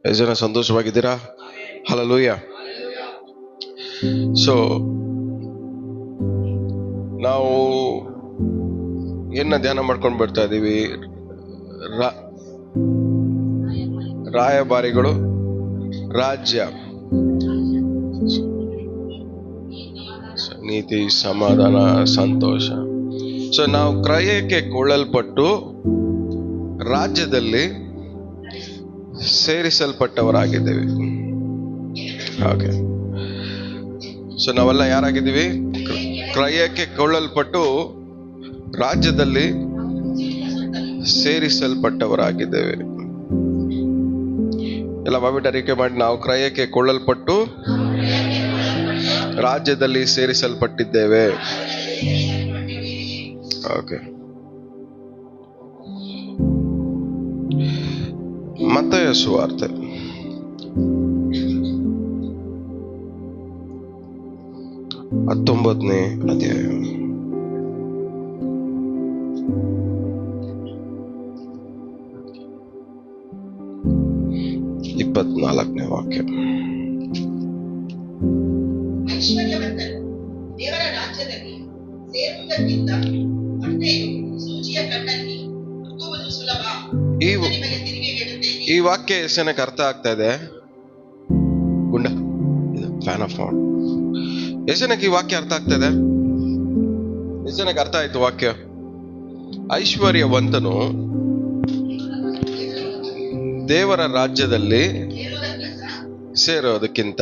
ಎಷ್ಟು ಜನ ಸಂತೋಷವಾಗಿದ್ದೀರಾ? Hallelujah. So ನಾವು ಏನ ಧ್ಯಾನ ಮಾಡ್ಕೊಂಡು ಬರ್ತಾ ಇದೀವಿ? ರಾಯಭಾರಿಗಳು, ರಾಜ್ಯ, ನೀತಿ, ಸಮಾಧಾನ, ಸಂತೋಷ. ಸೊ ನಾವು ಕ್ರಯಕ್ಕೆ ಕೊಳ್ಳಲ್ಪಟ್ಟು ರಾಜ್ಯದಲ್ಲಿ ಸೇರಿಸಲ್ಪಟ್ಟವರಾಗಿದ್ದೇವೆ. ಓಕೆ. ಸೊ ನಾವೆಲ್ಲ ಯಾರಾಗಿದ್ದೀವಿ? ಕ್ರಯಕ್ಕೆ ಕೊಳ್ಳಲ್ಪಟ್ಟು ರಾಜ್ಯದಲ್ಲಿ ಸೇರಿಸಲ್ಪಟ್ಟವರಾಗಿದ್ದೇವೆ. ಎಲ್ಲ ಬಾಬಿಟ್ ಅರಿಕೆ ಮಾಡಿ, ನಾವು ಕ್ರಯಕ್ಕೆ ಕೊಳ್ಳಲ್ಪಟ್ಟು ರಾಜ್ಯದಲ್ಲಿ ಸೇರಿಸಲ್ಪಟ್ಟಿದ್ದೇವೆ. ಓಕೆ. ಮತ್ತಾಯ ಸುವಾರ್ತೆ 19ನೇ ಅಧ್ಯಾಯ 24ನೇ ವಾಕ್ಯ. ದೇವರ ರಾಜ್ಯದಲ್ಲಿ ಸೇರುವುದಕ್ಕಿಂತ ಹೊಟ್ಟೆಯು ಸೂಜಿಯ ಕಣ್ಣಲ್ಲಿ ಹುಟ್ಟುವುದು ಸುಲಭ. ಈ ವಾಕ್ಯ ಜನಕ್ಕೆ ಅರ್ಥ ಆಗ್ತಾ ಇದೆ? ಗುಂಡ ಫ್ಯಾನ್ ಆಫ್ ಮಾಡ್. ಎಷ್ಟು ಜನಕ್ಕೆ ಈ ವಾಕ್ಯ ಅರ್ಥ ಆಗ್ತಾ ಇದೆ? ಎಷ್ಟು ಜನಕ್ಕೆ ಅರ್ಥ ಆಯ್ತು ವಾಕ್ಯ? ಐಶ್ವರ್ಯವಂತನು ದೇವರ ರಾಜ್ಯದಲ್ಲಿ ಸೇರೋದಕ್ಕಿಂತ,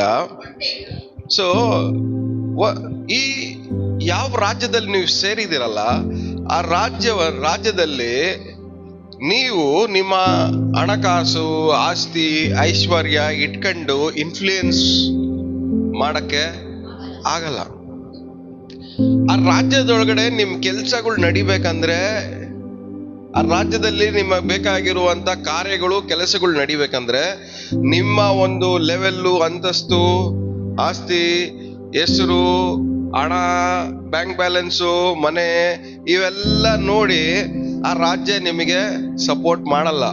ಸೊ ಈ ಯಾವ ರಾಜ್ಯದಲ್ಲಿ ನೀವು ಸೇರಿದಿರಲ್ಲ, ಆ ರಾಜ್ಯದಲ್ಲಿ ನೀವು ನಿಮ್ಮ ಹಣಕಾಸು, ಆಸ್ತಿ, ಐಶ್ವರ್ಯ ಇಟ್ಕೊಂಡು ಇನ್ಫ್ಲೂಯೆನ್ಸ್ ಮಾಡಕ್ಕೆ ಆಗಲ್ಲ. ಆ ರಾಜ್ಯದೊಳಗಡೆ ನಿಮ್ ಕೆಲ್ಸಗಳು ನಡಿಬೇಕಂದ್ರೆ, ಆ ರಾಜ್ಯದಲ್ಲಿ ನಿಮಗೆ ಬೇಕಾಗಿರುವಂತ ಕಾರ್ಯಗಳು, ಕೆಲಸಗಳು ನಡಿಬೇಕಂದ್ರೆ, ನಿಮ್ಮ ಒಂದು ಲೆವೆಲ್ಲು, ಅಂತಸ್ತು, ಆಸ್ತಿ, ಹೆಸರು, ಹಣ, ಬ್ಯಾಂಕ್ ಬ್ಯಾಲೆನ್ಸು, ಮನೆ, ಇವೆಲ್ಲ ನೋಡಿ ಆ ರಾಜ್ಯ ನಿಮಗೆ ಸಪೋರ್ಟ್ ಮಾಡಲ್ಲ.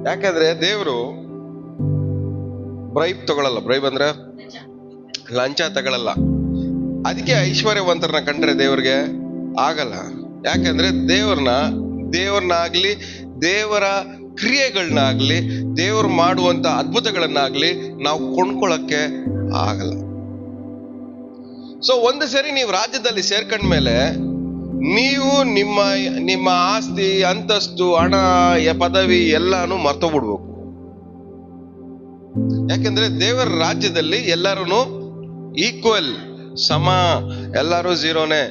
ಯಾಕಂದ್ರೆ ದೇವರು ಬ್ರೈಬ್ ತಗೊಳಲ್ಲ. ಬ್ರೈಬ್ ಅಂದ್ರೆ ಲಂಚ ತಗೊಳಲ್ಲ. ಅದಕ್ಕೆ ಐಶ್ವರ್ಯವಂತರನ್ನ ಕಂಡ್ರೆ ದೇವ್ರಿಗೆ ಆಗಲ್ಲ. ಯಾಕಂದ್ರೆ ದೇವ್ರನ್ನಾಗ್ಲಿ, ದೇವರ ಕ್ರಿಯೆಗಳನ್ನಾಗ್ಲಿ, ದೇವರು ಮಾಡುವಂತ ಅದ್ಭುತಗಳನ್ನಾಗ್ಲಿ ನಾವು ಕೊಂಡ್ಕೊಳಕ್ಕೆ ಆಗಲ್ಲ. ಸೊ ಒಂದು ಸರಿ ನೀವು ರಾಜ್ಯದಲ್ಲಿ ಸೇರ್ಕೊಂಡ್ಮೇಲೆ ನೀವು ನಿಮ್ಮ ಆಸ್ತಿ, ಅಂತಸ್ತು, ಹಣ, ಪದವಿ ಎಲ್ಲಾನು ಮರ್ತೋಗ್ಬಿಡ್ಬೇಕು. ಯಾಕಂದ್ರೆ ದೇವರ ರಾಜ್ಯದಲ್ಲಿ ಎಲ್ಲರೂ ಈಕ್ವಲ್, ಸಮ, ಎಲ್ಲರೂ ಝೀರೋನೇ.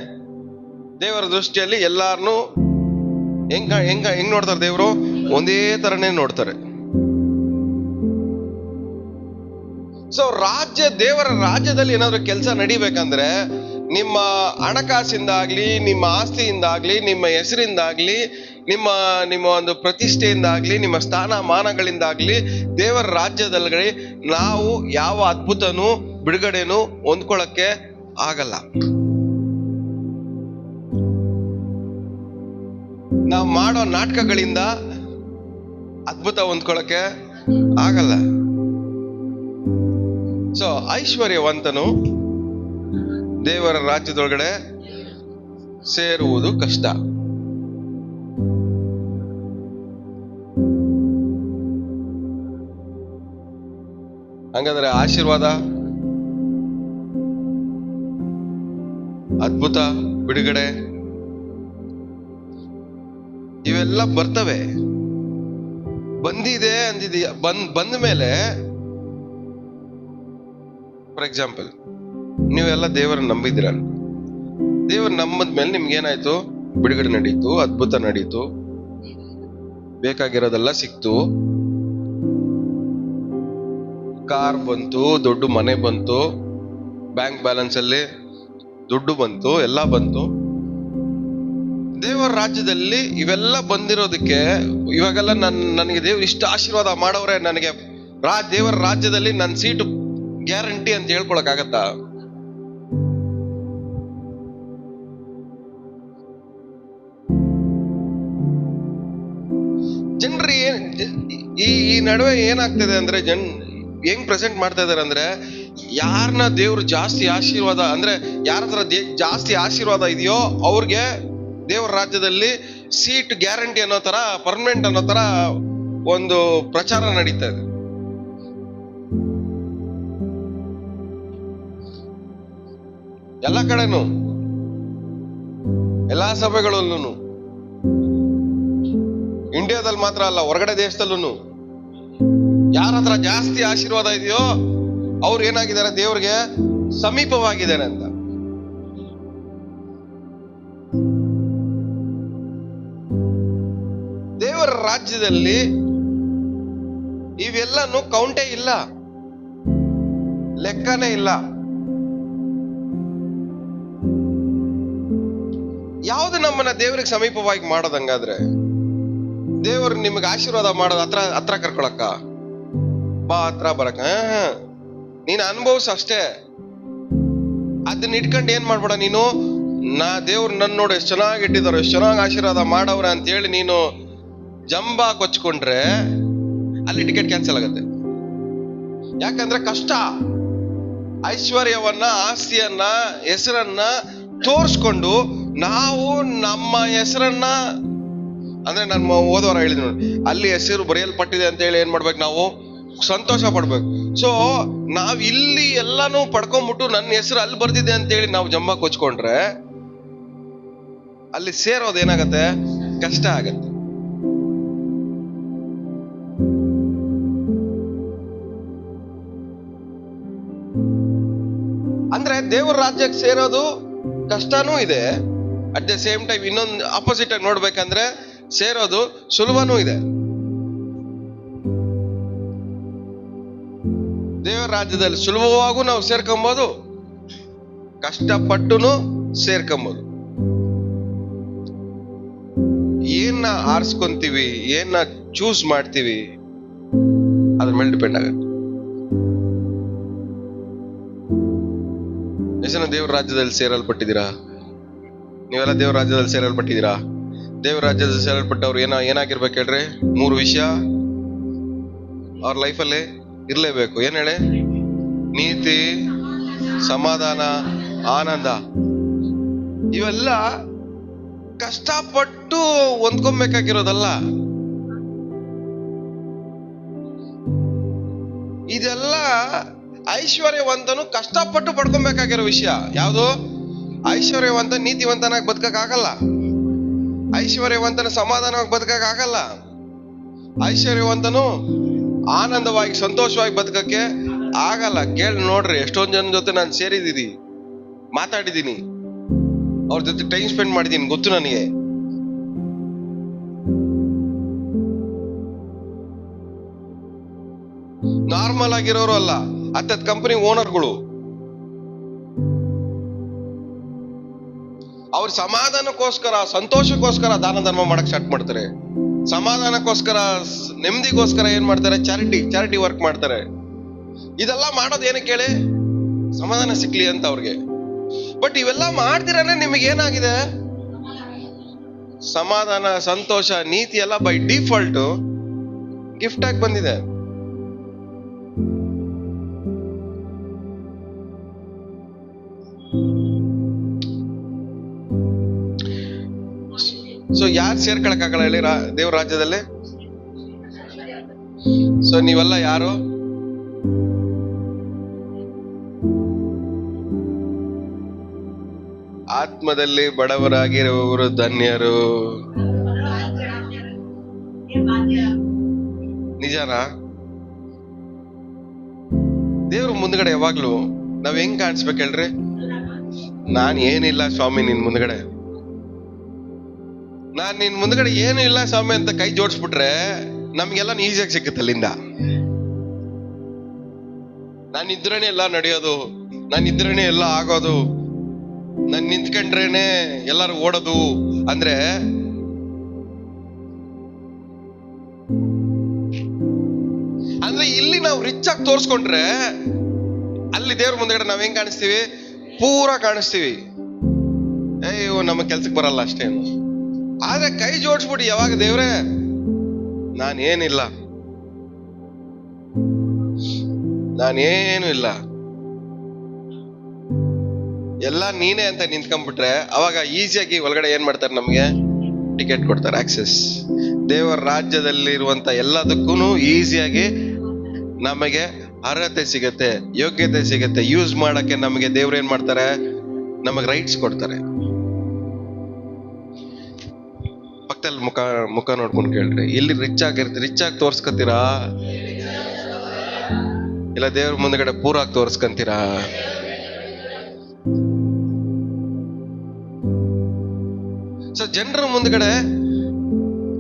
ದೇವರ ದೃಷ್ಟಿಯಲ್ಲಿ ಎಲ್ಲಾರನು ಹೆಂಗ್ ನೋಡ್ತಾರೆ? ದೇವರು ಒಂದೇ ತರನೇ ನೋಡ್ತಾರೆ. ಸೊ ದೇವರ ರಾಜ್ಯದಲ್ಲಿ ಏನಾದ್ರು ಕೆಲಸ ನಡಿಬೇಕಂದ್ರೆ, ನಿಮ್ಮ ಹಣಕಾಸಿಂದಾಗ್ಲಿ, ನಿಮ್ಮ ಆಸ್ತಿಯಿಂದಾಗ್ಲಿ, ನಿಮ್ಮ ಹೆಸರಿಂದಾಗ್ಲಿ, ನಿಮ್ಮ ಒಂದು ಪ್ರತಿಷ್ಠೆಯಿಂದಾಗ್ಲಿ, ನಿಮ್ಮ ಸ್ಥಾನಮಾನಗಳಿಂದಾಗ್ಲಿ ದೇವರ ರಾಜ್ಯದಲ್ಲಿ ನಾವು ಯಾವ ಅದ್ಭುತನೂ ಬಿಡುಗಡೆನೂ ಹೊಂದ್ಕೊಳಕ್ಕೆ ಆಗಲ್ಲ. ನಾವು ಮಾಡೋ ನಾಟಕಗಳಿಂದ ಅದ್ಭುತ ಹೊಂದ್ಕೊಳಕ್ಕೆ ಆಗಲ್ಲ. ಸೊ ಐಶ್ವರ್ಯವಂತನು ದೇವರ ರಾಜ್ಯದೊಳಗಡೆ ಸೇರುವುದು ಕಷ್ಟ. ಹಂಗಂದ್ರೆ ಆಶೀರ್ವಾದ, ಅದ್ಭುತ, ಬಿಡುಗಡೆ ಇವೆಲ್ಲ ಬರ್ತವೆ. ಬಂದಿದೆ ಅಂದಿದೀಯ, ಬಂದ ಮೇಲೆ, ಫಾರ್ ಎಕ್ಸಾಂಪಲ್ ನೀವೆಲ್ಲ ದೇವರನ್ನ ನಂಬಿದಿರ. ದೇವರ ನಂಬದ್ಮೇಲೆ ನಿಮ್ಗೇನಾಯ್ತು? ಬಿಡುಗಡೆ ನಡೀತು, ಅದ್ಭುತ ನಡೀತು, ಬೇಕಾಗಿರೋದೆಲ್ಲ ಸಿಕ್ತು, ಕಾರ್ ಬಂತು, ದೊಡ್ಡ ಮನೆ ಬಂತು, ಬ್ಯಾಂಕ್ ಬ್ಯಾಲೆನ್ಸ್ ಅಲ್ಲಿ ದುಡ್ಡು ಬಂತು, ಎಲ್ಲ ಬಂತು. ದೇವರ ರಾಜ್ಯದಲ್ಲಿ ಇವೆಲ್ಲ ಬಂದಿರೋದಕ್ಕೆ ಇವಾಗೆಲ್ಲ ನನಗೆ ದೇವ್ರು ಇಷ್ಟ ಆಶೀರ್ವಾದ ಮಾಡವ್ರೆ, ನನಗೆ ದೇವರ ರಾಜ್ಯದಲ್ಲಿ ನನ್ನ ಸೀಟು ಗ್ಯಾರಂಟಿ ಅಂತ ಹೇಳ್ಕೊಳಕ್ ಆಗತ್ತಾ? ನಡುವೆ ಏನಾಗ್ತದೆ ಅಂದ್ರೆ ಹೆಂಗ್ ಪ್ರೆಸೆಂಟ್ ಮಾಡ್ತಾ ಇದಾರೆ ಅಂದ್ರೆ, ಯಾರನ್ನ ದೇವ್ರು ಜಾಸ್ತಿ ಆಶೀರ್ವಾದ ಅಂದ್ರೆ ಯಾರ ಹತ್ರ ಜಾಸ್ತಿ ಆಶೀರ್ವಾದ ಇದೆಯೋ ಅವ್ರಿಗೆ ದೇವ್ರ ರಾಜ್ಯದಲ್ಲಿ ಸೀಟ್ ಗ್ಯಾರಂಟಿ ಅನ್ನೋ ತರ, ಪರ್ಮನೆಂಟ್ ಅನ್ನೋ ತರ ಒಂದು ಪ್ರಚಾರ ನಡೀತಾ ಇದೆ. ಎಲ್ಲ ಕಡೆನೂ, ಎಲ್ಲಾ ಸಭೆಗಳಲ್ಲೂ, ಇಂಡಿಯಾದಲ್ಲಿ ಮಾತ್ರ ಅಲ್ಲ, ಹೊರಗಡೆ ದೇಶದಲ್ಲೂ ಯಾರ ಹತ್ರ ಜಾಸ್ತಿ ಆಶೀರ್ವಾದ ಇದೆಯೋ ಅವ್ರು ಏನಾಗಿದ್ದಾರೆ, ದೇವ್ರಿಗೆ ಸಮೀಪವಾಗಿದ್ದಾರೆ ಅಂತ. ದೇವರ ರಾಜ್ಯದಲ್ಲಿ ಇವೆಲ್ಲನೂ ಕೌಂಟೇ ಇಲ್ಲ, ಲೆಕ್ಕನೇ ಇಲ್ಲ. ಯಾವ್ದು ನಮ್ಮನ್ನ ದೇವರಿಗೆ ಸಮೀಪವಾಗಿ ಮಾಡೋದಂಗಾದ್ರೆ? ದೇವರು ನಿಮಗೆ ಆಶೀರ್ವಾದ ಮಾಡೋದು ಹತ್ರ ಕರ್ಕೊಳಕ್ಕ, ಬಾ ಹತ್ರ ಬರಕ, ನೀನು ಅನುಭವಿಸ ಅಷ್ಟೇ. ಅದನ್ನ ಇಟ್ಕೊಂಡು ಏನ್ ಮಾಡ್ಬೇಡ ನೀನು, ದೇವ್ರು ನನ್ನ ನೋಡಿ ಎಷ್ಟು ಚೆನ್ನಾಗಿ ಇಟ್ಟಿದ್ದಾರೆ, ಎಷ್ಟು ಚೆನ್ನಾಗಿ ಆಶೀರ್ವಾದ ಮಾಡವ್ರೆ ಅಂತ ಹೇಳಿ ನೀನು ಜಂಬಾ ಕೊಚ್ಕೊಂಡ್ರೆ ಅಲ್ಲಿ ಟಿಕೆಟ್ ಕ್ಯಾನ್ಸಲ್ ಆಗುತ್ತೆ. ಯಾಕಂದ್ರೆ ಕಷ್ಟ. ಐಶ್ವರ್ಯವನ್ನ, ಆಸ್ತಿಯನ್ನ, ಹೆಸರನ್ನ ತೋರ್ಸ್ಕೊಂಡು ನಾವು ನಮ್ಮ ಹೆಸರನ್ನ, ಅಂದ್ರೆ ನಾನು ಓದೋರ ಹೇಳಿದ್ರು ನೋಡಿ, ಅಲ್ಲಿ ಹೆಸರು ಬರೆಯಲ್ಪಟ್ಟಿದೆ ಅಂತ ಹೇಳಿ ಏನ್ ಮಾಡ್ಬೇಕು, ನಾವು ಸಂತೋಷ ಪಡ್ಬೇಕು. ಸೊ ನಾವ್ ಇಲ್ಲಿ ಎಲ್ಲಾನು ಪಡ್ಕೊಂಡ್ಬಿಟ್ಟು ನನ್ನ ಹೆಸರು ಅಲ್ಲಿ ಬರ್ದಿದೆ ಅಂತ ಹೇಳಿ ನಾವು ಜಂಬ ಕೊಚ್ಕೊಂಡ್ರೆ ಅಲ್ಲಿ ಸೇರೋದು ಏನಾಗತ್ತೆ, ಕಷ್ಟ ಆಗತ್ತೆ. ಅಂದ್ರೆ ದೇವರ ರಾಜ್ಯಕ್ಕೆ ಸೇರೋದು ಕಷ್ಟನೂ ಇದೆ, ಅಟ್ ದ ಸೇಮ್ ಟೈಮ್ ಇನ್ನೊಂದು ಆಪೋಸಿಟ್ ಆಗಿ ನೋಡ್ಬೇಕಂದ್ರೆ ಸೇರೋದು ಸುಲಭನೂ ಇದೆ. ದೇವರ ರಾಜ್ಯದಲ್ಲಿ ಸುಲಭವಾಗೂ ನಾವು ಸೇರ್ಕೊಂಬೋದು, ಕಷ್ಟಪಟ್ಟುನು ಸೇರ್ಕೊಂಬೋದು. ಏನ್ನ ಆರಿಸ್ಕೊಂತೀವಿ, ಏನ್ನ ಚೂಸ್ ಮಾಡ್ತೀವಿ ಅದ್ರ ಮೇಲೆ ಡಿಪೆಂಡ್ ಆಗುತ್ತೆ. ಎಷ್ಟು ಜನ ದೇವರ ರಾಜ್ಯದಲ್ಲಿ ಸೇರಲ್ಪಟ್ಟಿದ್ದೀರಾ? ನೀವೆಲ್ಲ ದೇವರ ರಾಜ್ಯದಲ್ಲಿ ಸೇರಲ್ಪಟ್ಟಿದ್ದೀರಾ? ದೇವರ ರಾಜ್ಯದಲ್ಲಿ ಸೇರಲ್ಪಟ್ಟವ್ರು ಏನಾಗಿರ್ಬೇಕು ಹೇಳ್ರಿ? 3 ವಿಷಯ ಅವ್ರ ಲೈಫಲ್ಲಿ ಇರ್ಲೇಬೇಕು. ಏನ್ ಹೇಳಿ? ನೀತಿ, ಸಮಾಧಾನ, ಆನಂದ. ಇವೆಲ್ಲ ಕಷ್ಟಪಟ್ಟು ಹೊಂದ್ಕೊಬೇಕಾಗಿರೋದಲ್ಲ. ಇದೆಲ್ಲ ಐಶ್ವರ್ಯವಂತನು ಕಷ್ಟಪಟ್ಟು ಪಡ್ಕೊಬೇಕಾಗಿರೋ ವಿಷಯ. ಯಾವುದು? ಐಶ್ವರ್ಯವಂತ ನೀತಿವಂತನಾಗಿ ಬದುಕಕ್ ಆಗಲ್ಲ, ಐಶ್ವರ್ಯವಂತನ ಸಮಾಧಾನವಾಗಿ ಬದುಕಕ್ ಆಗಲ್ಲ, ಐಶ್ವರ್ಯವಂತನು ಆನಂದವಾಗಿ ಸಂತೋಷವಾಗಿ ಬದುಕಕ್ಕೆ ಆಗಲ್ಲ. ಕೇಳಿ ನೋಡ್ರಿ, ಎಷ್ಟೊಂದ್ ಜನ ಜೊತೆ ನಾನು ಸೇರಿದ್ದೀನಿ, ಮಾತಾಡಿದ್ದೀನಿ, ಅವ್ರ ಜೊತೆ ಟೈಮ್ ಸ್ಪೆಂಡ್ ಮಾಡಿದ್ದೀನಿ, ಗೊತ್ತು ನನಗೆ. ನಾರ್ಮಲ್ ಆಗಿರೋರು ಅಲ್ಲ, ಹತ್ತತ್ತು ಕಂಪನಿ ಓನರ್ಗಳು. ಅವ್ರ ಸಮಾಧಾನಕ್ಕೋಸ್ಕರ, ಸಂತೋಷಕ್ಕೋಸ್ಕರ ದಾನ ಧರ್ಮ ಮಾಡಕ್ ಸ್ಟಾರ್ಟ್ ಮಾಡ್ತಾರೆ. ಸಮಾಧಾನಕ್ಕೋಸ್ಕರ, ನೆಮ್ಮದಿಗೋಸ್ಕರ ಏನ್ ಮಾಡ್ತಾರೆ? ಚಾರಿಟಿ ವರ್ಕ್ ಮಾಡ್ತಾರೆ. ಇದೆಲ್ಲ ಮಾಡೋದು ಏನಕ್ಕೆ ಹೇಳಿ? ಸಮಾಧಾನ ಸಿಕ್ಲಿ ಅಂತ ಅವ್ರಿಗೆ. ಬಟ್ ಇವೆಲ್ಲ ಮಾಡ್ದಿರನೇ ನಿಮಗೆ ಏನಾಗಿದೆ? ಸಮಾಧಾನ, ಸಂತೋಷ, ನೀತಿ ಎಲ್ಲ ಬೈ ಡಿಫಾಲ್ಟ್ ಗಿಫ್ಟ್ ಆಗಿ ಬಂದಿದೆ. ಸೊ ಯಾರು ಸೇರ್ಕೊಳಕ್ಕಾಗಲ್ಲ ಹೇಳಿ ದೇವ್ರ ರಾಜ್ಯದಲ್ಲಿ? ಸೊ ನೀವೆಲ್ಲ ಯಾರು? ಆತ್ಮದಲ್ಲಿ ಬಡವರಾಗಿರುವವರು ಧನ್ಯರು. ನಿಜನಾ? ದೇವ್ರ ಮುಂದ್ಗಡೆ ಯಾವಾಗ್ಲೂ ನಾವ್ ಹೆಂಗ್ ಕಾಣಿಸ್ಬೇಕು ಹೇಳ್ರಿ? ನಾನ್ ಏನಿಲ್ಲ ಸ್ವಾಮಿ ನಿನ್ ಮುಂದ್ಗಡೆ, ನಾನ್ ನಿನ್ ಮುಂದ್ಗಡೆ ಏನು ಇಲ್ಲ ಸ್ವಾಮಿ ಅಂತ ಕೈ ಜೋಡಿಸ್ಬಿಟ್ರೆ ನಮ್ಗೆಲ್ಲ ಈಸಿಯಾಗಿ ಸಿಕ್ಕುತ್ತೆ ಅಲ್ಲಿಂದ. ನಾನಿದ್ರೇನೆ ಎಲ್ಲ ನಡೆಯೋದು, ನಾನಿದ್ರೇನೆ ಎಲ್ಲ ಆಗೋದು, ನಾನ್ ನಿಂತ್ಕೊಂಡ್ರೇನೆ ಎಲ್ಲರೂ ಓಡೋದು ಅಂದ್ರೆ ಇಲ್ಲಿ ನಾವು ರಿಚ್ ಆಗಿ ತೋರ್ಸ್ಕೊಂಡ್ರೆ ಅಲ್ಲಿ ದೇವ್ರ ಮುಂದೆಗಡೆ ನಾವ್ ಹೆಂಗ್ ಕಾಣಿಸ್ತೀವಿ? ಪೂರಾ ಕಾಣಿಸ್ತೀವಿ. ಅಯ್ಯೋ ನಮ್ಮ ಕೆಲ್ಸಕ್ಕೆ ಬರಲ್ಲ ಅಷ್ಟೇನು. ಆದ್ರೆ ಕೈ ಜೋಡಿಸ್ಬಿಟ್ಟು ಯಾವಾಗ ದೇವ್ರೆ ನಾನ್ ಏನಿಲ್ಲ, ನಾನೇನು ಇಲ್ಲ, ಎಲ್ಲ ನೀನೇ ಅಂತ ನಿಂತ್ಕೊಂಡ್ಬಿಟ್ರೆ ಅವಾಗ ಈಸಿಯಾಗಿ ಒಳಗಡೆ ಏನ್ ಮಾಡ್ತಾರೆ, ನಮ್ಗೆ ಟಿಕೆಟ್ ಕೊಡ್ತಾರೆ, ಆಕ್ಸೆಸ್. ದೇವರ ರಾಜ್ಯದಲ್ಲಿರುವಂತ ಎಲ್ಲದಕ್ಕೂ ಈಸಿಯಾಗಿ ನಮಗೆ ಅರ್ಹತೆ ಸಿಗತ್ತೆ, ಯೋಗ್ಯತೆ ಸಿಗತ್ತೆ. ಯೂಸ್ ಮಾಡಕ್ಕೆ ನಮಗೆ ದೇವ್ರು ಏನ್ ಮಾಡ್ತಾರೆ, ನಮಗೆ ರೈಟ್ಸ್ ಕೊಡ್ತಾರೆ. ಪಕ್ಕದಲ್ಲಿ ಮುಖ ನೋಡ್ಕೊಂಡು ಕೇಳ್ರಿ, ಇಲ್ಲಿ ರಿಚ್ ಆಗಿ ತೋರ್ಸ್ಕೊತೀರಾ, ಇಲ್ಲ ದೇವ್ರ ಮುಂದಗಡೆ ಪೂರಾಗಿ ತೋರ್ಸ್ಕೊಂತೀರಾ? ಸೊ ಜನರ ಮುಂದ್ಗಡೆ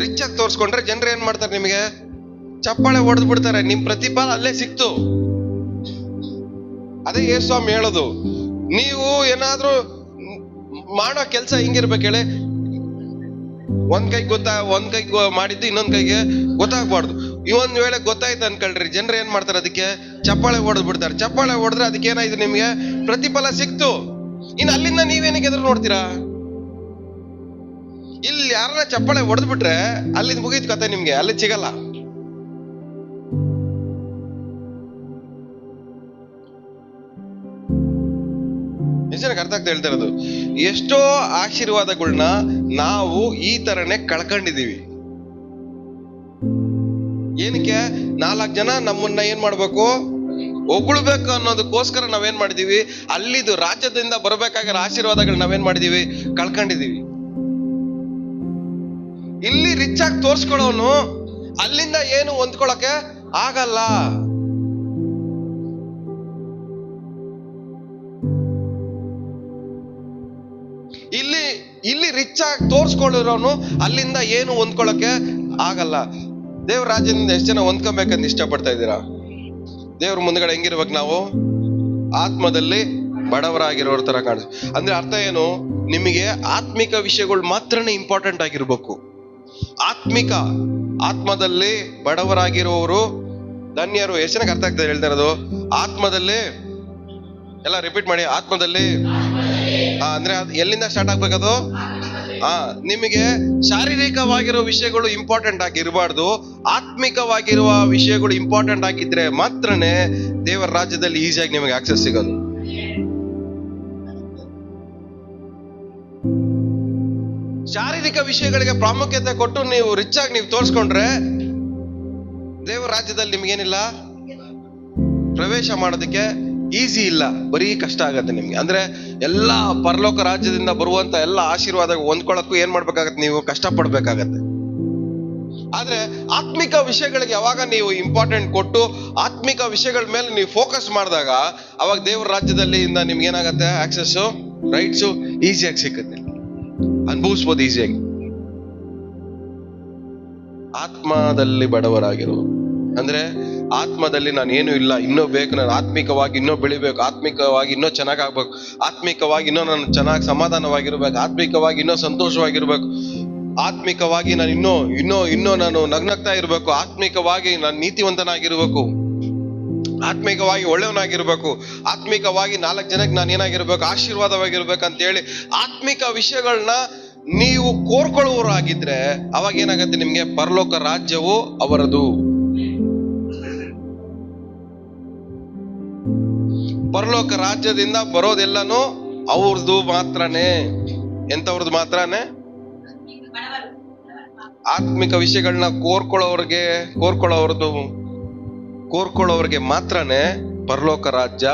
ರಿಚ್ ಆಗಿ ತೋರ್ಸ್ಕೊಂಡ್ರೆ ಜನರು ಏನ್ ಮಾಡ್ತಾರೆ, ನಿಮಗೆ ಚಪ್ಪಾಳೆ ಹೊಡೆದ್ ಬಿಡ್ತಾರೆ. ನಿಮ್ ಪ್ರತಿಫಲ ಅಲ್ಲೇ ಸಿಕ್ತು. ಅದೇ ಯೇಸು ಸ್ವಾಮಿ ಹೇಳೋದು, ನೀವು ಏನಾದ್ರೂ ಮಾಡೋ ಕೆಲ್ಸ ಹಿಂಗಿರ್ಬೇಕು ಹೇಳಿ, ಒಂದ್ ಕೈಗೆ ಮಾಡಿದ್ದು ಇನ್ನೊಂದ್ ಕೈಗೆ ಗೊತ್ತಾಗ್ಬಾರ್ದು. ಇವೊಂದ್ ವೇಳೆ ಗೊತ್ತಾಯ್ತು ಅನ್ಕೊಳ್ರಿ, ಜನರು ಏನ್ ಮಾಡ್ತಾರೆ, ಅದಕ್ಕೆ ಚಪ್ಪಾಳೆ ಹೊಡೆದ್ ಬಿಡ್ತಾರೆ. ಚಪ್ಪಾಳೆ ಹೊಡೆದ್ರೆ ಅದಕ್ಕೆ ಏನಾಯ್ತು, ನಿಮ್ಗೆ ಪ್ರತಿಫಲ ಸಿಕ್ತು. ಇನ್ನು ಅಲ್ಲಿಂದ ನೀವೇನಕ್ಕೆ ಎದುರು ನೋಡ್ತೀರಾ? ಇಲ್ಲಿ ಯಾರನ್ನ ಚಪ್ಪಾಳೆ ಹೊಡೆದ್ ಬಿಟ್ರೆ ಅಲ್ಲಿಂದ ಮುಗೀತು ಕತೆ, ನಿಮ್ಗೆ ಅಲ್ಲಿ ಸಿಗಲ್ಲ. ಜನಕ್ಕೆ ಅರ್ಥ ಆಗ್ತಾ ಹೇಳ್ತಾ ಇರೋದು, ಎಷ್ಟೋ ಆಶೀರ್ವಾದಗಳನ್ನ ನಾವು ಈ ತರನೇ ಕಳ್ಕೊಂಡಿದೀವಿ. ಏನಕ್ಕೆ? 4 ಜನ ನಮ್ಮನ್ನ ಏನ್ ಮಾಡ್ಬೇಕು, ಹೊಗಳ್ಬೇಕು ಅನ್ನೋದಕ್ಕೋಸ್ಕರ ನಾವೇನ್ ಮಾಡಿದೀವಿ, ಅಲ್ಲಿದು ರಾಜ್ಯದಿಂದ ಬರಬೇಕಾಗಿರೋ ಆಶೀರ್ವಾದಗಳು ನಾವೇನ್ ಮಾಡಿದೀವಿ, ಕಳ್ಕೊಂಡಿದೀವಿ. ಇಲ್ಲಿ ರಿಚ್ ಆಗಿ ತೋರ್ಸ್ಕೊಳ್ಳೋನು ಅಲ್ಲಿಂದ ಏನು ಹೊಂದ್ಕೊಳಕ್ಕೆ ಆಗಲ್ಲ. ಇಲ್ಲಿ ರಿಚ್ ಆಗಿ ತೋರ್ಸ್ಕೊಳ್ಳಿರೋನು ಅಲ್ಲಿಂದ ಏನು ಹೊಂದ್ಕೊಳಕ್ಕೆ ಆಗಲ್ಲ. ದೇವ್ರ ರಾಜ್ಯದಿಂದ ಎಷ್ಟು ಜನ ಹೊಂದ್ಕೊಬೇಕಂತ ಇಷ್ಟಪಡ್ತಾ ಇದ್ದೀರಾ? ದೇವ್ರ ಮುಂದ್ಗಡೆ ಹೆಂಗಿರ್ಬೇಕು ನಾವು? ಆತ್ಮದಲ್ಲಿ ಬಡವರಾಗಿರೋರ ತರ ಕಾಣಿಸ್. ಅಂದ್ರೆ ಅರ್ಥ ಏನು? ನಿಮಗೆ ಆತ್ಮಿಕ ವಿಷಯಗಳು ಮಾತ್ರನೇ ಇಂಪಾರ್ಟೆಂಟ್ ಆಗಿರ್ಬೇಕು. ಆತ್ಮದಲ್ಲಿ ಬಡವರಾಗಿರೋರು ಧನ್ಯರು. ಎಷ್ಟು ಜನಕ್ಕೆ ಅರ್ಥ ಆಗ್ತದೆ ಹೇಳ್ತಾ ಇರೋದು? ಆತ್ಮದಲ್ಲಿ, ಎಲ್ಲ ರಿಪೀಟ್ ಮಾಡಿ, ಆತ್ಮದಲ್ಲಿ. ಅಂದ್ರೆ ಎಲ್ಲಿಂದ ಸ್ಟಾರ್ಟ್ ಆಗ್ಬೇಕದು? ನಿಮಗೆ ಶಾರೀರಿಕವಾಗಿರೋ ವಿಷಯಗಳು ಇಂಪಾರ್ಟೆಂಟ್ ಆಗಿರಬಾರ್ದು, ಆತ್ಮಿಕವಾಗಿರುವ ವಿಷಯಗಳು ಇಂಪಾರ್ಟೆಂಟ್ ಆಗಿದ್ರೆ ಮಾತ್ರನೇ ದೇವರ ರಾಜ್ಯದಲ್ಲಿ ಈಸಿಯಾಗಿ ನಿಮಗೆ ಆಕ್ಸೆಸ್ ಸಿಗೋದು. ಶಾರೀರಿಕ ವಿಷಯಗಳಿಗೆ ಪ್ರಾಮುಖ್ಯತೆ ಕೊಟ್ಟು ನೀವು ರಿಚ್ ಆಗಿ ನೀವು ತೋರಿಸ್ಕೊಂಡ್ರೆ ದೇವರ ರಾಜ್ಯದಲ್ಲಿ ನಿಮ್ಗೇನಿಲ್ಲ, ಪ್ರವೇಶ ಮಾಡೋದಕ್ಕೆ ಈಸಿ ಇಲ್ಲ, ಬರೀ ಕಷ್ಟ ಆಗತ್ತೆ ನಿಮ್ಗೆ. ಅಂದ್ರೆ ಎಲ್ಲಾ ಪರಲೋಕ ರಾಜ್ಯದಿಂದ ಬರುವಂತ ಎಲ್ಲ ಆಶೀರ್ವಾದ ಹೊಂದ್ಕೊಳ್ಳಕ್ಕೂ ಏನ್ ಮಾಡ್ಬೇಕಾಗತ್ತೆ, ನೀವು ಕಷ್ಟ ಪಡ್ಬೇಕಾಗತ್ತೆ. ಆದ್ರೆ ಆತ್ಮಿಕ ವಿಷಯಗಳಿಗೆ ಯಾವಾಗ ನೀವು ಇಂಪಾರ್ಟೆಂಟ್ ಕೊಟ್ಟು ಆತ್ಮಿಕ ವಿಷಯಗಳ ಮೇಲೆ ನೀವು ಫೋಕಸ್ ಮಾಡಿದಾಗ ಅವಾಗ ದೇವರ ರಾಜ್ಯದಲ್ಲಿ ನಿಮ್ಗೆ ಏನಾಗತ್ತೆ, ಆಕ್ಸೆಸ್, ರೈಟ್ಸು ಈಸಿಯಾಗಿ ಸಿಕ್ಕತ್ತೆ, ಅನುಭವಿಸ್ಬೋದು ಈಸಿಯಾಗಿ. ಆತ್ಮದಲ್ಲಿ ಬಡವರಾಗಿರೋ ಅಂದ್ರೆ ಆತ್ಮದಲ್ಲಿ ನಾನು ಏನು ಇಲ್ಲ, ಇನ್ನೂ ಬೇಕು, ನಾನು ಆತ್ಮಿಕವಾಗಿ ಇನ್ನೂ ಬೆಳಿಬೇಕು, ಆತ್ಮಿಕವಾಗಿ ಇನ್ನೂ ಚೆನ್ನಾಗಾಗ್ಬೇಕು, ಆತ್ಮಿಕವಾಗಿ ಇನ್ನೂ ನಾನು ಚೆನ್ನಾಗಿ ಸಮಾಧಾನವಾಗಿರ್ಬೇಕು, ಆತ್ಮಿಕವಾಗಿ ಇನ್ನೂ ಸಂತೋಷವಾಗಿರ್ಬೇಕು, ಆತ್ಮಿಕವಾಗಿ ನಾನು ಇನ್ನೂ ನಾನು ನಗ್ನಗ್ತಾ ಇರ್ಬೇಕು, ಆತ್ಮಿಕವಾಗಿ ನಾನು ನೀತಿವಂತನಾಗಿರ್ಬೇಕು, ಆತ್ಮಿಕವಾಗಿ ಒಳ್ಳೆಯವನಾಗಿರ್ಬೇಕು, ಆತ್ಮಿಕವಾಗಿ 4 ಜನಕ್ಕೆ ನಾನು ಏನಾಗಿರ್ಬೇಕು, ಆಶೀರ್ವಾದವಾಗಿರ್ಬೇಕು ಅಂತ ಹೇಳಿ ಆತ್ಮಿಕ ವಿಷಯಗಳನ್ನ ನೀವು ಕೋರ್ಕೊಳ್ಳುವರಾಗಿದ್ರೆ ಅವಾಗ ಏನಾಗತ್ತೆ, ನಿಮ್ಗೆ ಪರಲೋಕ ರಾಜ್ಯವು ಅವರದು. ಪರಲೋಕ ರಾಜ್ಯದಿಂದ ಬರೋದೆಲ್ಲನೂ ಅವ್ರದ್ದು ಮಾತ್ರನೇ. ಎಂತವ್ರದ್ದು ಮಾತ್ರನೇ? ಆತ್ಮಿಕ ವಿಷಯಗಳನ್ನ ಕೋರ್ಕೊಳ್ಳೋರ್ಗೆ ಮಾತ್ರನೇ ಪರಲೋಕ ರಾಜ್ಯ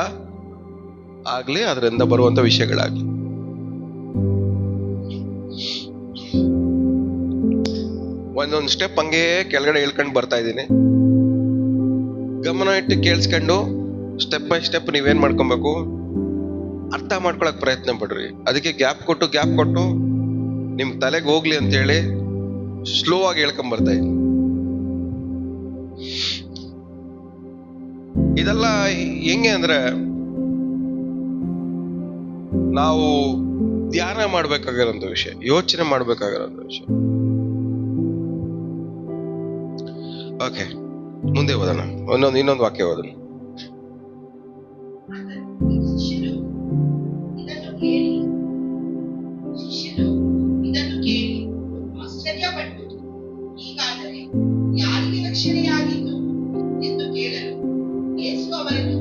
ಆಗ್ಲಿ, ಅದರಿಂದ ಬರುವಂತ ವಿಷಯಗಳಾಗ್ಲಿ. ಒಂದೊಂದು ಸ್ಟೆಪ್ ಹಂಗೆ ಕೆಳಗಡೆ ಇಳ್ಕೊಂಡು ಬರ್ತಾ ಇದ್ದೀನಿ. ಗಮನ ಇಟ್ಟು ಕೇಳಿಸ್ಕೊಂಡು ಸ್ಟೆಪ್ ಬೈ ಸ್ಟೆಪ್ ನೀವೇನ್ ಮಾಡ್ಕೊಬೇಕು, ಅರ್ಥ ಮಾಡ್ಕೊಳಕ್ ಪ್ರಯತ್ನ ಪಡ್ರಿ. ಅದಕ್ಕೆ ಗ್ಯಾಪ್ ಕೊಟ್ಟು ನಿಮ್ ತಲೆಗೆ ಹೋಗ್ಲಿ ಅಂತ ಹೇಳಿ ಸ್ಲೋ ಆಗಿ ಹೇಳ್ಕೊಂಡ್ ಬರ್ತಾ ಇದ್ದೀನಿ. ಇದೆಲ್ಲ ಹೆಂಗೆ ಅಂದ್ರೆ ನಾವು ಧ್ಯಾನ ಮಾಡ್ಬೇಕಾಗಿರೋಂಥ ವಿಷಯ, ಯೋಚನೆ ಮಾಡ್ಬೇಕಾಗಿರೋಂಥ ವಿಷಯ. ಓಕೆ, ಮುಂದೆ ಓದೋಣ. ಇನ್ನೊಂದು ವಾಕ್ಯ ಓದೋಣ. ಶಿಷ್ಯರು ಇದನ್ನು ಕೇಳಿ ಆಶ್ಚರ್ಯಪಟ್ಟು, ಹೀಗಾದರೆ ಯಾರಿಗೆ ರಕ್ಷಣೆಯಾಗಿತ್ತು ಎಂದು ಕೇಳಲು ಯೇಸು ಅವರನ್ನು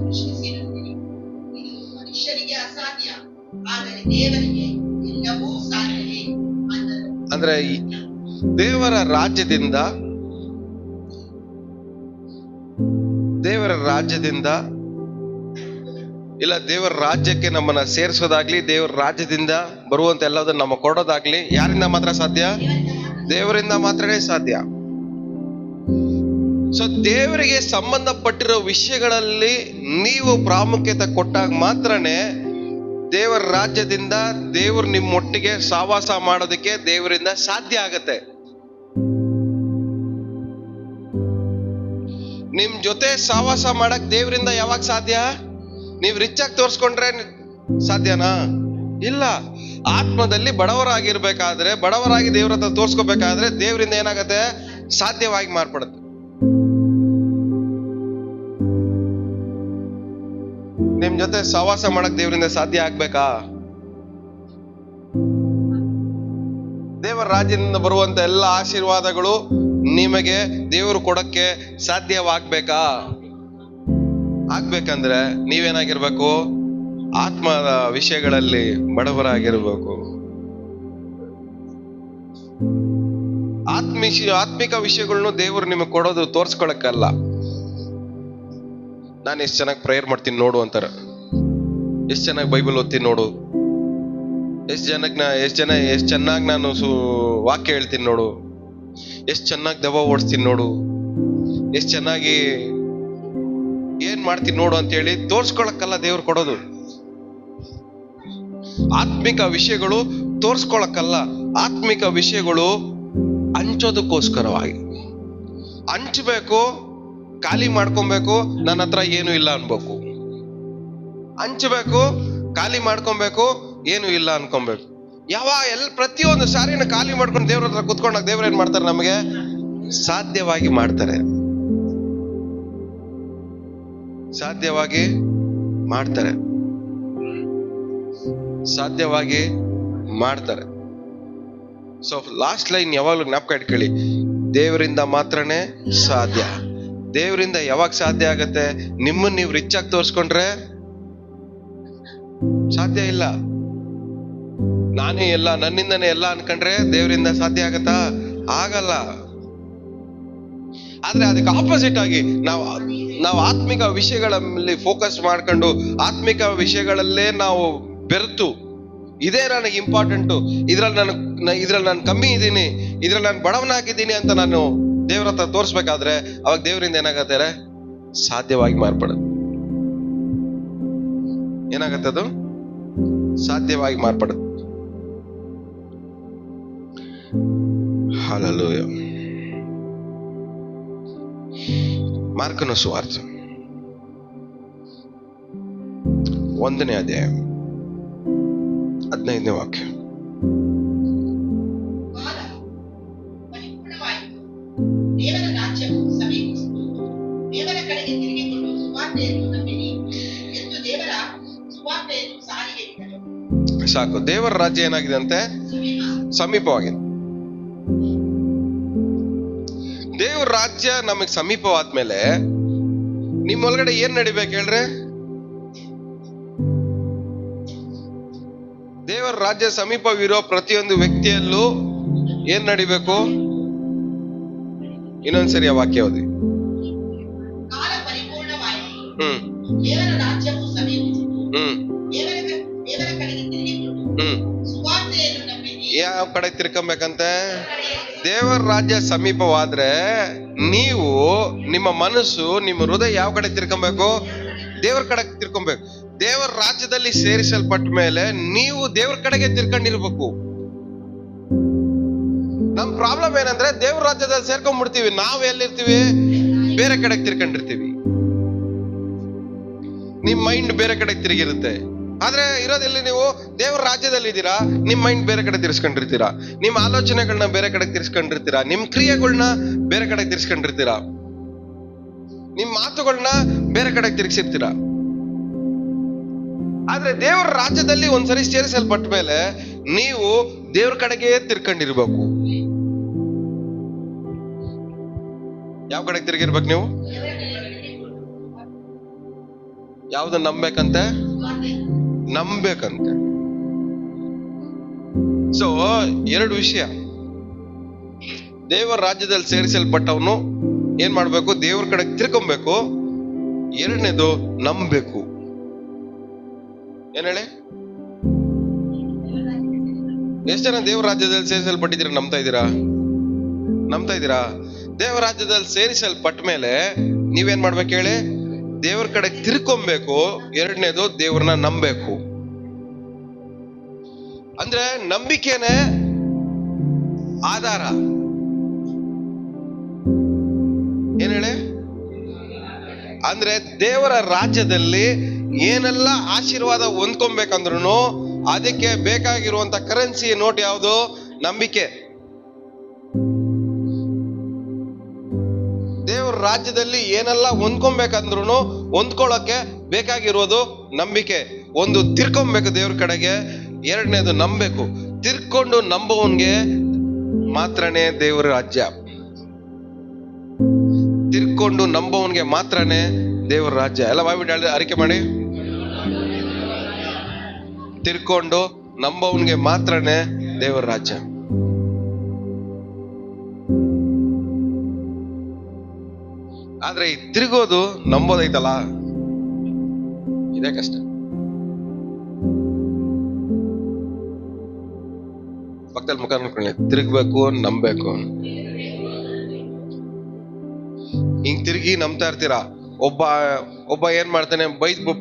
ದೇವರಿಗೆ ಎಲ್ಲವೂ ಸಾಧ್ಯವೇ ಅಂದರು. ಅಂದ್ರೆ ದೇವರ ರಾಜ್ಯದಿಂದ ಇಲ್ಲ ದೇವರ ರಾಜ್ಯಕ್ಕೆ ನಮ್ಮನ್ನ ಸೇರಿಸೋದಾಗ್ಲಿ, ದೇವರ ರಾಜ್ಯದಿಂದ ಬರುವಂತ ಎಲ್ಲದನ್ನ ನಮ್ಮ ಕೊಡೋದಾಗ್ಲಿ ಯಾರಿಂದ ಮಾತ್ರ ಸಾಧ್ಯ? ದೇವರಿಂದ ಮಾತ್ರನೇ ಸಾಧ್ಯ. ಸೊ ದೇವರಿಗೆ ಸಂಬಂಧಪಟ್ಟಿರೋ ವಿಷಯಗಳಲ್ಲಿ ನೀವು ಪ್ರಾಮುಖ್ಯತೆ ಕೊಟ್ಟಾಗ ಮಾತ್ರನೇ ದೇವರ ರಾಜ್ಯದಿಂದ ದೇವರು ನಿಮ್ಮೊಟ್ಟಿಗೆ ಸಹವಾಸ ಮಾಡೋದಕ್ಕೆ ದೇವರಿಂದ ಸಾಧ್ಯ ಆಗತ್ತೆ. ನಿಮ್ ಜೊತೆ ಸಹವಾಸ ಮಾಡಕ್ ದೇವರಿಂದ ಯಾವಾಗ ಸಾಧ್ಯ? ನೀವು ರಿಚ್ ಆಗಿ ತೋರ್ಸ್ಕೊಂಡ್ರೆ ಸಾಧ್ಯನಾ? ಇಲ್ಲ. ಆತ್ಮದಲ್ಲಿ ಬಡವರಾಗಿ ದೇವ್ರ ಹತ್ರ ತೋರ್ಸ್ಕೋಬೇಕಾದ್ರೆ ದೇವರಿಂದ ಏನಾಗತ್ತೆ? ಸಾಧ್ಯವಾಗಿ ಮಾರ್ಪಡುತ್ತೆ. ನಿಮ್ ಜೊತೆ ಸಹವಾಸ ಮಾಡಕ್ ದೇವರಿಂದ ಸಾಧ್ಯ ಆಗ್ಬೇಕಾ? ದೇವರ ರಾಜ್ಯದಿಂದ ಬರುವಂತ ಎಲ್ಲ ಆಶೀರ್ವಾದಗಳು ನಿಮಗೆ ದೇವರು ಕೊಡಕ್ಕೆ ಸಾಧ್ಯವಾಗ್ಬೇಕಾ? ಆಗ್ಬೇಕಂದ್ರೆ ನೀವೇನಾಗಿರ್ಬೇಕು? ಆತ್ಮದ ವಿಷಯಗಳಲ್ಲಿ ಬಡವರಾಗಿರ್ಬೇಕು. ಆತ್ಮಿಕ ವಿಷಯಗಳನ್ನು ದೇವರು ನಿಮಗೆ ಕೊಡೋದು ತೋರ್ಸ್ಕೊಳಕ್ಕಲ್ಲ. ನಾನು ಎಷ್ಟು ಚೆನ್ನಾಗಿ ಪ್ರೇಯರ್ ಮಾಡ್ತೀನಿ ನೋಡು ಅಂತಾರೆ, ಎಷ್ಟು ಚೆನ್ನಾಗಿ ಬೈಬಲ್ ಓದ್ತೀನಿ ನೋಡು, ಎಷ್ಟು ಚೆನ್ನಾಗಿ ನಾನು ವಾಕ್ಯ ಹೇಳ್ತೀನಿ ನೋಡು, ಎಷ್ಟು ಚೆನ್ನಾಗಿ ದೆವ್ವ ಓಡಿಸ್ತೀನಿ ನೋಡು, ಎಷ್ಟು ಚೆನ್ನಾಗಿ ಏನ್ ಮಾಡ್ತೀನಿ ನೋಡು ಅಂತ ಹೇಳಿ ತೋರ್ಸ್ಕೊಳಕ್ಕಲ್ಲ ದೇವ್ರು ಕೊಡೋದು. ಆತ್ಮಿಕ ವಿಷಯಗಳು ತೋರ್ಸ್ಕೊಳಕ್ಕಲ್ಲ, ಆತ್ಮಿಕ ವಿಷಯಗಳು ಹಂಚೋದಕ್ಕೋಸ್ಕರವಾಗಿ. ಹಂಚಬೇಕು, ಖಾಲಿ ಮಾಡ್ಕೊಬೇಕು, ನನ್ನ ಹತ್ರ ಏನು ಇಲ್ಲ ಅನ್ಬೇಕು. ಹಂಚಬೇಕು, ಖಾಲಿ ಮಾಡ್ಕೊಬೇಕು, ಏನು ಇಲ್ಲ ಅನ್ಕೊಬೇಕು. ಪ್ರತಿಯೊಂದು ಸಾರಿನ ಖಾಲಿ ಮಾಡ್ಕೊಂಡು ದೇವ್ರ ಹತ್ರ ಕುತ್ಕೊಂಡಾಗ ದೇವ್ರ ಏನ್ ಮಾಡ್ತಾರೆ? ನಮಗೆ ಸಾಧ್ಯವಾಗಿ ಮಾಡ್ತಾರೆ. ಸೊ ಲಾಸ್ಟ್ ಲೈನ್ ಯಾವಾಗಲೂ ಜ್ಞಾಪಕ ಇಟ್ಕೊಳ್ಳಿ, ದೇವರಿಂದ ಮಾತ್ರನೇ ಸಾಧ್ಯ. ದೇವರಿಂದ ಯಾವಾಗ ಸಾಧ್ಯ ಆಗತ್ತೆ? ನಿಮ್ಮನ್ನ ನೀವು ರಿಚ್ ಆಗಿ ತೋರ್ಸ್ಕೊಂಡ್ರೆ ಸಾಧ್ಯ ಇಲ್ಲ. ನಾನೇ ಎಲ್ಲ, ನನ್ನಿಂದನೇ ಎಲ್ಲ ಅನ್ಕೊಂಡ್ರೆ ದೇವರಿಂದ ಸಾಧ್ಯ ಆಗತ್ತಾ? ಆಗಲ್ಲ. ಆದ್ರೆ ಅದಕ್ಕೆ ಆಪೋಸಿಟ್ ಆಗಿ ನಾವು ಆತ್ಮಿಕ ವಿಷಯಗಳಲ್ಲಿ ಫೋಕಸ್ ಮಾಡ್ಕೊಂಡು ಆತ್ಮಿಕ ವಿಷಯಗಳಲ್ಲೇ ನಾವು ಬೆರೆತು, ಇದೇ ನನಗೆ ಇಂಪಾರ್ಟೆಂಟು, ಇದ್ರಲ್ಲಿ ನಾನು ಕಮ್ಮಿ ಇದ್ದೀನಿ, ಇದ್ರಲ್ಲಿ ನಾನು ಬಡವನಾಗಿದ್ದೀನಿ ಅಂತ ನಾನು ದೇವ್ರ ಹತ್ರ ತೋರ್ಸ್ಬೇಕಾದ್ರೆ ಅವಾಗ ದೇವರಿಂದ ಏನಾಗತ್ತೆ? ಸಾಧ್ಯವಾಗಿ ಮಾರ್ಪಡುತ್ತೆ. ಏನಾಗತ್ತದು? ಸಾಧ್ಯವಾಗಿ ಮಾರ್ಪಡುತ್ತೆ. ಹಲ್ಲೆಲೂಯಾ. ಮಾರ್ಕನ ಸುವಾರ್ತೆ 1ನೇ ಅಧ್ಯಾಯ 15ನೇ ವಾಕ್ಯ. ದೇವರ ರಾಜ್ಯವು ಸಮೀಪಿಸಿತು, ದೇವರ ಕಡೆಗೆ ತಿರುಗಿಕೊಂಡು ಸುವಾರ್ತೆಯನ್ನು ನಂಬಿರಿ ಎಂದು ದೇವರ ಸುವಾರ್ತೆಯನ್ನು ಸಾರಿ ಹೇಳಿದರು. ಸಾಕು. ದೇವರ ರಾಜ್ಯ ಏನಾಗಿದೆ ಅಂತೆ? ಸಮೀಪವಾಗಿದೆ. ದೇವರ ರಾಜ್ಯ ನಮಗ್ ಸಮೀಪವಾದ್ಮೇಲೆ ನಿಮ್ಮೊಳಗಡೆ ಏನ್ ನಡಿಬೇಕು ಹೇಳ್ರಿ? ದೇವರ ರಾಜ್ಯ ಸಮೀಪವಿರೋ ಪ್ರತಿಯೊಂದು ವ್ಯಕ್ತಿಯಲ್ಲೂ ಏನ್ ನಡಿಬೇಕು? ಇನ್ನೊಂದ್ಸರಿ ಆ ವಾಕ್ಯ ಓದಿ. ಕಾಲ ಪರಿಪೂರ್ಣವಾಯಿತು, ದೇವರ ರಾಜ್ಯವು ಸಮೀಪಿಸಿತು, ದೇವರ ಕಡೆಗೆ ತಿರುಗಿಕೊಂಡು ಸುವಾರ್ತೆಯನ್ನು ನಂಬಿರಿ. ಯಾವ ಕಡೆ ತಿರ್ಕೊಂಬೇಕಂತೆ? ದೇವರ ರಾಜ್ಯ ಸಮೀಪವಾದ್ರೆ ನೀವು ನಿಮ್ಮ ಮನಸ್ಸು, ನಿಮ್ಮ ಹೃದಯ ಯಾವ ಕಡೆ ತಿರ್ಕೊಬೇಕು? ದೇವರ ಕಡೆಗೆ ತಿರ್ಕೊಬೇಕು. ದೇವರ ರಾಜ್ಯದಲ್ಲಿ ಸೇರಿಸಲ್ಪಟ್ಟ ಮೇಲೆ ನೀವು ದೇವರ ಕಡೆಗೆ ತಿರ್ಕೊಂಡಿರ್ಬೇಕು. ನಮ್ ಪ್ರಾಬ್ಲಮ್ ಏನಂದ್ರೆ ದೇವ್ರ ರಾಜ್ಯದಲ್ಲಿ ಸೇರ್ಕೊಂಡ್ಬಿಡ್ತೀವಿ, ನಾವ್ ಎಲ್ಲಿರ್ತೀವಿ? ಬೇರೆ ಕಡೆಗೆ ತಿರ್ಕೊಂಡಿರ್ತೀವಿ. ನಿಮ್ ಮೈಂಡ್ ಬೇರೆ ಕಡೆಗೆ ತಿರುಗಿರುತ್ತೆ. ಆದ್ರೆ ಇರೋದೆಲ್ಲಿ? ನೀವು ದೇವರ ರಾಜ್ಯದಲ್ಲಿ ಇದ್ದೀರಾ, ನಿಮ್ ಮೈಂಡ್ ಬೇರೆ ಕಡೆ ತಿರ್ಸ್ಕೊಂಡಿರ್ತೀರಾ, ನಿಮ್ ಆಲೋಚನೆಗಳನ್ನ ಬೇರೆ ಕಡೆ ತಿರ್ಸ್ಕೊಂಡಿರ್ತೀರಾ, ನಿಮ್ ಕ್ರಿಯೆಗಳನ್ನ ಬೇರೆ ಕಡೆ ತಿರ್ಸ್ಕೊಂಡಿರ್ತೀರಾ, ನಿಮ್ ಮಾತುಗಳನ್ನ ಬೇರೆ ಕಡೆ ತಿರ್ಗಿಸಿರ್ತೀರಾ. ಆದ್ರೆ ದೇವರ ರಾಜ್ಯದಲ್ಲಿ ಒಂದ್ಸರಿ ಸೇರಿಸಲ್ಪಟ್ಟ ಮೇಲೆ ನೀವು ದೇವ್ರ ಕಡೆಗೆ ತಿರ್ಕೊಂಡಿರ್ಬೇಕು. ಯಾವ ಕಡೆಗೆ ತಿರ್ಗಿರ್ಬೇಕು ನೀವು? ಯಾವ್ದನ್ನ ನಂಬೇಕಂತೆ? ಸೊ ಎರಡು ವಿಷಯ. ದೇವರ ರಾಜ್ಯದಲ್ಲಿ ಸೇರಿಸಲ್ಪಟ್ಟವನು ಏನ್ ಮಾಡ್ಬೇಕು? ದೇವರ ಕಡೆ ತಿರ್ಕೊಬೇಕು. ಎರಡನೇದು ನಂಬಬೇಕು. ಏನ್ ಹೇಳಿ? ಎಷ್ಟು ಜನ ದೇವರ ರಾಜ್ಯದಲ್ಲಿ ಸೇರಿಸಲ್ಪಟ್ಟಿದ್ದೀರಾ? ನಂಬ್ತಾ ಇದ್ದೀರಾ? ದೇವರ ರಾಜ್ಯದಲ್ಲಿ ಸೇರಿಸಲ್ಪಟ್ಟ ಮೇಲೆ ನೀವೇನ್ ಮಾಡ್ಬೇಕು ಹೇಳಿ? ದೇವರ ಕಡೆ ತಿರ್ಕೊಬೇಕು. ಎರಡನೇದು ದೇವ್ರನ್ನ ನಂಬಬೇಕು. ಅಂದ್ರೆ ನಂಬಿಕೆನೆ ಆಧಾರ. ಏನ್ ಹೇಳಿ? ಅಂದ್ರೆ ದೇವರ ರಾಜ್ಯದಲ್ಲಿ ಏನೆಲ್ಲ ಆಶೀರ್ವಾದ ಹೊಂದ್ಕೊಬೇಕಂದ್ರೂ ಅದಕ್ಕೆ ಬೇಕಾಗಿರುವಂತ ಕರೆನ್ಸಿ ನೋಟ್ ಯಾವುದು? ನಂಬಿಕೆ. ದೇವರ ರಾಜ್ಯದಲ್ಲಿ ಏನೆಲ್ಲ ಹೊಂದ್ಕೊಬೇಕಂದ್ರೂ ಹೊಂದ್ಕೊಳ್ಳೋಕೆ ಬೇಕಾಗಿರೋದು ನಂಬಿಕೆ. ಒಂದು ತಿರ್ಕೊಬೇಕು ದೇವ್ರ ಕಡೆಗೆ, ಎರಡನೇದು ನಂಬಬೇಕು. ತಿರ್ಕೊಂಡು ನಂಬುವನ್ಗೆ ಮಾತ್ರನೇ ದೇವರ ರಾಜ್ಯ. ತಿರ್ಕೊಂಡು ನಂಬುವನ್ಗೆ ಮಾತ್ರನೇ ದೇವರ ರಾಜ್ಯ. ಎಲ್ಲ ಬಾಯ್ಬಿಟ್ಟು ಅರಿಕೆ ಮಾಡಿ. ತಿರ್ಕೊಂಡು ನಂಬುವನ್ಗೆ ಮಾತ್ರನೇ ದೇವರ ರಾಜ್ಯ. ಆದ್ರೆ ಈ ತಿರುಗೋದು ನಂಬೋದೈತಲ್ಲ, ಇದೇ ಕಷ್ಟ. ಪಕ್ಕದಲ್ಲಿ ಮುಖ ನೋಡ್ಕೊಳ್ಳಿ. ತಿರುಗ್ಬೇಕು, ನಂಬಬೇಕು. ಹಿಂಗ್ ತಿರುಗಿ ನಂಬ್ತಾ ಇರ್ತೀರಾ. ಒಬ್ಬ ಏನ್ ಮಾಡ್ತಾನೆ?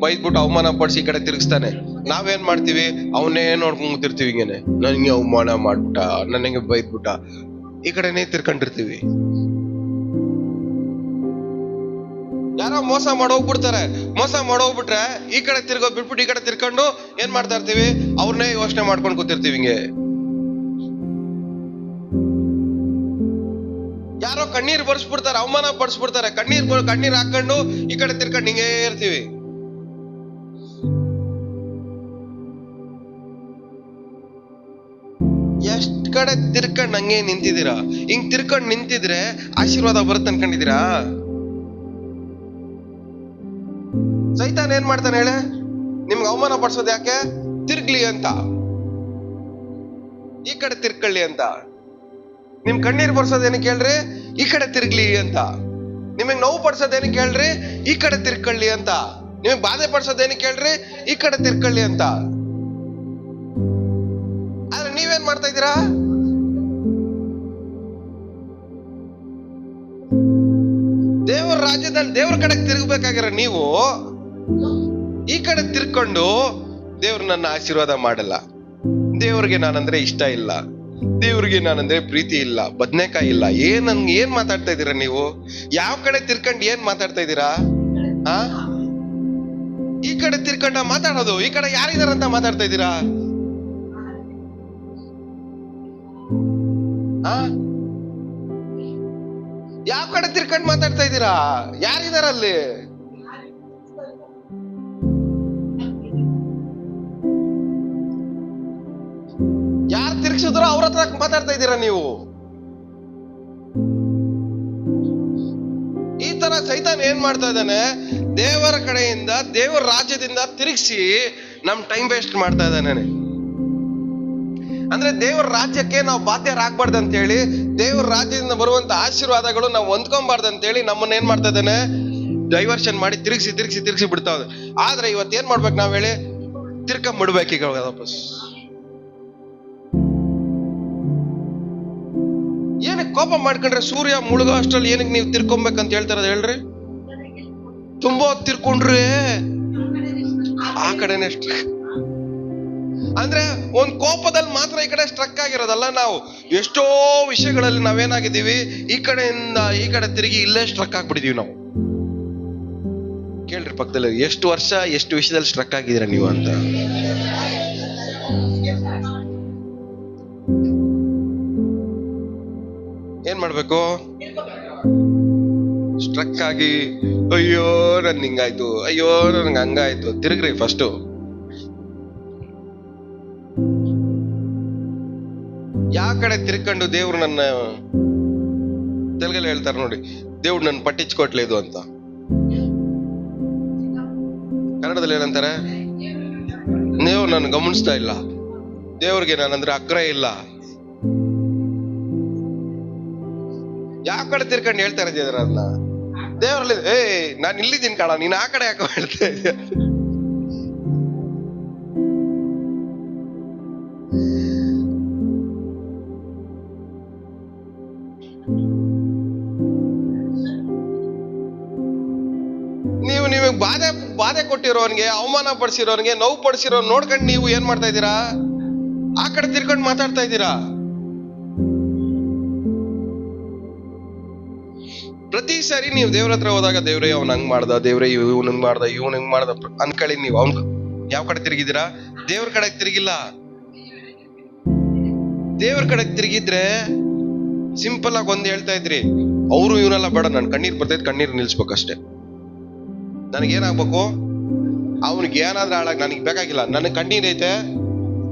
ಬೈದ್ಬಿಟ್ಟು ಅವಮಾನ ಪಡಿಸಿ ಈ ಕಡೆ ತಿರುಗಿಸ್ತಾನೆ. ನಾವೇನ್ ಮಾಡ್ತೀವಿ? ಅವನೇ ನೋಡ್ಕೊಂಡ್ ಕೂತಿರ್ತೀವಿ. ಹಿಂಗೇನೆ, ನನಗೆ ಅವಮಾನ ಮಾಡ್ಬಿಟ್ಟ, ನನಗೆ ಬೈದ್ಬಿಟ್ಟ, ಈ ಕಡೆನೇ ತಿರ್ಕೊಂಡಿರ್ತೀವಿ. ಯಾರೋ ಮೋಸ ಮಾಡೋಗ್ಬಿಡ್ತಾರೆ. ಮೋಸ ಮಾಡೋಗ್ಬಿಟ್ರೆ ಈ ಕಡೆ ತಿರ್ಗೋದ್ ಬಿಟ್ಬಿಟ್ಟು ಈ ಕಡೆ ತಿರ್ಕೊಂಡು ಏನ್ ಮಾಡ್ತಾ ಇರ್ತೀವಿ? ಅವ್ರನ್ನೇ ಯೋಚನೆ ಮಾಡ್ಕೊಂಡು ಕೂತಿರ್ತೀವಿ. ಹಿಂಗೆ ಯಾರೋ ಕಣ್ಣೀರ್ ಬರ್ಸ್ಬಿಡ್ತಾರೆ, ಅವಮಾನ ಪಡಿಸ್ಬಿಡ್ತಾರೆ. ಕಣ್ಣೀರ್ ಹಾಕೊಂಡು ಈ ಕಡೆ ತಿರ್ಕೊಂಡು ಹಿಂಗೇ ಇರ್ತೀವಿ. ಎಷ್ಟ್ ಕಡೆ ತಿರ್ಕೊಂಡ್ ಹಂಗೆ ನಿಂತಿದ್ದೀರಾ? ಹಿಂಗ್ ತಿರ್ಕೊಂಡ್ ನಿಂತಿದ್ರೆ ಆಶೀರ್ವಾದ ಬರುತ್ತೆ ಅನ್ಕೊಂಡಿದ್ದೀರಾ? ಸೈತಾನ್ ಏನ್ ಮಾಡ್ತಾನೆ ಹೇಳ? ನಿಮ್ಗೆ ಅವಮಾನ ಪಡಿಸೋದು ಯಾಕೆ? ತಿರ್ಗ್ಲಿ ಅಂತ, ಈ ಕಡೆ ತಿರ್ಕೊಳ್ಳಿ ಅಂತ. ನಿಮ್ ಕಣ್ಣೀರ್ ಬರ್ಸೋದೇನಕ್ಕೆ ಹೇಳ್ರಿ? ಈ ಕಡೆ ತಿರ್ಗ್ಲಿ ಅಂತ. ನಿಮಗ್ ನೋವು ಪಡ್ಸೋದೇನಕ್ಕೆ ಹೇಳ್ರಿ? ಈ ಕಡೆ ತಿರ್ಕೊಳ್ಳಿ ಅಂತ. ನಿಮಗ್ ಬಾಧೆ ಪಡ್ಸೋದೇನಕ್ಕೆ ಹೇಳ್ರಿ? ಈ ಕಡೆ ತಿರ್ಕೊಳ್ಳಿ ಅಂತ. ಆದ್ರೆ ನೀವೇನ್ ಮಾಡ್ತಾ ಇದ್ದೀರಾ? ದೇವರ ರಾಜ್ಯದಲ್ಲಿ ದೇವ್ರ ಕಡೆ ತಿರುಗಬೇಕಾಗಿರೋ ನೀವು ಈ ಕಡೆ ತಿರ್ಕೊಂಡು ದೇವ್ರು ನನ್ನ ಆಶೀರ್ವಾದ ಮಾಡಲ್ಲ, ದೇವ್ರಿಗೆ ನಾನಂದ್ರೆ ಇಷ್ಟ ಇಲ್ಲ, ದೇವ್ರಿಗೆ ನಾನಂದ್ರೆ ಪ್ರೀತಿ ಇಲ್ಲ, ಬದ್ನೆಕಾಯಿ ಇಲ್ಲ, ಏನ್ ಮಾತಾಡ್ತಾ ಇದ್ದೀರಾ ನೀವು? ಯಾವ ಕಡೆ ತಿರ್ಕೊಂಡು ಏನ್ ಮಾತಾಡ್ತಾ ಇದ್ದೀರಾ? ಈ ಕಡೆ ತಿರ್ಕೊಂಡ ಮಾತಾಡೋದು, ಈ ಕಡೆ ಯಾರಿದಾರಂತ ಮಾತಾಡ್ತಾ ಇದ್ದೀರಾ? ಯಾವ ಕಡೆ ತಿರ್ಕೊಂಡು ಮಾತಾಡ್ತಾ ಇದ್ದೀರಾ? ಯಾರಿದಾರಲ್ಲಿ? ಯಾರು ತಿರ್ಗಿಸಿದ್ರು ಅವ್ರ ಹತ್ರ ಮಾತಾಡ್ತಾ ಇದ್ದೀರಾ ನೀವು? ಈ ತರ ಸೈತಾನ್ ಏನ್ ಮಾಡ್ತಾ ಇದ್ದಾನೆ? ದೇವರ ಕಡೆಯಿಂದ, ದೇವರ ರಾಜ್ಯದಿಂದ ತಿರುಗಿಸಿ ನಮ್ ಟೈಮ್ ವೇಸ್ಟ್ ಮಾಡ್ತಾ ಇದ್ದಾನೆ. ಅಂದ್ರೆ ದೇವರ ರಾಜ್ಯಕ್ಕೆ ನಾವು ಬಾಧ್ಯರಾಗಬಾರ್ದು ಅಂತ ಹೇಳಿ, ದೇವರ ರಾಜ್ಯದಿಂದ ಬರುವಂತ ಆಶೀರ್ವಾದಗಳು ನಾವು ಹೊಂದ್ಕೊಬಾರ್ದು ಅಂತ ಹೇಳಿ ನಮ್ಮನ್ನ ಏನ್ ಮಾಡ್ತಾ ಇದ್ದಾನೆ? ಡೈವರ್ಷನ್ ಮಾಡಿ ತಿರುಗಿಸಿ ಬಿಡ್ತಾ ಇದೆ. ಆದ್ರೆ ಇವತ್ತು ಏನ್ ಮಾಡ್ಬೇಕು ನಾವ್ ಹೇಳಿ? ತಿರ್ಕೊಂಡ್ಬಿಡ್ಬೇಕೀಗ ವಾಪಸ್. ಏನಕ್ಕೆ ಕೋಪ ಮಾಡ್ಕೊಂಡ್ರೆ ಸೂರ್ಯ ಮುಳುಗೋ ಅಷ್ಟ್ರಲ್ಲಿ ಏನಕ್ಕೆ ನೀವು ತಿರ್ಕೊಬೇಕಂತ ಹೇಳ್ತಾರದು ಹೇಳ್ರಿ? ತುಂಬಾ ತಿರ್ಕೊಂಡ್ರೆ ಆ ಕಡೆನೆ ಅಂದ್ರೆ ಒಂದ್ ಕೋಪದಲ್ಲಿ ಮಾತ್ರ ಈ ಕಡೆ ಸ್ಟ್ರಕ್ ಆಗಿರೋದಲ್ಲ. ನಾವು ಎಷ್ಟೋ ವಿಷಯಗಳಲ್ಲಿ ನಾವೇನಾಗಿದ್ದೀವಿ, ಈ ಕಡೆಯಿಂದ ಈ ಕಡೆ ತಿರುಗಿ ಇಲ್ಲೇ ಸ್ಟ್ರಕ್ ಆಗ್ಬಿಟ್ಟಿದೀವಿ ನಾವು. ಕೇಳ್ರಿ ಪಕ್ಕದಲ್ಲಿ, ಎಷ್ಟು ವರ್ಷ ಎಷ್ಟು ವಿಷಯದಲ್ಲಿ ಸ್ಟ್ರಕ್ ಆಗಿದ್ದೀರಾ ನೀವು ಅಂತ. ಏನ್ ಮಾಡ್ಬೇಕು? ಸ್ಟ್ರಕ್ ಆಗಿ ಅಯ್ಯೋ ನನ್ ಹಿಂಗಾಯ್ತು, ಅಯ್ಯೋ ನನ್ಗೆ ಹಂಗಾಯ್ತು, ತಿರುಗ್ರಿ ಫಸ್ಟ್. ಯಾವ ಕಡೆ ತಿರ್ಕೊಂಡು ದೇವ್ರು ನನ್ನ, ತೆಲುಗಲ್ಲಿ ಹೇಳ್ತಾರೆ ನೋಡಿ, ದೇವ್ರು ನನ್ನ ಪಟ್ಟಿಚ್ಕೊಟ್ಲೆ ಇದು ಅಂತ. ಕನ್ನಡದಲ್ಲಿ ಏನಂತಾರೆ? ನೀವು ನನ್ನ ಗಮನಿಸ್ತಾ ಇಲ್ಲ. ದೇವ್ರಿಗೆ ನಾನಂದ್ರೆ ಅಗ್ರಹ ಇಲ್ಲ. ಯಾವ ಕಡೆ ತಿರ್ಕೊಂಡು ಹೇಳ್ತಾ ಇದ್ದೀರ ಅದನ್ನ? ದೇವರಲ್ಲಿ ನಾನು ಇಲ್ಲಿದ್ದೀನಿ ಕಣ, ನೀನ್ ಆ ಕಡೆ ಯಾಕೆ ಹೇಳ್ತಾ ಇದೀಯ? ನೀವು ನಿಮಗೆ ಬಾಧೆ ಕೊಟ್ಟಿರೋನ್ಗೆ, ಅವಮಾನ ಪಡಿಸಿರೋನ್ಗೆ, ನೋವು ಪಡಿಸಿರೋ ನೋಡ್ಕೊಂಡು ನೀವು ಏನ್ ಮಾಡ್ತಾ ಇದ್ದೀರಾ? ಆ ಕಡೆ ತಿರ್ಕೊಂಡು ಮಾತಾಡ್ತಾ ಇದ್ದೀರಾ. ಪ್ರತಿ ಸಾರಿ ನೀವು ದೇವ್ರ ಹತ್ರ ಹೋದಾಗ, ದೇವ್ರೇ ಅವ್ನ ಹಂಗ್ ಮಾಡ್ದ, ದೇವ್ರೇ ಇವ್ನ ಹಂಗ್ ಮಾಡ್ದ ಅನ್ಕಳಿ, ನೀವು ಅವ್ನ್ ಯಾವ ಕಡೆ ತಿರುಗಿದ್ದೀರಾ? ದೇವ್ರ ಕಡೆ ತಿರುಗಿಲ್ಲ. ದೇವ್ರ ಕಡೆ ತಿರುಗಿದ್ರೆ ಸಿಂಪಲ್ ಆಗಿ ಒಂದ್ ಹೇಳ್ತಾ ಇದ್ರಿ, ಅವರು ಇವನೆಲ್ಲ ಬೇಡ, ನನ್ ಕಣ್ಣೀರ್ ಬರ್ತೈತೆ, ಕಣ್ಣೀರ್ ನಿಲ್ಸ್ಬೇಕಷ್ಟೇ. ನನಗೇನಾಗ್ಬೇಕು? ಅವನಿಗೆ ಏನಾದ್ರೂ ಹಾಳಾಗಿ ನನಗೆ ಬೇಕಾಗಿಲ್ಲ, ನನಗೆ ಕಣ್ಣೀರ್ ಐತೆ,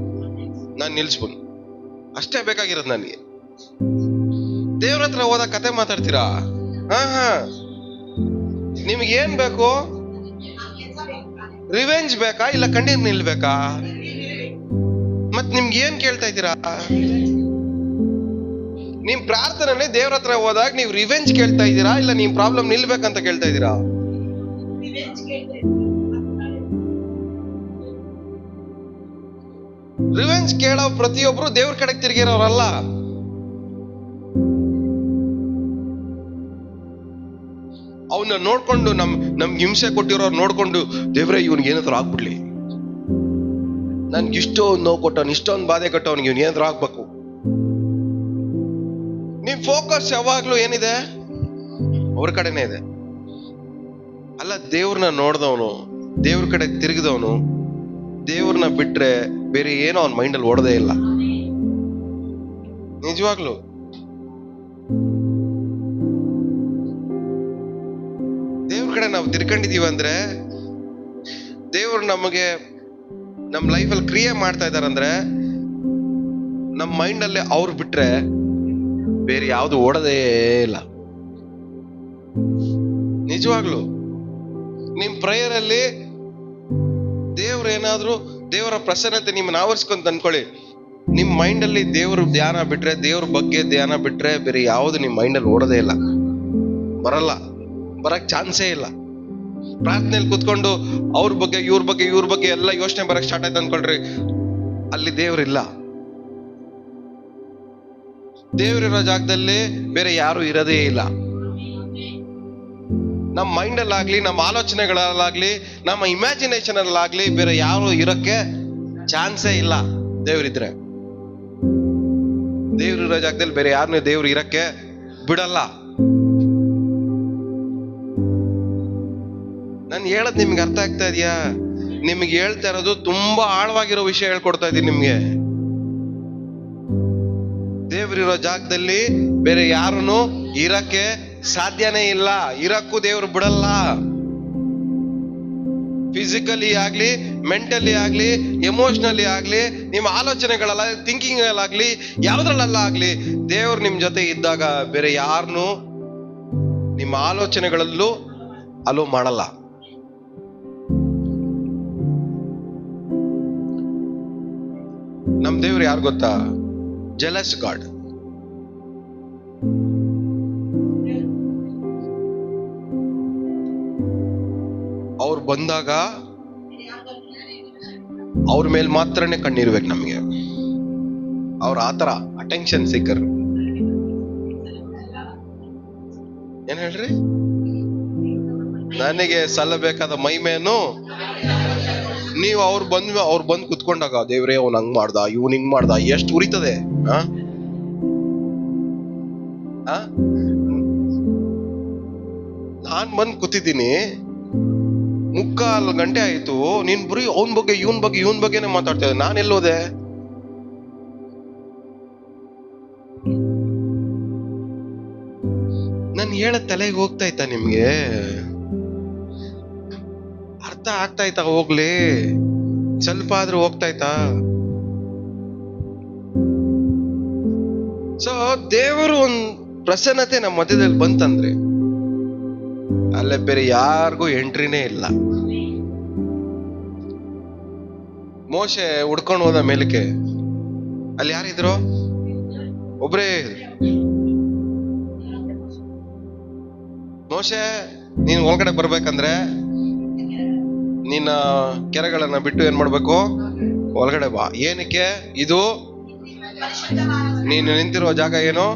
ನಾನು ನಿಲ್ಸ್ಬೋದು ಅಷ್ಟೇ ಬೇಕಾಗಿರೋದು ನನಗೆ. ದೇವ್ರ ಹತ್ರ ಹೋದಾಗ ಕತೆ ಮಾತಾಡ್ತೀರಾ? ನಿಮ್ಗೆ ಏನ್ ಬೇಕು? ರಿವೆಂಜ್ ಬೇಕಾ ಇಲ್ಲ ಕಣ್ಣೀರ್ ನಿಲ್ಬೇಕಾ? ಮತ್ ನಿಮ್ಗೆ ಏನ್ ಕೇಳ್ತಾ ಇದ್ದೀರಾ? ನಿಮ್ ಪ್ರಾರ್ಥನೆ ದೇವ್ರ ಹತ್ರ ಹೋದಾಗ ನೀವು ರಿವೆಂಜ್ ಕೇಳ್ತಾ ಇದ್ದೀರಾ ಇಲ್ಲ ನಿಮ್ ಪ್ರಾಬ್ಲಮ್ ನಿಲ್ಬೇಕಂತ ಕೇಳ್ತಾ ಇದ್ದೀರಾ? ರಿವೆಂಜ್ ಕೇಳೋ ಪ್ರತಿಯೊಬ್ರು ದೇವ್ರ ಕಡೆಗೆ ತಿರುಗಿರೋರಲ್ಲ. ಅವನ್ನ ನೋಡ್ಕೊಂಡು ನಮ್ಗೆ ಹಿಂಸೆ ಕೊಟ್ಟಿರೋರು ನೋಡ್ಕೊಂಡು, ದೇವ್ರೆ ಇವನ್ಗೆ ಏನಾದ್ರು ಆಗ್ಬಿಡ್ಲಿ, ನನ್ಗೆ ಇಷ್ಟೊಂದು ನೋವು ಕೊಟ್ಟವನ್, ಇಷ್ಟೊಂದು ಬಾಧೆ ಕೊಟ್ಟವನ್ಗೆ ಇವ್ನ ಏನಾದ್ರು ಆಗ್ಬೇಕು. ನಿಮ್ ಫೋಕಸ್ ಯಾವಾಗ್ಲೂ ಏನಿದೆ? ಅವ್ರ ಕಡೆನೇ ಇದೆ. ಅಲ್ಲ, ದೇವ್ರನ್ನ ನೋಡ್ದವನು, ದೇವ್ರ ಕಡೆ ತಿರುಗಿದವನು, ದೇವ್ರನ್ನ ಬಿಟ್ರೆ ಬೇರೆ ಏನೋ ಅವನ ಮೈಂಡಲ್ಲಿ ಓಡದೇ ಇಲ್ಲ. ನಿಜವಾಗ್ಲು ದೇವ್ರ ಕಡೆ ನಾವು ತಿರ್ಕೊಂಡಿದೀವಿ ಅಂದ್ರೆ, ದೇವ್ರು ನಮಗೆ ನಮ್ ಲೈಫಲ್ಲಿ ಕ್ರಿಯೆ ಮಾಡ್ತಾ ಇದಾರಂದ್ರೆ, ನಮ್ ಮೈಂಡ್ ಅಲ್ಲಿ ಅವ್ರು ಬಿಟ್ರೆ ಬೇರೆ ಯಾವ್ದು ಓಡದೇ ಇಲ್ಲ. ನಿಜವಾಗ್ಲು ನಿಮ್ ಪ್ರೇಯರ್ ಅಲ್ಲಿ ದೇವ್ರ ಏನಾದ್ರು, ದೇವರ ಪ್ರಸನ್ನತೆ ನಿಮ್ಮನ್ನ ಆವರಿಸ್ಕೊಂತ ಅನ್ಕೊಳ್ಳಿ. ನಿಮ್ ಮೈಂಡ್ ಅಲ್ಲಿ ದೇವ್ರ ಧ್ಯಾನ ಬಿಟ್ರೆ, ದೇವ್ರ ಬಗ್ಗೆ ಧ್ಯಾನ ಬಿಟ್ರೆ ಬೇರೆ ಯಾವ್ದು ನಿಮ್ ಮೈಂಡ್ ಅಲ್ಲಿ ಓಡದೇ ಇಲ್ಲ, ಬರಕ್ ಚಾನ್ಸೇ ಇಲ್ಲ. ಪ್ರಾರ್ಥನೆಯಲ್ಲಿ ಕುತ್ಕೊಂಡು ಅವ್ರ ಬಗ್ಗೆ ಇವ್ರ ಬಗ್ಗೆ ಎಲ್ಲ ಯೋಚನೆ ಬರಕ್ ಸ್ಟಾರ್ಟ್ ಆಯ್ತು ಅನ್ಕೊಳ್ರಿ, ಅಲ್ಲಿ ದೇವ್ರಿಲ್ಲ. ದೇವ್ರಿರೋ ಜಾಗದಲ್ಲಿ ಬೇರೆ ಯಾರು ಇರೋದೇ ಇಲ್ಲ. ನಮ್ಮ ಮೈಂಡ್ ಅಲ್ಲಾಗ್ಲಿ, ನಮ್ಮ ಆಲೋಚನೆಗಳಲ್ಲಾಗ್ಲಿ, ನಮ್ಮ ಇಮ್ಯಾಜಿನೇಷನ್ ಅಲ್ಲಾಗ್ಲಿ ಬೇರೆ ಯಾರು ಇರೋಕ್ಕೆ ಚಾನ್ಸೇ ಇಲ್ಲ. ದೇವ್ರಿದ್ರೆ, ದೇವ್ರಿರೋ ಜಾಗದಲ್ಲಿ ಬೇರೆ ಯಾರನ್ನೂ ದೇವ್ರು ಇರಕ್ಕೆ ಬಿಡಲ್ಲ. ನಾನು ಹೇಳದ್ ನಿಮ್ಗೆ ಅರ್ಥ ಆಗ್ತಾ ಇದೆಯಾ? ನಿಮ್ಗೆ ಹೇಳ್ತಾ ಇರೋದು ತುಂಬಾ ಆಳವಾಗಿರೋ ವಿಷಯ ಹೇಳ್ಕೊಡ್ತಾ ಇದೀನಿ ನಿಮ್ಗೆ. ದೇವ್ರಿರೋ ಜಾಗದಲ್ಲಿ ಬೇರೆ ಯಾರನ್ನು ಇರಕ್ಕೆ ಸಾಧ್ಯನೇ ಇಲ್ಲ, ಇರಕ್ಕೂ ದೇವ್ರು ಬಿಡಲ್ಲ. ಫಿಸಿಕಲಿ ಆಗ್ಲಿ, ಮೆಂಟಲಿ ಆಗ್ಲಿ, ಎಮೋಷನಲಿ ಆಗ್ಲಿ, ನಿಮ್ಮ ಆಲೋಚನೆಗಳಲ್ಲ, ಥಿಂಕಿಂಗ್ ಅಲ್ಲಾಗ್ಲಿ, ಯಾವ್ದ್ರಲ್ಲ ಆಗ್ಲಿ, ದೇವ್ರು ನಿಮ್ ಜೊತೆ ಇದ್ದಾಗ ಬೇರೆ ಯಾರನ್ನು ನಿಮ್ಮ ಆಲೋಚನೆಗಳಲ್ಲೂ ಅಲೋ ಮಾಡಲ್ಲ. ನಮ್ ದೇವ್ರು ಯಾರು ಗೊತ್ತಾ? Jealous god. ಅವ್ರು ಬಂದಾಗ ಅವ್ರ ಮೇಲೆ ಮಾತ್ರನೇ ಕಣ್ಣಿರ್ಬೇಕು ನಮ್ಗೆ. ಅವ್ರ ಆತರ ಅಟೆನ್ಷನ್ ಸಿಕ್ಕರ್. ಏನ್ ಹೇಳ್ರಿ? ನನಗೆ ಸಲ್ಲಬೇಕಾದ ಮೈಮೇನು ನೀವು ಅವ್ರು ಬಂದ್ ಕುತ್ಕೊಂಡಾಗ, ದೇವ್ರೇ ಅವ್ನ್ ಹಂಗ್ ಮಾಡ್ದ, ಇವ್ನ್ ಹಿಂಗ್ ಮಾಡ್ದ, ಎಷ್ಟು ಉರಿತದೆ. ನಾನ್ ಬಂದ್ ಕೂತಿದ್ದೀನಿ, 3/4 ಗಂಟೆ ಆಯ್ತು, ನೀನ್ ಬರೀ ಅವನ್ ಬಗ್ಗೆ ಇವನ್ ಬಗ್ಗೆನೆ ಮಾತಾಡ್ತಾ ಇದ್ದೆ. ನಾನ್ ಎಲ್ಲೋದೆ? ನನ್ ಹೇಳ ತಲೆಗೆ ಹೋಗ್ತಾ ಇತ್ತ? ನಿಮ್ಗೆ ಅರ್ಥ ಆಗ್ತಾ ಇತ್ತ? ಹೋಗ್ಲಿ, ಸ್ವಲ್ಪ ಆದ್ರೂ ಹೋಗ್ತಾ ಇತ್ತ? ಸೊ ದೇವರು ಒಂದ್ ಪ್ರಸನ್ನತೆ ನಮ್ಮ ಮಧ್ಯದಲ್ಲಿ ಬಂತಂದ್ರೆ ಅಲ್ಲೇ ಬೇರೆ ಯಾರಿಗೂ ಎಂಟ್ರಿನೇ ಇಲ್ಲ. ಮೋಶೆ ಹುಡ್ಕೊಂಡು ಹೋದ ಮೇಲಕ್ಕೆ ಅಲ್ಲಿ ಯಾರಿದ್ರು? ಒಬ್ರೇ. ಮೋಶೆ, ನೀನ್ ಒಳಗಡೆ ಬರ್ಬೇಕಂದ್ರೆ ನಿನ್ನ ಕೆರೆಗಳನ್ನ ಬಿಟ್ಟು ಏನ್ ಮಾಡ್ಬೇಕು? ಒಳಗಡೆ ಬಾ. ಏನಕ್ಕೆ? ಇದು ನೀನು ನಿಂತಿರುವ ಜಾಗ ಏನು?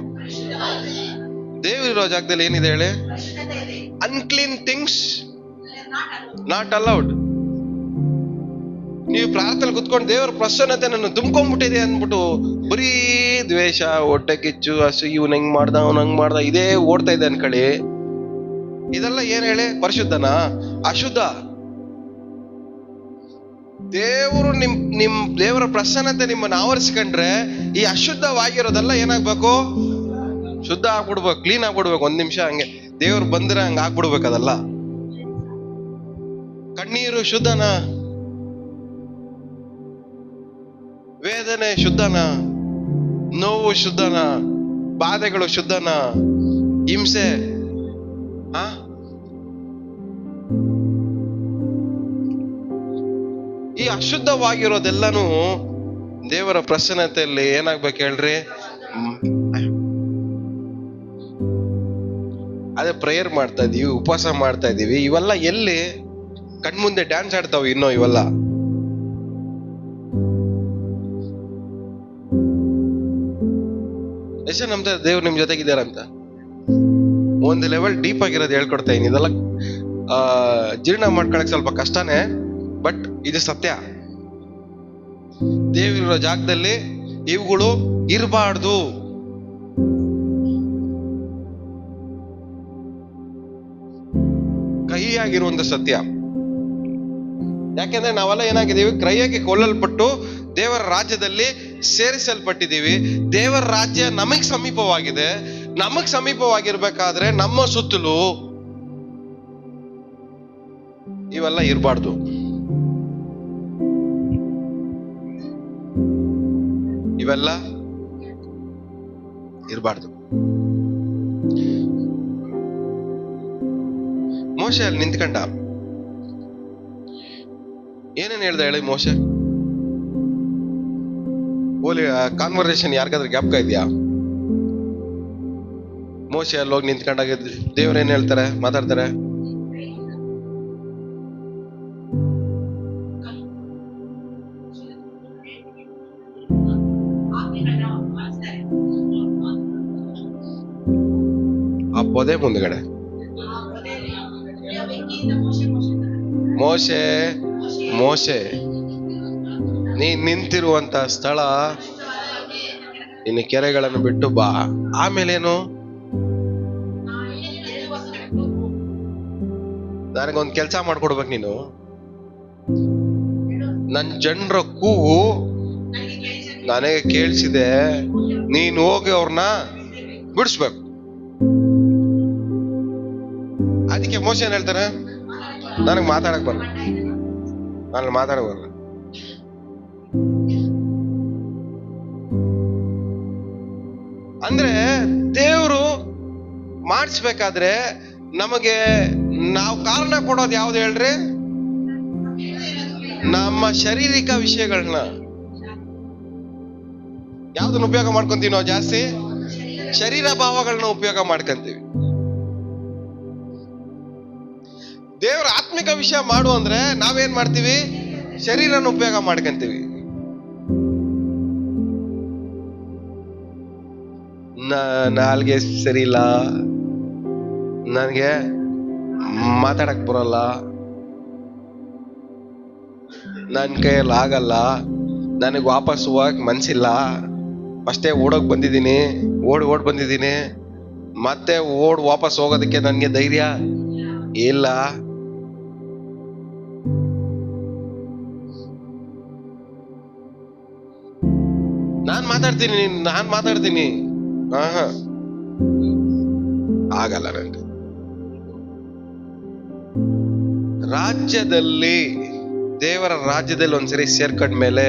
ದೇವರಿರೋ ಜಾಗದಲ್ಲಿ ಏನಿದೆ ಹೇಳಿ? Unclean things not allowed. ನೀವು ಪ್ರಾರ್ಥನೆ ಕುತ್ಕೊಂಡು ದೇವರ ಪ್ರಸನ್ನತೆ ನನ್ನ ತುಂಬ್ಕೊಂಡ್ಬಿಟ್ಟಿದೆ ಅಂದ್ಬಿಟ್ಟು ಬರೀ ದ್ವೇಷ, ಹೊಟ್ಟೆ ಕಿಚ್ಚು, ಹಸು, ಇವ್ನ ಹೆಂಗ್ ಮಾಡ್ದ, ಅವ್ನ ಹಂಗ್ ಮಾಡ್ದ, ಇದೇ ಓಡ್ತಾ ಇದೆ ಅನ್ಕಳಿ. ಇದೆಲ್ಲ ಏನ್ ಹೇಳಿ? ಪರಿಶುದ್ಧನ? ಅಶುದ್ಧ. ದೇವರು ನಿಮ್ ದೇವರ ಪ್ರಸನ್ನತೆ ನಿಮ್ಮನ್ನ ಆವರಿಸ್ಕೊಂಡ್ರೆ ಈ ಅಶುದ್ಧವಾಗಿರೋದೆಲ್ಲ ಏನಾಗ್ಬೇಕು? ಶುದ್ಧ ಆಗ್ಬಿಡ್ಬೇಕು, ಕ್ಲೀನ್ ಆಗ್ಬಿಡ್ಬೇಕು. ಒಂದ್ ನಿಮಿಷ ಹಂಗೆ ದೇವ್ರು ಬಂದ್ರೆ ಹಂಗ ಆಗ್ಬಿಡ್ಬೇಕು. ಅದಲ್ಲ. ಕಣ್ಣೀರು ಶುದ್ಧನ? ವೇದನೆ ಶುದ್ಧನ? ನೋವು ಶುದ್ಧನ? ಬಾಧೆಗಳು ಶುದ್ಧನ? ಹಿಂಸೆ ಈ ಅಶುದ್ಧವಾಗಿರೋದೆಲ್ಲನೂ ದೇವರ ಪ್ರಸನ್ನತೆಯಲ್ಲಿ ಏನಾಗ್ಬೇಕು ಹೇಳ್ರಿ? ಅದೇ ಪ್ರೇಯರ್ ಮಾಡ್ತಾ ಇದೀವಿ, ಉಪವಾಸ ಮಾಡ್ತಾ ಇದೀವಿ, ಇವೆಲ್ಲ ಎಲ್ಲಿ ಕಣ್ಮುಂದೆ ಡ್ಯಾನ್ಸ್ ಆಡ್ತಾವ? ಇನ್ನೋ ಇವೆಲ್ಲ ಎಷ್ಟು ನಮ್ದ ದೇವ್ರು ನಿಮ್ ಜೊತೆಗಿದ್ದಾರಂತ ಒಂದು ಲೆವೆಲ್ ಡೀಪ್ ಆಗಿರೋದು ಹೇಳ್ಕೊಡ್ತಾ ಇದೀನಿ. ಇದೆಲ್ಲ ಜೀರ್ಣ ಮಾಡ್ಕೊಳಕ್ ಸ್ವಲ್ಪ ಕಷ್ಟನೇ, ಬಟ್ ಇದು ಸತ್ಯ. ದೇವರಿರೋ ಜಾಗದಲ್ಲಿ ಇವುಗಳು ಇರಬಾರ್ದು. ಕಹಿಯಾಗಿರುವಂತ ಸತ್ಯ. ಯಾಕೆಂದ್ರೆ ನಾವೆಲ್ಲ ಏನಾಗಿದ್ದೀವಿ? ಕ್ರಯಕ್ಕೆ ಕೊಲ್ಲಲ್ಪಟ್ಟು ದೇವರ ರಾಜ್ಯದಲ್ಲಿ ಸೇರಿಸಲ್ಪಟ್ಟಿದ್ದೀವಿ. ದೇವರ ರಾಜ್ಯ ನಮಗ್ ಸಮೀಪವಾಗಿದೆ. ನಮಗ್ ಸಮೀಪವಾಗಿರ್ಬೇಕಾದ್ರೆ ನಮ್ಮ ಸುತ್ತಲೂ ಇವೆಲ್ಲ ಇರಬಾರ್ದು. ಇವೆಲ್ಲ ಇರಬಾರ್ದು. ಮೋಶೆ ಅಲ್ಲಿ ನಿಂತ್ಕೊಂಡ ಏನೇನ್ ಹೇಳ್ದ ಹೇಳಿ? ಮೋಶೆ ಓಲಿ ಕಾನ್ವರ್ಸೇಷನ್ ಯಾರಿಗಾದ್ರೂ ಜ್ಞಾಪಕ ಇದೆಯಾ? ಮೋಶೆ ಅಲ್ಲಿ ಹೋಗಿ ನಿಂತ್ಕೊಂಡಾಗ ದೇವ್ರೇನ್ ಹೇಳ್ತಾರೆ, ಮಾತಾಡ್ತಾರೆ? ಆ ಪೊದೆ ಮುಂದ್ಗಡೆ ಮೋಶೆ ಮೋಶೆ ನೀ ನಿಂತಿರುವಂತ ಸ್ಥಳ ಇನ್ನು ಕೆರೆಗಳನ್ನು ಬಿಟ್ಟು ಬಾ. ಆಮೇಲೇನು? ನನಗೊಂದ್ ಕೆಲ್ಸ ಮಾಡ್ಕೊಡ್ಬೇಕು ನೀನು. ನನ್ ಜನರ ಕೂಗು ನನಗೆ ಕೇಳಿಸಿದೆ, ನೀನ್ ಹೋಗಿ ಅವ್ರನ್ನ ಬಿಡಿಸ್ಬೇಕು. ಅದಕ್ಕೆ ಮೋಶೆ ಏನ್ ಹೇಳ್ತಾರೆ? ನನಗ್ ಮಾತಾಡಕ್ ಬರಲ್ಲ, ನಾನು ಮಾತಾಡಕ್ ಬರಲ್ಲ. ಅಂದ್ರೆ ದೇವರು ಮಾಡಿಸ್ಬೇಕಾದ್ರೆ ನಮಗೆ ನಾವು ಕಾರಣ ಕೊಡೋದು ಯಾವ್ದು ಹೇಳ್ರಿ? ನಮ್ಮ ಶಾರೀರಿಕ ವಿಷಯಗಳನ್ನ. ಯಾವ್ದನ್ನ ಉಪಯೋಗ ಮಾಡ್ಕೊಂತೀವಿ ನಾವು ಜಾಸ್ತಿ? ಶರೀರ ಭಾವಗಳನ್ನ ಉಪಯೋಗ ಮಾಡ್ಕೊಂತೀವಿ. ದೇವರ ಆತ್ಮಿಕ ವಿಷಯ ಮಾಡು ಅಂದ್ರೆ ನಾವೇನ್ ಮಾಡ್ತೀವಿ? ಶರೀರನ ಉಪಯೋಗ ಮಾಡ್ಕೊಂತೀವಿ. ನಾಲ್ಗೆ ಸರಿ ಇಲ್ಲ, ನನಗೆ ಮಾತಾಡಕ್ ಬರಲ್ಲ, ನನ್ ಕೈಯಲ್ಲಿ ಆಗಲ್ಲ, ನನಗೆ ವಾಪಸ್ ಹೋಗಕ್ ಮನ್ಸಿಲ್ಲ, ಅಷ್ಟೇ ಓಡ್ ಬಂದಿದ್ದೀನಿ, ಮತ್ತೆ ವಾಪಸ್ ಹೋಗೋದಕ್ಕೆ ನನ್ಗೆ ಧೈರ್ಯ ಇಲ್ಲ. ನಾನ್ ಮಾತಾಡ್ತೀನಿ ಆಗಲ್ಲ ನನಗೆ. ರಾಜ್ಯದಲ್ಲಿ, ದೇವರ ರಾಜ್ಯದಲ್ಲಿ ಒಂದ್ಸರಿ ಸೇರ್ಕೊಂಡ್ಮೇಲೆ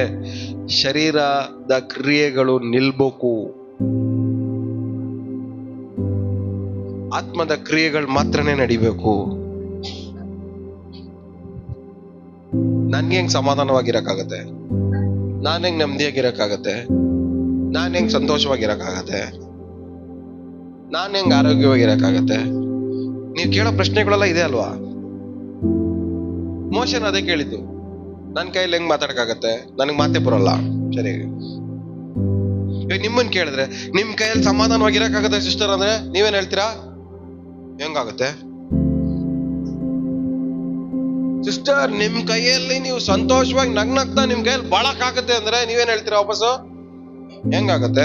ಶರೀರದ ಕ್ರಿಯೆಗಳು ನಿಲ್ಬೇಕು. ಆತ್ಮದ ಕ್ರಿಯೆಗಳು ಮಾತ್ರನೇ ನಡಿಬೇಕು. ನನ್ಗೆ ಹೆಂಗ್ ಸಮಾಧಾನವಾಗಿರಕ್ಕಾಗತ್ತೆ? ನಾನು ಹೆಂಗ್ ನೆಮ್ಮದಿಯಾಗಿರಕ್ಕಾಗತ್ತೆ? ನಾನ್ ಹೆಂಗ್ ಸಂತೋಷವಾಗಿರಕ್ಕಾಗತ್ತೆ? ನಾನ್ ಹೆಂಗ್ ಆರೋಗ್ಯವಾಗಿರಕ್ಕಾಗತ್ತೆ? ನೀವು ಕೇಳೋ ಪ್ರಶ್ನೆಗಳೆಲ್ಲ ಇದೆ ಅಲ್ವಾ? ಮೋಶನ್ ಅದೇ ಕೇಳಿದ್ದು, ನನ್ ಕೈಯಲ್ಲಿ ಹೆಂಗ್ ಮಾತಾಡಕ್ಕಾಗತ್ತೆ? ನನಗ್ ಮಾತೇ ಬರೋಲ್ಲ. ಸರಿ, ಇವಾಗ ನಿಮ್ಮನ್ ಕೇಳಿದ್ರೆ ನಿಮ್ ಕೈಯಲ್ಲಿ ಸಮಾಧಾನವಾಗಿರಕ್ಕಾಗತ್ತೆ ಸಿಸ್ಟರ್ ಅಂದ್ರೆ ನೀವೇನ್ ಹೇಳ್ತೀರಾ? ಹೆಂಗಾಗತ್ತೆ ಸಿಸ್ಟರ್? ನಿಮ್ ಕೈಯಲ್ಲಿ ನೀವು ಸಂತೋಷವಾಗಿ ನಗ್ನಗ್ತಾ ನಿಮ್ ಕೈಯಲ್ಲಿ ಬಾಳಕ್ಕಾಗತ್ತೆ ಅಂದ್ರೆ ನೀವೇನ್ ಹೇಳ್ತೀರಾ ವಾಪಸ್ಸು? ಹೆಂಗಾಗತ್ತೆ?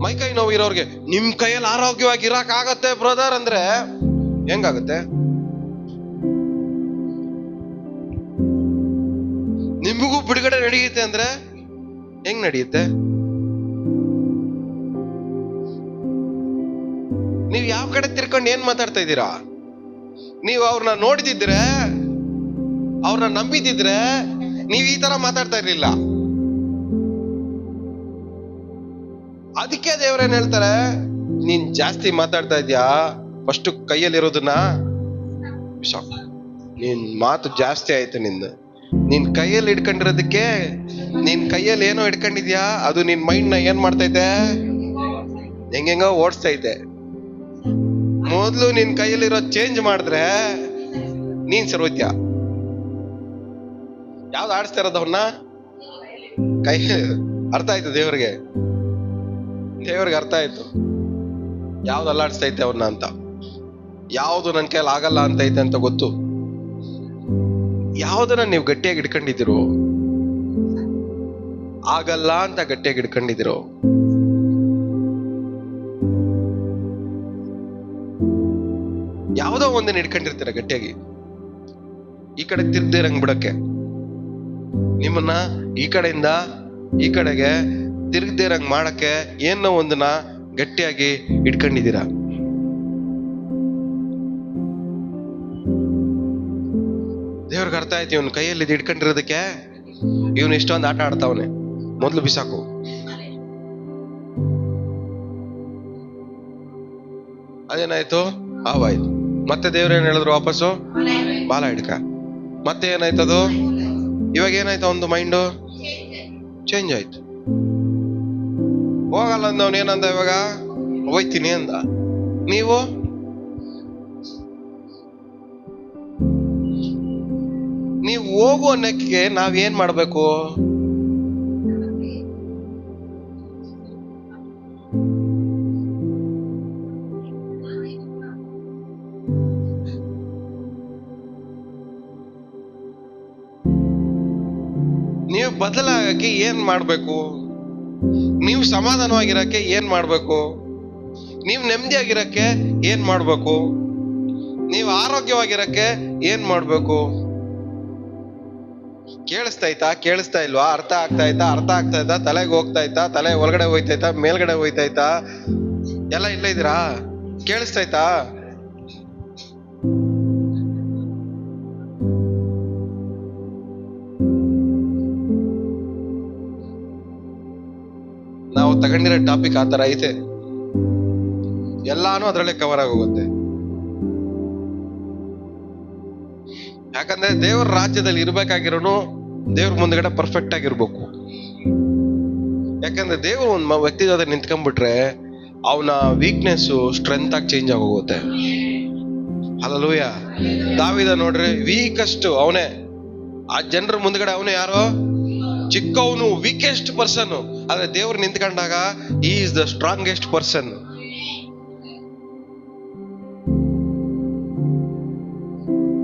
ಮೈ ಕೈ ನೋವು ಇರೋರ್ಗೆ ನಿಮ್ ಕೈಯಲ್ಲಿ ಆರೋಗ್ಯವಾಗಿ ಇರಕ್ ಆಗತ್ತೆ ಬ್ರದರ್ ಅಂದ್ರೆ ಹೆಂಗಾಗತ್ತೆ? ನಿಮಗೂ ಬಿಡುಗಡೆ ನಡೆಯುತ್ತೆ ಅಂದ್ರೆ ಹೆಂಗ್ ನಡೆಯುತ್ತೆ? ನೀವ್ ಯಾವ ಕಡೆ ತಿರ್ಕೊಂಡು ಏನ್ ಮಾತಾಡ್ತಾ ಇದ್ದೀರಾ? ನೀವು ಅವ್ರನ್ನ ನೋಡಿದಿದ್ರೆ, ಅವ್ರನ್ನ ನಂಬಿದಿದ್ರೆ ನೀವ್ ಈ ತರ ಮಾತಾಡ್ತಾ ಇರ್ಲಿಲ್ಲ. ಅದಕ್ಕೆ ದೇವ್ರೇನ್ ಹೇಳ್ತಾರೆ, ನೀನ್ ಜಾಸ್ತಿ ಮಾತಾಡ್ತಾ ಇದ್ಯಾ, ಫಸ್ಟ್ ಕೈಯಲ್ಲಿರೋದನ್ನ ಬಿಸಾಕು. ನಿನ್ ಮಾತು ಜಾಸ್ತಿ ಆಯ್ತು ನಿಂದು. ನಿನ್ ಕೈಯಲ್ಲಿ ಇಟ್ಕೊಂಡಿರೋದಕ್ಕೆ, ನಿನ್ ಕೈಯಲ್ಲಿ ಏನೋ ಇಟ್ಕೊಂಡಿದ್ಯಾ, ಅದು ನಿನ್ ಮೈಂಡ್ ನ ಏನ್ ಮಾಡ್ತೈತೆ? ಹೆಂಗೆಂಗೋ ಓಡಿಸ್ತೈತೆ. ಮೊದ್ಲು ನಿನ್ ಕೈಯಲ್ಲಿರೋ ಚೇಂಜ್ ಮಾಡಿದ್ರೆ ನೀನ್ ಸರ್ವಜ್ಞ. ಯಾವ್ದು ಆಡಿಸ್ತಾ ಇರೋದವನ್ನ ಕೈ ಅರ್ಥ ಆಯ್ತು ದೇವ್ರಿಗೆ. ದೇವ್ರಿಗೆ ಅರ್ಥ ಆಯ್ತು ಯಾವ್ದು ಅಲ್ಲಾಡಿಸ್ತೈತೆ ಅವನ್ನ ಅಂತ, ಯಾವ್ದು ನನ್ ಕೈಯಲ್ಲಿ ಆಗಲ್ಲ ಅಂತೈತೆ ಅಂತ ಗೊತ್ತು. ಯಾವ್ದನ್ನ ನೀವು ಗಟ್ಟಿಯಾಗಿ ಇಟ್ಕೊಂಡಿದ್ದೀರೋ, ಆಗಲ್ಲ ಅಂತ ಗಟ್ಟಿಯಾಗಿ ಇಟ್ಕೊಂಡಿದ್ದೀರೋ, ಯಾವ್ದೋ ಒಂದನ್ನ ಇಟ್ಕೊಂಡಿರ್ತೀರ ಗಟ್ಟಿಯಾಗಿ, ಈ ಕಡೆ ತಿರ್ಗ್ದಿರಂಗ್ ಬಿಡಕ್ಕೆ, ನಿಮ್ಮನ್ನ ಈ ಕಡೆಯಿಂದ ಈ ಕಡೆಗೆ ತಿರ್ಗ್ದಿರಂಗ್ ಮಾಡಕ್ಕೆ ಏನೋ ಒಂದನ್ನ ಗಟ್ಟಿಯಾಗಿ ಇಟ್ಕೊಂಡಿದ್ದೀರಾ. ದೇವ್ರಿಗೆ ಅರ್ಥ ಆಯ್ತು ಇವನ್ ಕೈಯಲ್ಲಿ ಇದು ಇಟ್ಕೊಂಡಿರೋದಕ್ಕೆ ಇವನು ಇಷ್ಟೊಂದು ಆಟ ಆಡ್ತಾವನೆ, ಮೊದ್ಲು ಬಿಸಾಕು. ಅದೇನಾಯ್ತು? ಆವಾಯ್ತು. ಮತ್ತೆ ದೇವ್ರೇನ್ ಹೇಳಿದ್ರು ವಾಪಸ್ಸು? ಬಾಲ ಹಿಡ್ಕ. ಮತ್ತೆ ಏನಾಯ್ತದು? ಇವಾಗ ಏನಾಯ್ತು? ಒಂದು ಮೈಂಡು ಚೇಂಜ್ ಆಯ್ತು. ಹೋಗಲ್ಲ ಅಂದವನ್ ಏನಂದ? ಇವಾಗ ಹೋಯ್ತೀನಿ ಅಂದ. ನೀವು ಹೋಗು ಅನ್ನಕ್ಕೆ ನಾವೇನ್ ಮಾಡ್ಬೇಕು? ನೀವು ಬದಲಾಗಕ್ಕೆ ಏನ್ ಮಾಡ್ಬೇಕು? ನೀವು ಸಮಾಧಾನವಾಗಿರಕ್ಕೆ ಏನ್ ಮಾಡ್ಬೇಕು? ನೀವು ನೆಮ್ಮದಿಯಾಗಿರಕ್ಕೆ ಏನ್ ಮಾಡ್ಬೇಕು? ನೀವು ಆರೋಗ್ಯವಾಗಿರಕ್ಕೆ ಏನ್ ಮಾಡ್ಬೇಕು? ಕೇಳಿಸ್ತಾ ಕೇಳಿಸ್ತಾ ಇಲ್ವಾ? ಅರ್ಥ ಆಗ್ತಾ ಇತ್ತಾ? ತಲೆಗೆ ಹೋಗ್ತಾ ಇತ್ತಾ? ತಲೆ ಒಳಗಡೆ ಹೋಯ್ತಾ? ಮೇಲ್ಗಡೆ ಹೋಯ್ತಾ? ಎಲ್ಲ ಇಲ್ಲ ಇದ್ದೀರಾ? ಕೇಳಿಸ್ತಾ? ನಾವು ತಗೊಂಡಿರೋ ಟಾಪಿಕ್ ಆತರ ಐತೆ, ಎಲ್ಲಾನು ಅದ್ರಲ್ಲೇ ಕವರ್ ಆಗೋಗುತ್ತೆ. ಯಾಕಂದ್ರೆ ದೇವ್ರ ರಾಜ್ಯದಲ್ಲಿ ಇರ್ಬೇಕಾಗಿರೋನು ದೇವ್ರ ಮುಂದ್ಗಡೆ ಪರ್ಫೆಕ್ಟ್ ಆಗಿರ್ಬೇಕು. ಯಾಕಂದ್ರೆ ದೇವ್ರು ಒಂದ್ ವ್ಯಕ್ತಿ ಜೊತೆ ನಿಂತ್ಕೊಂಡ್ಬಿಟ್ರೆ ಅವನ ವೀಕ್ನೆಸ್ ಸ್ಟ್ರೆಂತ್ ಆಗಿ ಚೇಂಜ್ ಆಗೋಗುತ್ತೆ. ಹಲ್ಲೆಲೂಯ. ದಾವೀದ ನೋಡ್ರಿ, ವೀಕೆಸ್ಟ್ ಅವನೇ. ಆ ಜನರ ಮುಂದ್ಗಡೆ ಅವನೇ ಯಾರೋ ಚಿಕ್ಕವನು, ವೀಕೆಸ್ಟ್ ಪರ್ಸನ್. ಆದ್ರೆ ದೇವ್ರು ನಿಂತ್ಕೊಂಡಾಗ ಈ ಇಸ್ ದ ಸ್ಟ್ರಾಂಗೆಸ್ಟ್ ಪರ್ಸನ್.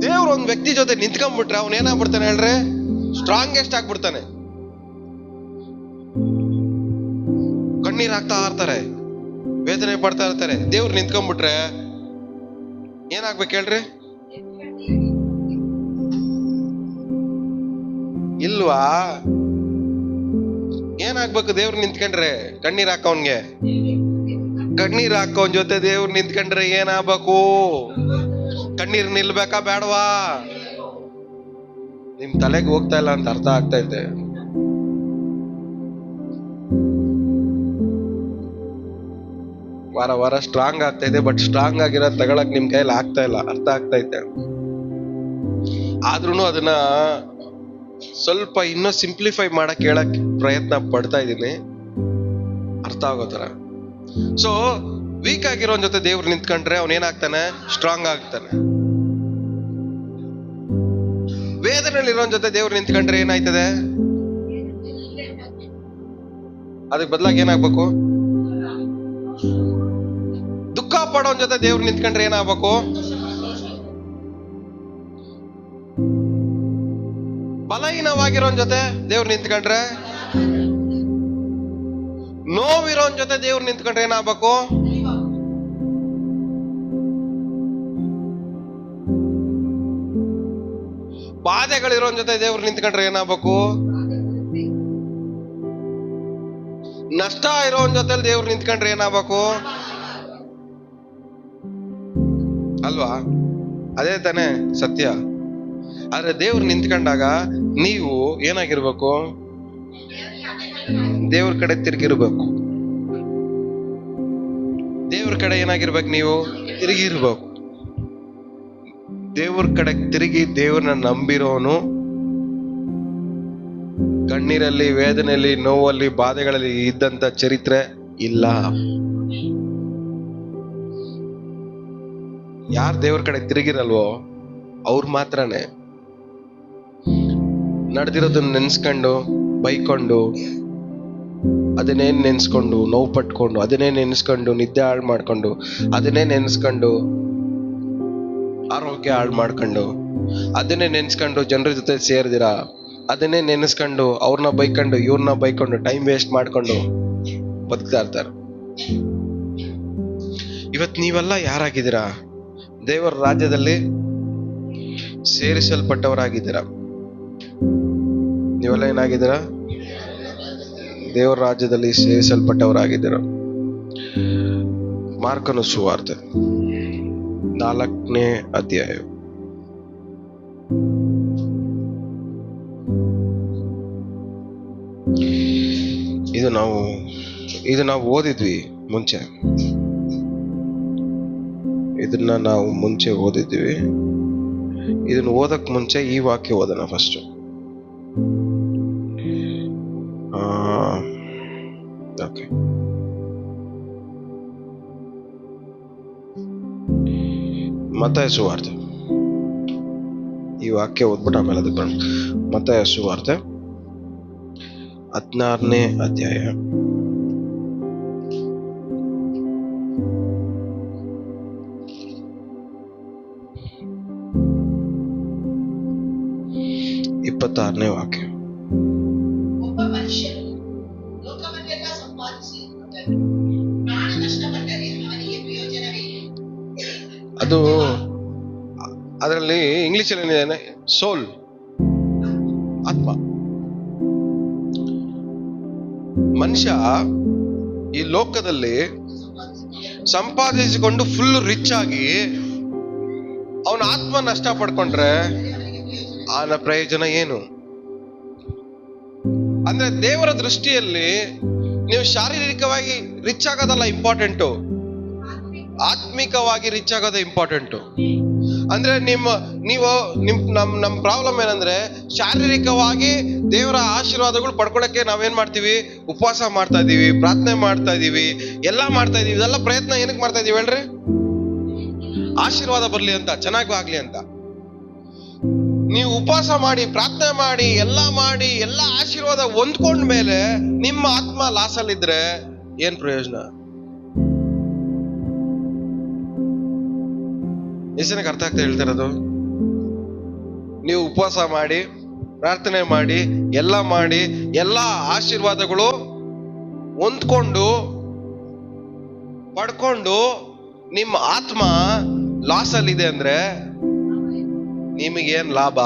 ದೇವ್ರ ಒಂದ್ ವ್ಯಕ್ತಿ ಜೊತೆ ನಿಂತ್ಕೊಂಡ್ಬಿಟ್ರೆ ಅವನ್ ಏನಾಗ್ಬಿಡ್ತಾನೆ ಹೇಳ್ರಿ? ಸ್ಟ್ರಾಂಗೆಸ್ಟ್ ಆಗ್ಬಿಡ್ತಾನೆ. ಕಣ್ಣೀರ್ ಹಾಕ್ತಾ ಇರ್ತಾರೆ, ವೇದನೆ ಪಡ್ತಾ ಇರ್ತಾರೆ. ದೇವ್ರು ನಿಂತ್ಕೊಂಡ್ಬಿಟ್ರೆ ಏನಾಗ್ಬೇಕು ಹೇಳ್ರಿ? ಇಲ್ವಾ? ಏನಾಗ್ಬೇಕು ದೇವ್ರು ನಿಂತ್ಕೊಂಡ್ರೆ? ಕಣ್ಣೀರ್ ಹಾಕವನ್ಗೆ, ಕಣ್ಣೀರ್ ಹಾಕೋನ್ ಜೊತೆ ದೇವ್ರು ನಿಂತ್ಕೊಂಡ್ರೆ ಏನಾಗ್ಬೇಕು? ಕಣ್ಣೀರ್ ನಿಲ್ಬೇಕಾ ಬೇಡವಾ? ನಿಮ್ ತಲೆಗೆ ಹೋಗ್ತಾ ಇಲ್ಲ ಅಂತ ಅರ್ಥ ಆಗ್ತಾ ಇದೆ. ವಾರ ವಾರ ಸ್ಟ್ರಾಂಗ್ ಆಗ್ತಾ ಇದೆ, ಬಟ್ ಸ್ಟ್ರಾಂಗ್ ಆಗಿರೋದ್ ತಗೊಳಕ್ ನಿಮ್ ಕೈಯಲ್ಲಿ ಆಗ್ತಾ ಇಲ್ಲ. ಅರ್ಥ ಆಗ್ತಾ ಇದೆ. ಆದ್ರೂ ಅದನ್ನ ಸ್ವಲ್ಪ ಇನ್ನೂ ಸಿಂಪ್ಲಿಫೈ ಮಾಡಕ್ ಹೇಳಕ್ ಪ್ರಯತ್ನ ಪಡ್ತಾ ಇದ್ದೀನಿ, ಅರ್ಥ ಆಗೋ ತರ. ಸೊ ವೀಕ್ ಆಗಿರೋನ್ ಜೊತೆ ದೇವ್ರು ನಿಂತ್ಕೊಂಡ್ರೆ ಅವನೇನಾಗ್ತಾನೆ? ಸ್ಟ್ರಾಂಗ್ ಆಗ್ತಾನೆ. ವೇದನೆಯಲ್ಲಿರೋನ್ ಜೊತೆ ದೇವ್ರು ನಿಂತ್ಕೊಂಡ್ರೆ ಏನಾಯ್ತದೆ? ಅದಕ್ಕೆ ಬದಲಾಗಿ ಏನಾಗ್ಬೇಕು? ದುಃಖ ಪಡೋನ್ ಜೊತೆ ದೇವ್ರು ನಿಂತ್ಕೊಂಡ್ರೆ ಏನಾಗ್ಬೇಕು? ಬಲಹೀನವಾಗಿರೋನ್ ಜೊತೆ ದೇವ್ರು ನಿಂತ್ಕೊಂಡ್ರೆ, ನೋವಿರೋನ್ ಜೊತೆ ದೇವ್ರು ನಿಂತ್ಕೊಂಡ್ರೆ ಏನಾಗ್ಬೇಕು? ಬಾಧೆಗಳಿರೋನ್ ಜೊತೆ ದೇವ್ರು ನಿಂತ್ಕೊಂಡ್ರೆ ಏನಾಗ್ಬೇಕು? ನಷ್ಟ ಇರೋನ್ ಜೊತೆ ದೇವ್ರು ನಿಂತ್ಕೊಂಡ್ರೆ ಏನಾಗ್ಬೇಕು? ಅಲ್ವಾ? ಅದೇ ತಾನೇ ಸತ್ಯ. ಆದ್ರೆ ದೇವ್ರು ನಿಂತ್ಕೊಂಡಾಗ ನೀವು ಏನಾಗಿರ್ಬೇಕು? ದೇವ್ರ ಕಡೆ ತಿರುಗಿರ್ಬೇಕು. ದೇವ್ರ ಕಡೆ ಏನಾಗಿರ್ಬೇಕು? ನೀವು ತಿರುಗಿರ್ಬೇಕು. ದೇವ್ರ ಕಡೆ ತಿರುಗಿ ದೇವ್ರನ್ನ ನಂಬಿರೋನು ಕಣ್ಣೀರಲ್ಲಿ, ವೇದನೆಯಲ್ಲಿ, ನೋವಲ್ಲಿ, ಬಾಧೆಗಳಲ್ಲಿ ಇದ್ದಂತ ಚರಿತ್ರೆ ಇಲ್ಲ. ಯಾರು ದೇವ್ರ ಕಡೆ ತಿರುಗಿರಲ್ವೋ ಅವ್ರು ಮಾತ್ರನೇ ನಡೆದಿರೋದನ್ನ ನೆನ್ಸ್ಕೊಂಡು ಬೈಕೊಂಡು, ಅದನ್ನೇ ನೆನ್ಸ್ಕೊಂಡು ನೋವು ಪಟ್ಕೊಂಡು, ಅದನ್ನೇ ನೆನ್ಸ್ಕೊಂಡು ನಿದ್ದೆ ಹಾಳು ಮಾಡ್ಕೊಂಡು, ಅದನ್ನೇ ನೆನ್ಸ್ಕೊಂಡು ಆರೋಗ್ಯ ಹಾಳು ಮಾಡ್ಕೊಂಡು, ಅದನ್ನೇ ನೆನ್ಸ್ಕೊಂಡು ಜನರ ಜೊತೆ ಸೇರ್ದಿರ, ಅದನ್ನೇ ನೆನೆಸ್ಕೊಂಡು ಅವ್ರನ್ನ ಬೈಕೊಂಡು ಇವ್ರನ್ನ ಬೈಕೊಂಡು ಟೈಮ್ ವೇಸ್ಟ್ ಮಾಡ್ಕೊಂಡು ಬದುಕ್ತಾ ಇರ್ತಾರೆ. ಇವತ್ ನೀವೆಲ್ಲ ಯಾರಾಗಿದ್ದೀರಾ? ದೇವರ ರಾಜ್ಯದಲ್ಲಿ ಸೇರಿಸಲ್ಪಟ್ಟವರಾಗಿದ್ದೀರಾ. ನೀವೆಲ್ಲ ಏನಾಗಿದ್ದೀರಾ? ದೇವರ ರಾಜ್ಯದಲ್ಲಿ ಸೇರಿಸಲ್ಪಟ್ಟವರಾಗಿದ್ದೀರಾ. ಮಾರ್ಕನ ಸುವಾರ್ತೆ 4ನೇ ಅಧ್ಯಾಯ. ಇದು ನಾವು ಓದಿದ್ವಿ ಮುಂಚೆ. ಇದನ್ನ ನಾವು ಮುಂಚೆ ಓದಿದ್ವಿ. ಇದನ್ನ ಓದಕ್ ಮುಂಚೆ ಈ ವಾಕ್ಯ ಓದೋಣ ಫಸ್ಟ್. ಓಕೆ, ಮತ್ತಾಯ ಸುವಾರ್ತೆ. ಈ ವಾಕ್ಯ ಓದ್ಬಿಟ್ಟು ಆಮೇಲೆ ಅದಕ್ಕೆ ಬರೋಣ. ಮತ್ತಾಯ ಸುವಾರ್ತೆ 16ನೇ ಅಧ್ಯಾಯ 26ನೇ ವಾಕ್ಯ. ಒಬ್ಬ ಮನುಷ್ಯನು ಲೋಕವನ್ನೆಲ್ಲ ಸಂಪಾದಿಸಿ ಪ್ರಾಣ ನಷ್ಟಪಟ್ಟರೆ ಅವನಿಗೆ ಪ್ರಯೋಜನವೇ? ಅದು ಅದರಲ್ಲಿ ಇಂಗ್ಲಿಷ್ ಅಲ್ಲಿ ಏನಿದೆ? ಸೋಲ್, ಆತ್ಮ. ಮನುಷ್ಯ ಈ ಲೋಕದಲ್ಲಿ ಸಂಪಾದಿಸಿಕೊಂಡು ಫುಲ್ ರಿಚ್ ಆಗಿ ಅವನ ಆತ್ಮ ನಷ್ಟ ಪಡ್ಕೊಂಡ್ರೆ ಅವನ ಪ್ರಯೋಜನ ಏನು? ಅಂದ್ರೆ ದೇವರ ದೃಷ್ಟಿಯಲ್ಲಿ ನೀವು ಶಾರೀರಿಕವಾಗಿ ರಿಚ್ ಆಗೋದಲ್ಲ ಇಂಪಾರ್ಟೆಂಟು, ಆತ್ಮಿಕವಾಗಿ ರಿಚ್ ಆಗೋದೇ ಇಂಪಾರ್ಟೆಂಟು. ಅಂದ್ರೆ ನಮ್ ಪ್ರಾಬ್ಲಮ್ ಏನಂದ್ರೆ ಶಾರೀರಿಕವಾಗಿ ದೇವರ ಆಶೀರ್ವಾದಗಳು ಪಡ್ಕೊಳಕ್ಕೆ ನಾವೇನ್ ಮಾಡ್ತೀವಿ? ಉಪವಾಸ ಮಾಡ್ತಾ ಇದೀವಿ, ಪ್ರಾರ್ಥನೆ ಮಾಡ್ತಾ ಇದೀವಿ, ಎಲ್ಲಾ ಮಾಡ್ತಾ ಇದೀವಿ. ಇದೆಲ್ಲ ಪ್ರಯತ್ನ ಏನಕ್ಕೆ ಮಾಡ್ತಾ ಇದೀವಿ ಹೇಳ್ರಿ? ಆಶೀರ್ವಾದ ಬರ್ಲಿ ಅಂತ, ಚೆನ್ನಾಗಿ ಆಗ್ಲಿ ಅಂತ. ನೀವು ಉಪವಾಸ ಮಾಡಿ, ಪ್ರಾರ್ಥನೆ ಮಾಡಿ, ಎಲ್ಲ ಆಶೀರ್ವಾದ ಹೊಂದ್ಕೊಂಡ್ಮೇಲೆ ನಿಮ್ಮ ಆತ್ಮ ಲಾಸ್ ಅಲ್ಲಿದ್ರೆ ಏನ್ ಪ್ರಯೋಜನ? ಎಷ್ಟು ಜನಕ್ಕೆ ಅರ್ಥ ಆಗ್ತಾ ಹೇಳ್ತಿರೋದು? ನೀವು ಉಪವಾಸ ಮಾಡಿ, ಪ್ರಾರ್ಥನೆ ಮಾಡಿ, ಎಲ್ಲ ಆಶೀರ್ವಾದಗಳು ಹೊಂದ್ಕೊಂಡು ಪಡ್ಕೊಂಡು ನಿಮ್ಮ ಆತ್ಮ ಲಾಸ್ ಅಲ್ಲಿದೆ ಅಂದ್ರೆ ನಿಮಗೇನ್ ಲಾಭ?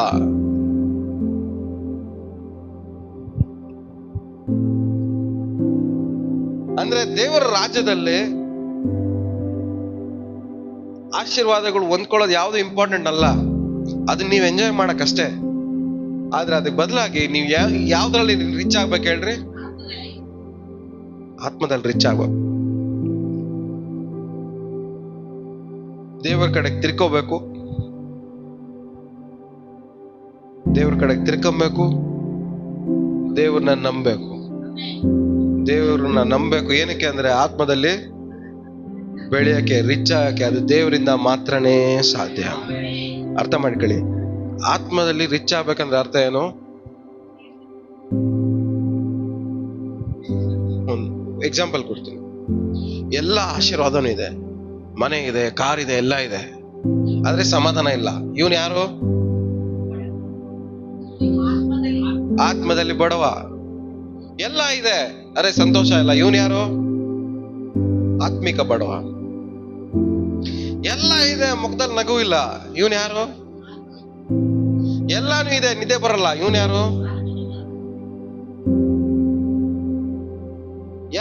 ಅಂದ್ರೆ ದೇವರ ರಾಜ್ಯದಲ್ಲಿ ಆಶೀರ್ವಾದಗಳು ಹೊಂದ್ಕೊಳ್ಳೋದು ಯಾವ್ದು ಇಂಪಾರ್ಟೆಂಟ್ ಅಲ್ಲ, ಅದನ್ನ ನೀವು ಎಂಜಾಯ್ ಮಾಡಕ್ಕಷ್ಟೇ. ಆದ್ರೆ ಅದಕ್ಕೆ ಬದಲಾಗಿ ನೀವು ಯಾವ್ದ್ರಲ್ಲಿ ರಿಚ್ ಆಗ್ಬೇಕು ಹೇಳ್ರಿ? ಆತ್ಮದಲ್ಲಿ ರಿಚ್ ಆಗ್ಬೇಕು. ದೇವರ ಕಡೆಗೆ ತಿರ್ಕೋಬೇಕು, ದೇವ್ರ ಕಡೆಗೆ ತಿರ್ಕೊಬೇಕು. ದೇವ್ರನ್ನ ನಂಬಬೇಕು. ದೇವ್ರನ್ನ ನಂಬಬೇಕು. ಏನಕ್ಕೆ ಅಂದ್ರೆ ಆತ್ಮದಲ್ಲಿ ಬೆಳೆಯಕ್ಕೆ, ರಿಚ್ ಆಗಕ್ಕೆ ಅದು ದೇವರಿಂದ ಮಾತ್ರನೇ ಸಾಧ್ಯ. ಅರ್ಥ ಮಾಡ್ಕೊಳ್ಳಿ. ಆತ್ಮದಲ್ಲಿ ರಿಚ್ ಆಗ್ಬೇಕಂದ್ರೆ ಅರ್ಥ ಏನು? ಒಂದು ಎಕ್ಸಾಂಪಲ್ ಕೊಡ್ತೀನಿ. ಎಲ್ಲ ಆಶೀರ್ವಾದನೂ ಇದೆ, ಮನೆ ಇದೆ, ಕಾರ್ ಇದೆ, ಎಲ್ಲ ಇದೆ, ಆದ್ರೆ ಸಮಾಧಾನ ಇಲ್ಲ. ಇವನ್ ಯಾರು? ಆತ್ಮದಲ್ಲಿ ಬಡವ. ಎಲ್ಲ ಇದೆ, ಅರೆ ಸಂತೋಷ ಇಲ್ಲ. ಇವನ್ ಯಾರು? ಆತ್ಮಿಕ ಬಡವ. ಎಲ್ಲ ಇದೆ, ಮುಖದಲ್ಲಿ ನಗು ಇಲ್ಲ. ಇವನ್ ಯಾರು? ಎಲ್ಲಾನು ಇದೆ, ನಿದ್ದೆ ಬರಲ್ಲ. ಇವನ್ ಯಾರು?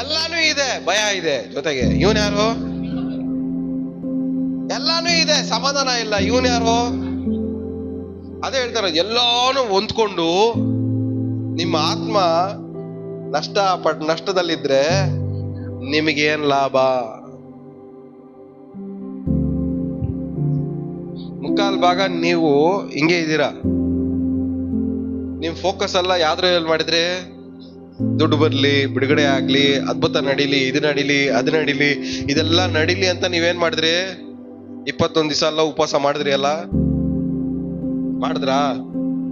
ಎಲ್ಲಾನು ಇದೆ, ಭಯ ಇದೆ ಜೊತೆಗೆ. ಇವನ್ ಯಾರು? ಎಲ್ಲಾನು ಇದೆ, ಸಮಾಧಾನ ಇಲ್ಲ. ಇವನ್ ಯಾರು? ಅದೇ ಹೇಳ್ತಾರ, ಎಲ್ಲಾನು ಹೊಂದ್ಕೊಂಡು ನಿಮ್ಮ ಆತ್ಮ ನಷ್ಟದಲ್ಲಿದ್ರೆ ನಿಮಗೇನ್ ಲಾಭ? ಮುಕ್ಕಾಲ್ ಭಾಗ ನೀವು ಹಿಂಗೆ ಇದ್ದೀರಾ. ನಿಮ್ ಫೋಕಸ್ ಎಲ್ಲ ಯಾವ್ದ್ರ ಮಾಡಿದ್ರೆ, ದುಡ್ಡು ಬರ್ಲಿ, ಬಿಡುಗಡೆ ಆಗ್ಲಿ, ಅದ್ಭುತ ನಡೀಲಿ, ಇದು ನಡೀಲಿ, ಅದು ನಡೀಲಿ, ಇದೆಲ್ಲ ನಡೀಲಿ ಅಂತ ನೀವೇನ್ ಮಾಡಿದ್ರಿ? 21 ದಿವಸ ಎಲ್ಲ ಉಪವಾಸ ಮಾಡಿದ್ರಿ? ಎಲ್ಲ ಮಾಡಿದ್ರಾ?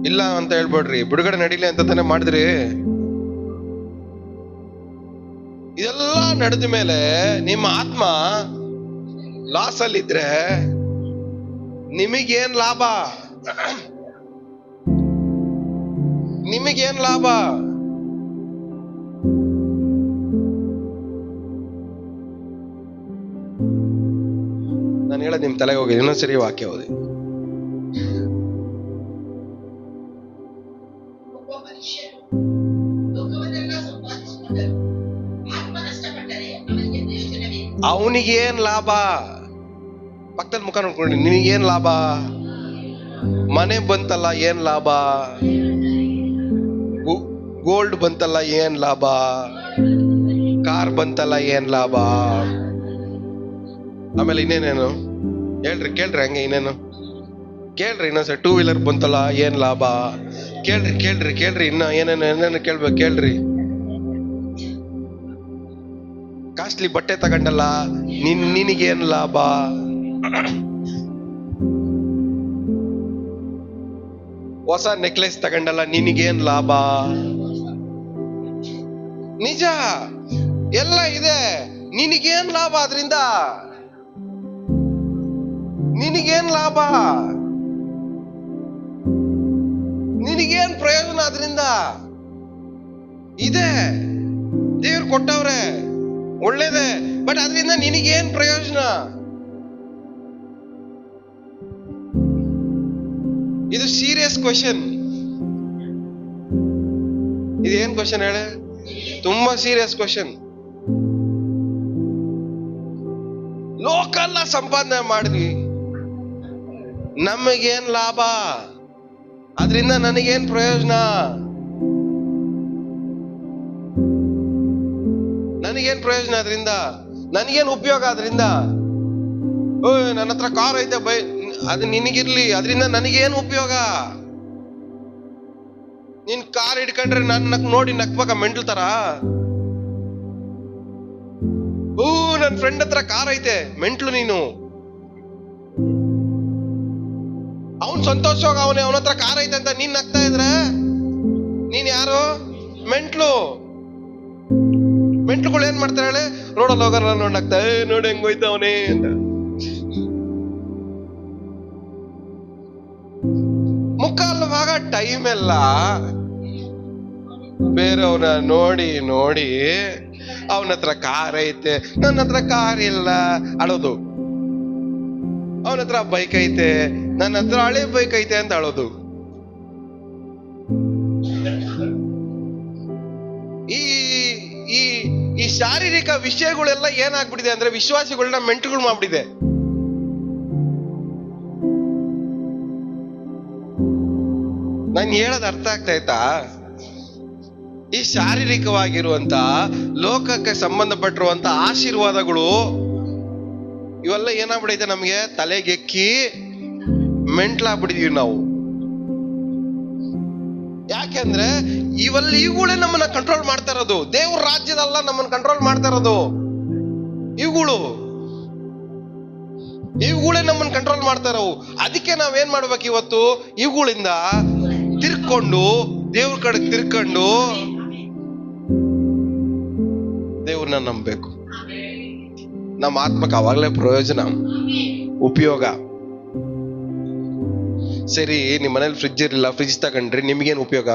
ಇಲ್ಲ ಅಂತ ಹೇಳ್ಬೇಡ್ರಿ. ಬಿಡುಗಡೆ ನಡೀಲಿ ಅಂತ ತಾನೇ ಮಾಡಿದ್ರಿ. ಇದೆಲ್ಲ ನಡೆದ ಮೇಲೆ ನಿಮ್ಮ ಆತ್ಮ ಲಾಸ್ ಅಲ್ಲಿದ್ರೆ ನಿಮಗೇನ್ ಲಾಭ? ನಿಮಗೇನ್ ಲಾಭ? ನಾನು ಹೇಳೋದು ನಿಮ್ ತಲೆಗೆ ಹೋಗಿ. ಇನ್ನೊಂದ್ಸರಿ ವಾಕ್ಯ ಓದಿ. ಒಬ್ಬ ಮನುಷ್ಯನು ಲೋಕವನ್ನೆಲ್ಲ ಸಂಪಾದಿಸಿಕೊಂಡರು, ಆತ್ಮ ನಷ್ಟಪಟ್ಟರೆ ಅವನಿಗೆ ಪ್ರಯೋಜನವೇನು? ಅವನಿಗೇನ್ ಲಾಭ? ಪಕ್ಕದಲ್ಲಿ ಮುಖ ನೋಡ್ಕೊಂಡು, ನಿನಗೇನ್ ಲಾಭ? ಮನೆ ಬಂತಲ್ಲ, ಏನ್ ಲಾಭ? ಗೋಲ್ಡ್ ಬಂತಲ್ಲ, ಏನ್ ಲಾಭ? ಕಾರ್ ಬಂತಲ್ಲ, ಏನ್ ಲಾಭ? ಆಮೇಲೆ ಇನ್ನೇನೇನು ಹೇಳ್ರಿ, ಕೇಳ್ರಿ. ಹಂಗೆ ಇನ್ನೇನು ಕೇಳ್ರಿ. ಇನ್ನೊಂದ್ಸರಿ 2 ವೀಲರ್ ಬಂತಲ್ಲ, ಏನ್ ಲಾಭ? ಕೇಳ್ರಿ. ಇನ್ನ ಏನೇನು ಕೇಳ್ಬೇಕು, ಕೇಳ್ರಿ. ಕಾಸ್ಟ್ಲಿ ಬಟ್ಟೆ ತಗೊಂಡಲ್ಲ, ನಿನಗೇನ್ ಲಾಭ? ಹೊಸ ನೆಕ್ಲೆಸ್ ತಗೊಂಡಲ್ಲ, ನಿನಗೇನ್ ಲಾಭ? ನಿಜ, ಎಲ್ಲ ಇದೆ, ನಿನಗೇನ್ ಲಾಭ ಅದ್ರಿಂದ? ನಿನಗೇನ್ ಲಾಭ? ನಿನಗೇನ್ ಪ್ರಯೋಜನ ಅದ್ರಿಂದ? ಇದೆ, ದೇವ್ರು ಕೊಟ್ಟವ್ರೆ, ಒಳ್ಳೇದೆ, ಬಟ್ ಅದರಿಂದ ನಿನಗೇನ್ ಪ್ರಯೋಜನ? ಇದು ಸೀರಿಯಸ್ ಕ್ವಶನ್. ಇದೇನ್ ಕ್ವಶನ್ ಹೇಳಿ? ತುಂಬಾ ಸೀರಿಯಸ್ ಕ್ವಶನ್. ಲೋಕಲ್ಲ ಸಂಪಾದನೆ ಮಾಡಿದ್ವಿ, ನಮಗೇನ್ ಲಾಭ? ಅದರಿಂದ ನನಗೇನ್ ಪ್ರಯೋಜನ? ನನಗೇನ್ ಪ್ರಯೋಜನ ಅದರಿಂದ? ನನಗೇನ್ ಉಪಯೋಗ ಅದರಿಂದ? ನನ್ನ ಹತ್ರ ಕಾರ್ ಐತೆ, ಅದು ನಿನಗಿರ್ಲಿ, ಅದರಿಂದ ನನಗೇನು ಉಪಯೋಗ? ನೀನ್ ಕಾರ್ ಹಿಡ್ಕೊಂಡ್ರೆ ನನ್ನ ನೋಡಿ ನಕ್ಬೇಕ ಮೆಂಟಲ್ ತರ? ನನ್ ಫ್ರೆಂಡ್ ಹತ್ರ ಕಾರ್ ಐತೆ, ಮೆಂಟ್ಲು ನೀನು. ಅವನ್ ಸಂತೋಷವಾಗ ಅವನ ಹತ್ರ ಕಾರ್ ಐತೆ ಅಂತ ನೀನ್ ನಗ್ತಾ ಇದ್ರೆ ನೀನ್ ಯಾರು? ಮೆಂಟ್ಲು. ಮೆಂಟ್ಲುಗಳು ಏನ್ ಮಾಡ್ತಾರೆ ಹೇಳಿ? ರೋಡಲ್ಲಿ ಹೋಗೋರ ನೋಡಿ ನಗ್ತಾ, ನೋಡಿ ಹೆಂಗ್ ಹೋಯ್ತ ಅವನೇ ಅಂತ. ಮುಕ್ಕಾಲು ಭಾಗ ಟೈಮ್ ಎಲ್ಲ ಬೇರೆಯವ್ರ ನೋಡಿ ನೋಡಿ ಅವನ ಹತ್ರ ಕಾರ್ ಐತೆ, ನನ್ನ ಹತ್ರ ಕಾರ್ ಇಲ್ಲ ಅಳೋದು. ಅವನ ಹತ್ರ ಬೈಕ್ ಐತೆ, ನನ್ನ ಹತ್ರ ಹಳೆ ಬೈಕ್ ಐತೆ ಅಂತ ಅಳೋದು. ಈ ಶಾರೀರಿಕ ವಿಷಯಗಳೆಲ್ಲ ಏನಾಗ್ಬಿಟ್ಟಿದೆ ಅಂದ್ರೆ ವಿಶ್ವಾಸಿಗಳನ್ನ ಮೆಂಟುಗಳು ಮಾಡ್ಬಿಟ್ಟಿದೆ. ನಾನು ಹೇಳೋದು ಅರ್ಥ ಆಗ್ತಾಯ್ತಾ? ಈ ಶಾರೀರಿಕವಾಗಿರುವಂತ ಲೋಕಕ್ಕೆ ಸಂಬಂಧಪಟ್ಟಿರುವಂತ ಆಶೀರ್ವಾದಗಳು ಇವೆಲ್ಲ ಏನಾಗ್ಬಿಡೈತೆ, ನಮ್ಗೆ ತಲೆಗೆಕ್ಕಿ ಮೆಂಟ್ಲಾಗ್ಬಿಟ್ಟಿದೀವಿ ನಾವು. ಯಾಕೆಂದ್ರೆ ಇವುಗಳೇ ನಮ್ಮನ್ನ ಕಂಟ್ರೋಲ್ ಮಾಡ್ತಾ ಇರೋದು. ದೇವ್ರ ರಾಜ್ಯದಲ್ಲ ನಮ್ಮನ್ನ ಕಂಟ್ರೋಲ್ ಮಾಡ್ತಾ ಇರೋದು. ಇವುಗಳೇ ನಮ್ಮನ್ನ ಕಂಟ್ರೋಲ್ ಮಾಡ್ತಾ ಇರೋವು. ಅದಕ್ಕೆ ನಾವೇನ್ ಮಾಡ್ಬೇಕು ಇವತ್ತು? ಇವುಗಳಿಂದ ತಿರ್ಕೊಂಡು ದೇವ್ರ ಕಡೆ ತಿರ್ಕೊಂಡು ದೇವ್ರನ್ನ ನಂಬಬೇಕು. ನಮ್ಮ ಆತ್ಮಕ್ಕೆ ಅವಾಗಲೇ ಪ್ರಯೋಜನ, ಉಪಯೋಗ. ಸರಿ, ನಿಮ್ಮ ಮನೇಲಿ ಫ್ರಿಡ್ಜ್ ಇರಲಿಲ್ಲ, ಫ್ರಿಡ್ಜ್ ತಗೊಂಡ್ರಿ, ನಿಮ್ಗೇನು ಉಪಯೋಗ?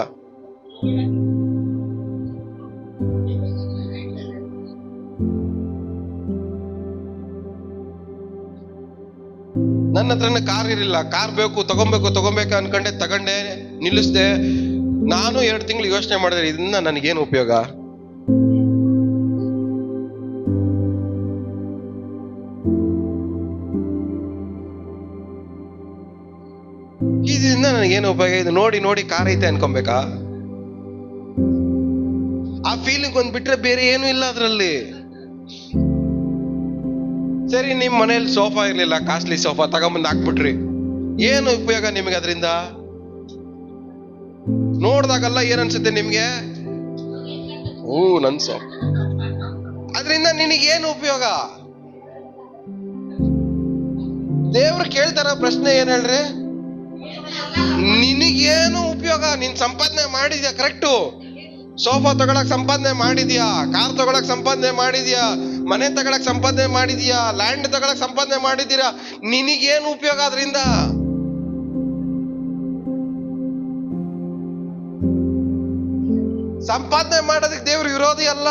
ನನ್ನ ಹತ್ರನೇ ಕಾರ್ ಇರಲಿಲ್ಲ, ಕಾರ್ ಬೇಕು ತಗೊಬೇಕು ಅನ್ಕೊಂಡೆ, ತಗೊಂಡೆ, ನಿಲ್ಲಿಸ್ದೆ. ನಾನು 2 ತಿಂಗಳು ಯೋಚನೆ ಮಾಡಿದ್ರೆ ಇದನ್ನ ನನಗೇನು ಉಪಯೋಗ? ಇದರಿಂದ ನನಗೇನು ಉಪಯೋಗ? ಇದು ನೋಡಿ ಕಾರ್ ಐತೆ ಅನ್ಕೊಬೇಕಾ? ಆ ಫೀಲಿಂಗ್ ಒಂದ್ ಬಿಟ್ರೆ ಬೇರೆ ಏನು ಇಲ್ಲ ಅದ್ರಲ್ಲಿ. ಸರಿ, ನಿಮ್ ಮನೇಲಿ ಸೋಫಾ ಇರ್ಲಿಲ್ಲ, ಕಾಸ್ಟ್ಲಿ ಸೋಫಾ ತಗೊಂಬಂದ್ ಹಾಕ್ಬಿಟ್ರಿ, ಏನು ಉಪಯೋಗ ನಿಮ್ಗೆ ಅದರಿಂದ? ನೋಡ್ದಾಗಲ್ಲ ಏನ್ ಅನ್ಸುತ್ತೆ ನಿಮ್ಗೆ? ನನ್ ಸೋಫಾ. ಅದರಿಂದ ನಿನಗೇನು ಉಪಯೋಗ? ದೇವ್ರು ಕೇಳ್ತಾರ ಪ್ರಶ್ನೆ ಏನ್ ಹೇಳ್ರಿ? ನಿನಗೇನು ಉಪಯೋಗ? ನೀನ್ ಸಂಪಾದನೆ ಮಾಡಿದ್ಯಾ ಕರೆಕ್ಟು, ಸೋಫಾ ತಗೊಳಕ್ ಸಂಪಾದನೆ ಮಾಡಿದ್ಯಾ, ಕಾರ್ ತಗೊಳಕ್ ಸಂಪಾದನೆ ಮಾಡಿದ್ಯಾ, ಮನೆ ತಗೊಳಕ್ ಸಂಪಾದನೆ ಮಾಡಿದ್ಯಾ, ಲ್ಯಾಂಡ್ ತಗೊಳಕ್ ಸಂಪಾದನೆ ಮಾಡಿದ್ದೀರಾ. ನಿನಗೇನು ಉಪಯೋಗ ಅದರಿಂದ? ಸಂಪಾದನೆ ಮಾಡೋದಕ್ಕೆ ದೇವ್ರ ವಿರೋಧಿ ಅಲ್ಲ.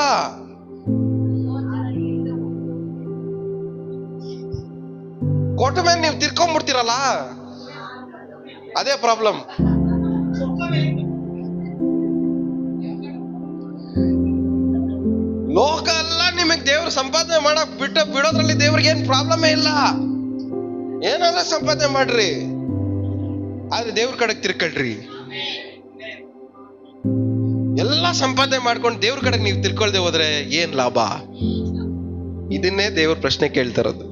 ಕೊಟ್ಟ ಮೇಲೆ ನೀವು ತಿರ್ಕೊಂಡ್ಬಿಡ್ತೀರಲ್ಲ, ಅದೇ ಪ್ರಾಬ್ಲಮ್. ಲೋಕ ಎಲ್ಲ ನಿಮಗ್ ದೇವ್ರ ಸಂಪಾದನೆ ಮಾಡಕ್ ಬಿಡೋದ್ರಲ್ಲಿ ದೇವ್ರಿಗೆ ಏನ್ ಪ್ರಾಬ್ಲಮೇ ಇಲ್ಲ. ಏನಾದ್ರೂ ಸಂಪಾದನೆ ಮಾಡ್ರಿ, ಆದ್ರೆ ದೇವ್ರ ಕಡೆಗೆ ತಿರ್ಕೊಳ್ರಿ. ಎಲ್ಲ ಸಂಪಾದನೆ ಮಾಡ್ಕೊಂಡು ದೇವ್ರ ಕಡೆಗೆ ನೀವು ತಿರ್ಕೊಳ್ದೆ ಹೋದ್ರೆ ಏನ್ ಲಾಭ? ಇದನ್ನೇ ದೇವ್ರ ಪ್ರಶ್ನೆ ಕೇಳ್ತಾರದು.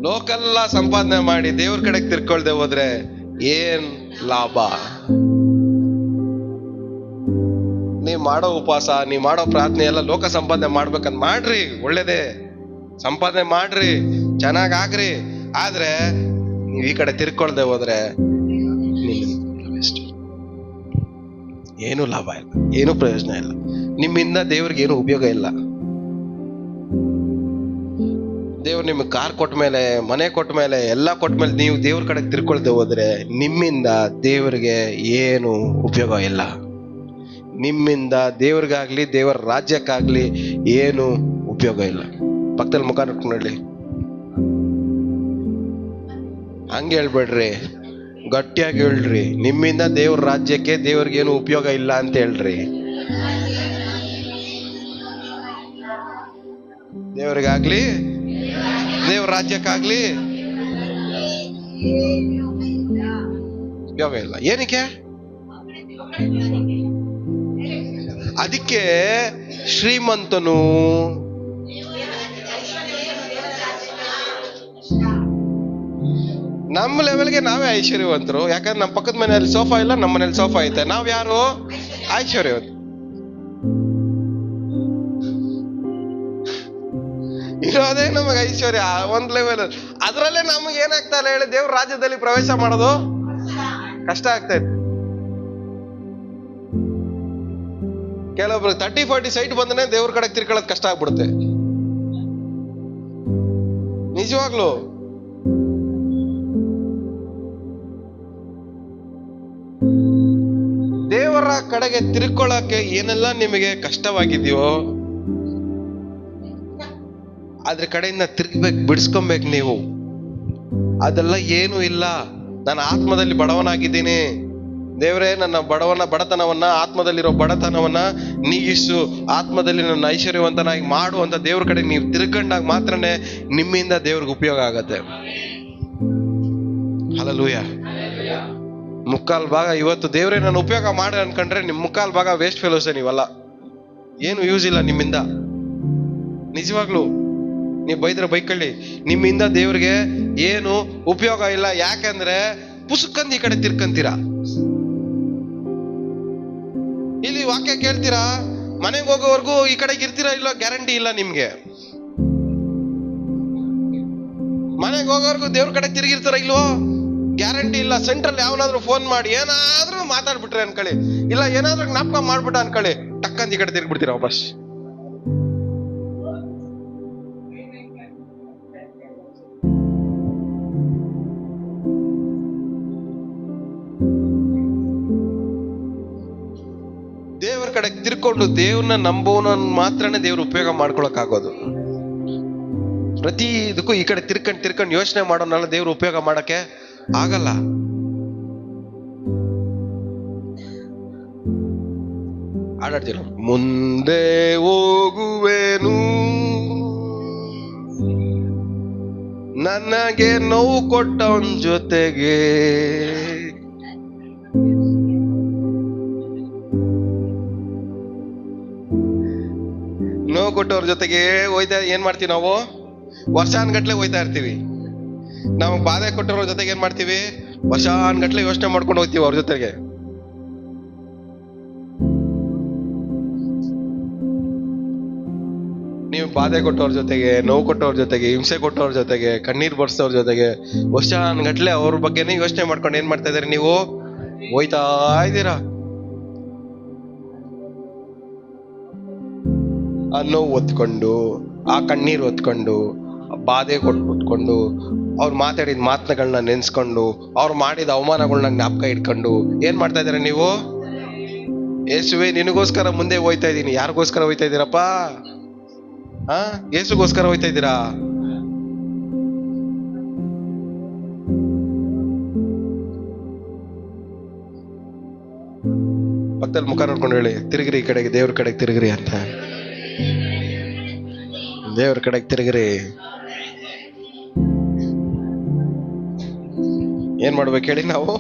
ಲೋಕೆಲ್ಲ ಸಂಪಾದನೆ ಮಾಡಿ ದೇವ್ರ ಕಡೆಗೆ ತಿರ್ಕೊಳ್ದೆ ಹೋದ್ರೆ ಏನ್ ಲಾಭ? ನೀವ್ ಮಾಡೋ ಉಪವಾಸ, ನೀವ್ ಮಾಡೋ ಪ್ರಾರ್ಥನೆ ಎಲ್ಲ ಲೋಕ ಸಂಪಾದನೆ ಮಾಡ್ಬೇಕಂತ ಮಾಡ್ರಿ, ಒಳ್ಳೇದೇ, ಸಂಪಾದನೆ ಮಾಡ್ರಿ, ಚೆನ್ನಾಗಾಗ್ರಿ. ಆದ್ರೆ ನೀವ್ ಈ ಕಡೆ ತಿರ್ಕೊಳ್ದೆ ಹೋದ್ರೆ ಏನು ಲಾಭ ಇಲ್ಲ, ಏನು ಪ್ರಯೋಜನ ಇಲ್ಲ. ನಿಮ್ಮಿಂದ ದೇವ್ರಿಗೆ ಏನು ಉಪಯೋಗ ಇಲ್ಲ. ದೇವ್ರು ನಿಮ್ಗೆ ಕಾರ್ ಕೊಟ್ಟ ಮೇಲೆ, ಮನೆ ಕೊಟ್ಟ ಮೇಲೆ, ಎಲ್ಲ ಕೊಟ್ಟ ಮೇಲೆ ನೀವು ದೇವ್ರ ಕಡೆಗೆ ತಿರ್ಕೊಳ್ದೆ ಹೋದ್ರೆ ನಿಮ್ಮಿಂದ ದೇವ್ರಿಗೆ ಏನು ಉಪಯೋಗ ಇಲ್ಲ. ನಿಮ್ಮಿಂದ ದೇವ್ರಿಗಾಗ್ಲಿ ದೇವರ ರಾಜ್ಯಕ್ಕಾಗ್ಲಿ ಏನು ಉಪಯೋಗ ಇಲ್ಲ. ಪಕ್ಕದಲ್ಲಿ ಮುಖ ನೋಡ್ಕೊಂಡು ಹೇಳಿ, ಹಂಗೆ ಹೇಳ್ಬೇಡ್ರಿ, ಗಟ್ಟಿಯಾಗಿ ಹೇಳ್ರಿ, ನಿಮ್ಮಿಂದ ದೇವ್ರ ರಾಜ್ಯಕ್ಕೆ ದೇವ್ರಿಗೆ ಏನು ಉಪಯೋಗ ಇಲ್ಲ ಅಂತ ಹೇಳ್ರಿ. ದೇವ್ರಿಗಾಗ್ಲಿ ದೇವ್ರ ರಾಜ್ಯಕ್ಕಾಗ್ಲಿ ಉಪಯೋಗ ಇಲ್ಲ. ಏನಕ್ಕೆ? ಅದಕ್ಕೆ ಶ್ರೀಮಂತನು ನಮ್ಮ ಲೆವೆಲ್ಗೆ ನಾವೇ ಐಶ್ವರ್ಯವಂತರು. ಯಾಕಂದ್ರೆ ನಮ್ಮ ಪಕ್ಕದ ಮನೆಯಲ್ಲಿ ಸೋಫಾ ಇಲ್ಲ, ನಮ್ಮ ಮನೇಲಿ ಸೋಫಾ ಐತೆ. ನಾವ್ ಯಾರು? ಐಶ್ವರ್ಯವಂತ. ಇರೋದೇ ನಮಗೆ ಐಶ್ವರ್ಯ ಒಂದ್ ಲೆವೆಲ್. ಅದ್ರಲ್ಲೇ ನಮಗೆ ಏನಾಗ್ತಾ ಇಲ್ಲ ಹೇಳಿ? ದೇವ್ರ ರಾಜ್ಯದಲ್ಲಿ ಪ್ರವೇಶ ಮಾಡೋದು ಕಷ್ಟ ಆಗ್ತಾ ಇತ್ತು. ಕೆಲವೊಬ್ರು 30-40 ಸೈಟ್ ಬಂದ್ರೆ ದೇವ್ರ ಕಡೆಗೆ ತಿರ್ಕೊಳ್ಳೋದು ಕಷ್ಟ ಆಗ್ಬಿಡುತ್ತೆ. ನಿಜವಾಗ್ಲು ದೇವರ ಕಡೆಗೆ ತಿರ್ಕೊಳ್ಳೋಕೆ ಏನೆಲ್ಲ ನಿಮಗೆ ಕಷ್ಟವಾಗಿದೆಯೋ ಅದ್ರ ಕಡೆಯಿಂದ ತಿರ್ಗ್ಬೇಕು, ಬಿಡಿಸ್ಕೊಬೇಕು ನೀವು. ಅದೆಲ್ಲ ಏನು ಇಲ್ಲ. ನಾನು ಆತ್ಮದಲ್ಲಿ ಬಡವನಾಗಿದ್ದೀನಿ, ದೇವರೇ ನನ್ನ ಬಡತನವನ್ನ, ಆತ್ಮದಲ್ಲಿರೋ ಬಡತನವನ್ನ ನೀಗಿಸು, ಆತ್ಮದಲ್ಲಿ ನನ್ನ ಐಶ್ವರ್ಯವಂತನಾಗಿ ಮಾಡು ಅಂತ ದೇವ್ರ ಕಡೆ ನೀವು ತಿರ್ಕೊಂಡಾಗ ಮಾತ್ರನೇ ನಿಮ್ಮಿಂದ ದೇವ್ರಿಗೆ ಉಪಯೋಗ ಆಗತ್ತೆ. ಹಲ್ಲೆಲೂಯಾ. ಮುಕ್ಕಾಲ್ ಭಾಗ ಇವತ್ತು ದೇವ್ರೇ ನಾನು ಉಪಯೋಗ ಮಾಡಿ ಅನ್ಕೊಂಡ್ರೆ ನಿಮ್ ಮುಕ್ಕಾಲ್ ಭಾಗ ವೇಸ್ಟ್ ಫೆಲೋಸೆ. ನೀವಲ್ಲ, ಏನು ಯೂಸ್ ಇಲ್ಲ ನಿಮ್ಮಿಂದ. ನಿಜವಾಗ್ಲು ನೀವು ಬೈದ್ರೆ ಬೈಕೊಳ್ಳಿ, ನಿಮ್ಮಿಂದ ದೇವ್ರಿಗೆ ಏನು ಉಪಯೋಗ ಇಲ್ಲ. ಯಾಕಂದ್ರೆ ಪುಸ್ತಕಂದ್ ಈ ಕಡೆ ತಿರ್ಕಂತೀರಾ. ಇಲ್ಲಿ ವಾಕ್ಯ ಕೇಳ್ತೀರಾ, ಮನೆಗೆ ಹೋಗೋವರೆಗೂ ಈ ಕಡೆಗೆ ಇರ್ತೀರಾ ಇಲ್ಲೋ ಗ್ಯಾರಂಟಿ ಇಲ್ಲ ನಿಮ್ಗೆ. ಮನೆಗೆ ಹೋಗೋವರೆಗೂ ದೇವ್ರ ಕಡೆ ತಿರುಗಿರ್ತಾರ ಇಲ್ವೋ ಗ್ಯಾರಂಟಿ ಇಲ್ಲ. ಸೆಂಟ್ರಲ್ ಯಾವನಾದ್ರೂ ಫೋನ್ ಮಾಡಿ ಏನಾದ್ರೂ ಮಾತಾಡ್ಬಿಟ್ರೆ ಅನ್ಕೊಳ್ಳಿ, ಇಲ್ಲ ಏನಾದ್ರೂ ಜ್ಞಾಪಕ ಮಾಡ್ಬಿಟ್ಟ ಅನ್ಕೊಳ್ಳಿ, ಟಕ್ಕಂತ ಈ ಕಡೆ ತಿರ್ಗಿಬಿಡ್ತೀರ ವಾಪಸ್. ದೇವ್ರ ಕಡೆ ತಿರ್ಕೊಂಡು ದೇವ್ರನ್ನ ನಂಬೋನ ಮಾತ್ರನೇ ದೇವ್ರ ಉಪಯೋಗ ಮಾಡ್ಕೊಳಕ್ ಆಗೋದು. ಪ್ರತಿ ಇದಕ್ಕೂ ಈ ಕಡೆ ತಿರ್ಕೊಂಡು ಯೋಚನೆ ಮಾಡೋನಲ್ಲ ದೇವ್ರ ಉಪಯೋಗ ಮಾಡಕ್ಕೆ ಆಗಲ್ಲ. ಆಡಾಡ್ತೀರ, ಮುಂದೆ ಹೋಗುವೆನು ನನಗೆ ನೋವು ಕೊಟ್ಟವನ್ ಜೊತೆಗೆ. ನೋವು ಕೊಟ್ಟವ್ರ ಜೊತೆಗೆ ಹೋಯ್ತಾ ಏನ್ ಮಾಡ್ತೀವಿ ನಾವು? ವರ್ಷಾನ್ಗಟ್ಲೆ ಹೋಯ್ತಾ ಇರ್ತೀವಿ. ನಾವು ಬಾಧೆ ಕೊಟ್ಟವ್ರ ಜೊತೆಗೆ ಏನ್ ಮಾಡ್ತೀವಿ? ವರ್ಷಾನ್ಗಟ್ಲೆ ಯೋಚನೆ ಮಾಡ್ಕೊಂಡು ಹೋಗ್ತೀವಿ ಅವ್ರ ಜೊತೆಗೆ. ನೀವು ಬಾಧೆ ಕೊಟ್ಟವ್ರ ಜೊತೆಗೆ, ನೋವು ಕೊಟ್ಟವ್ರ ಜೊತೆಗೆ, ಹಿಂಸೆ ಕೊಟ್ಟವ್ರ ಜೊತೆಗೆ, ಕಣ್ಣೀರ್ ಬರ್ಸೋರ್ ಜೊತೆಗೆ ವರ್ಷಾನ್ಗಟ್ಲೆ ಅವ್ರ ಬಗ್ಗೆನೇ ಯೋಚನೆ ಮಾಡ್ಕೊಂಡು ಏನ್ ಮಾಡ್ತಾ ಇದಾರೆ ನೀವು? ಹೋಯ್ತಾ ಇದ್ದೀರಾ. ಆ ನೋವು ಒತ್ಕೊಂಡು, ಆ ಕಣ್ಣೀರು ಒತ್ಕೊಂಡು, ಬಾಧೆ ಹೊತ್ಕೊಂಡು, ಅವ್ರು ಮಾತಾಡಿದ ಮಾತುಗಳನ್ನ ನೆನ್ಸ್ಕೊಂಡು, ಅವ್ರು ಮಾಡಿದ ಅವಮಾನಗಳನ್ನ ಜ್ಞಾಪಕ ಇಟ್ಕೊಂಡು ಏನ್ ಮಾಡ್ತಾ ಇದಾರೆ ನೀವು? ಯೇಸುವೆ ನಿನಗೋಸ್ಕರ ಮುಂದೆ ಹೋಯ್ತಾ ಇದ್ದೀನಿ. ಯಾರಿಗೋಸ್ಕರ ಹೋಯ್ತಾ ಇದ್ದೀರಪ್ಪ? ಯೇಸುಗೋಸ್ಕರ ಹೋಯ್ತಾ ಇದ್ದೀರಾ? ಪಕ್ಕದಲ್ಲಿ ಮುಖ ನೋಡ್ಕೊಂಡು ಹೇಳಿ, ತಿರುಗಿರಿ ಈ ಕಡೆಗೆ, ದೇವ್ರ ಕಡೆಗೆ ತಿರುಗಿರಿ ಅಂತ. ದೇವ್ರ ಕಡೆಗೆ ತಿರುಗಿರಿ. ಏನ್ ಮಾಡ್ಬೇಕು ಹೇಳಿ ನಾವು?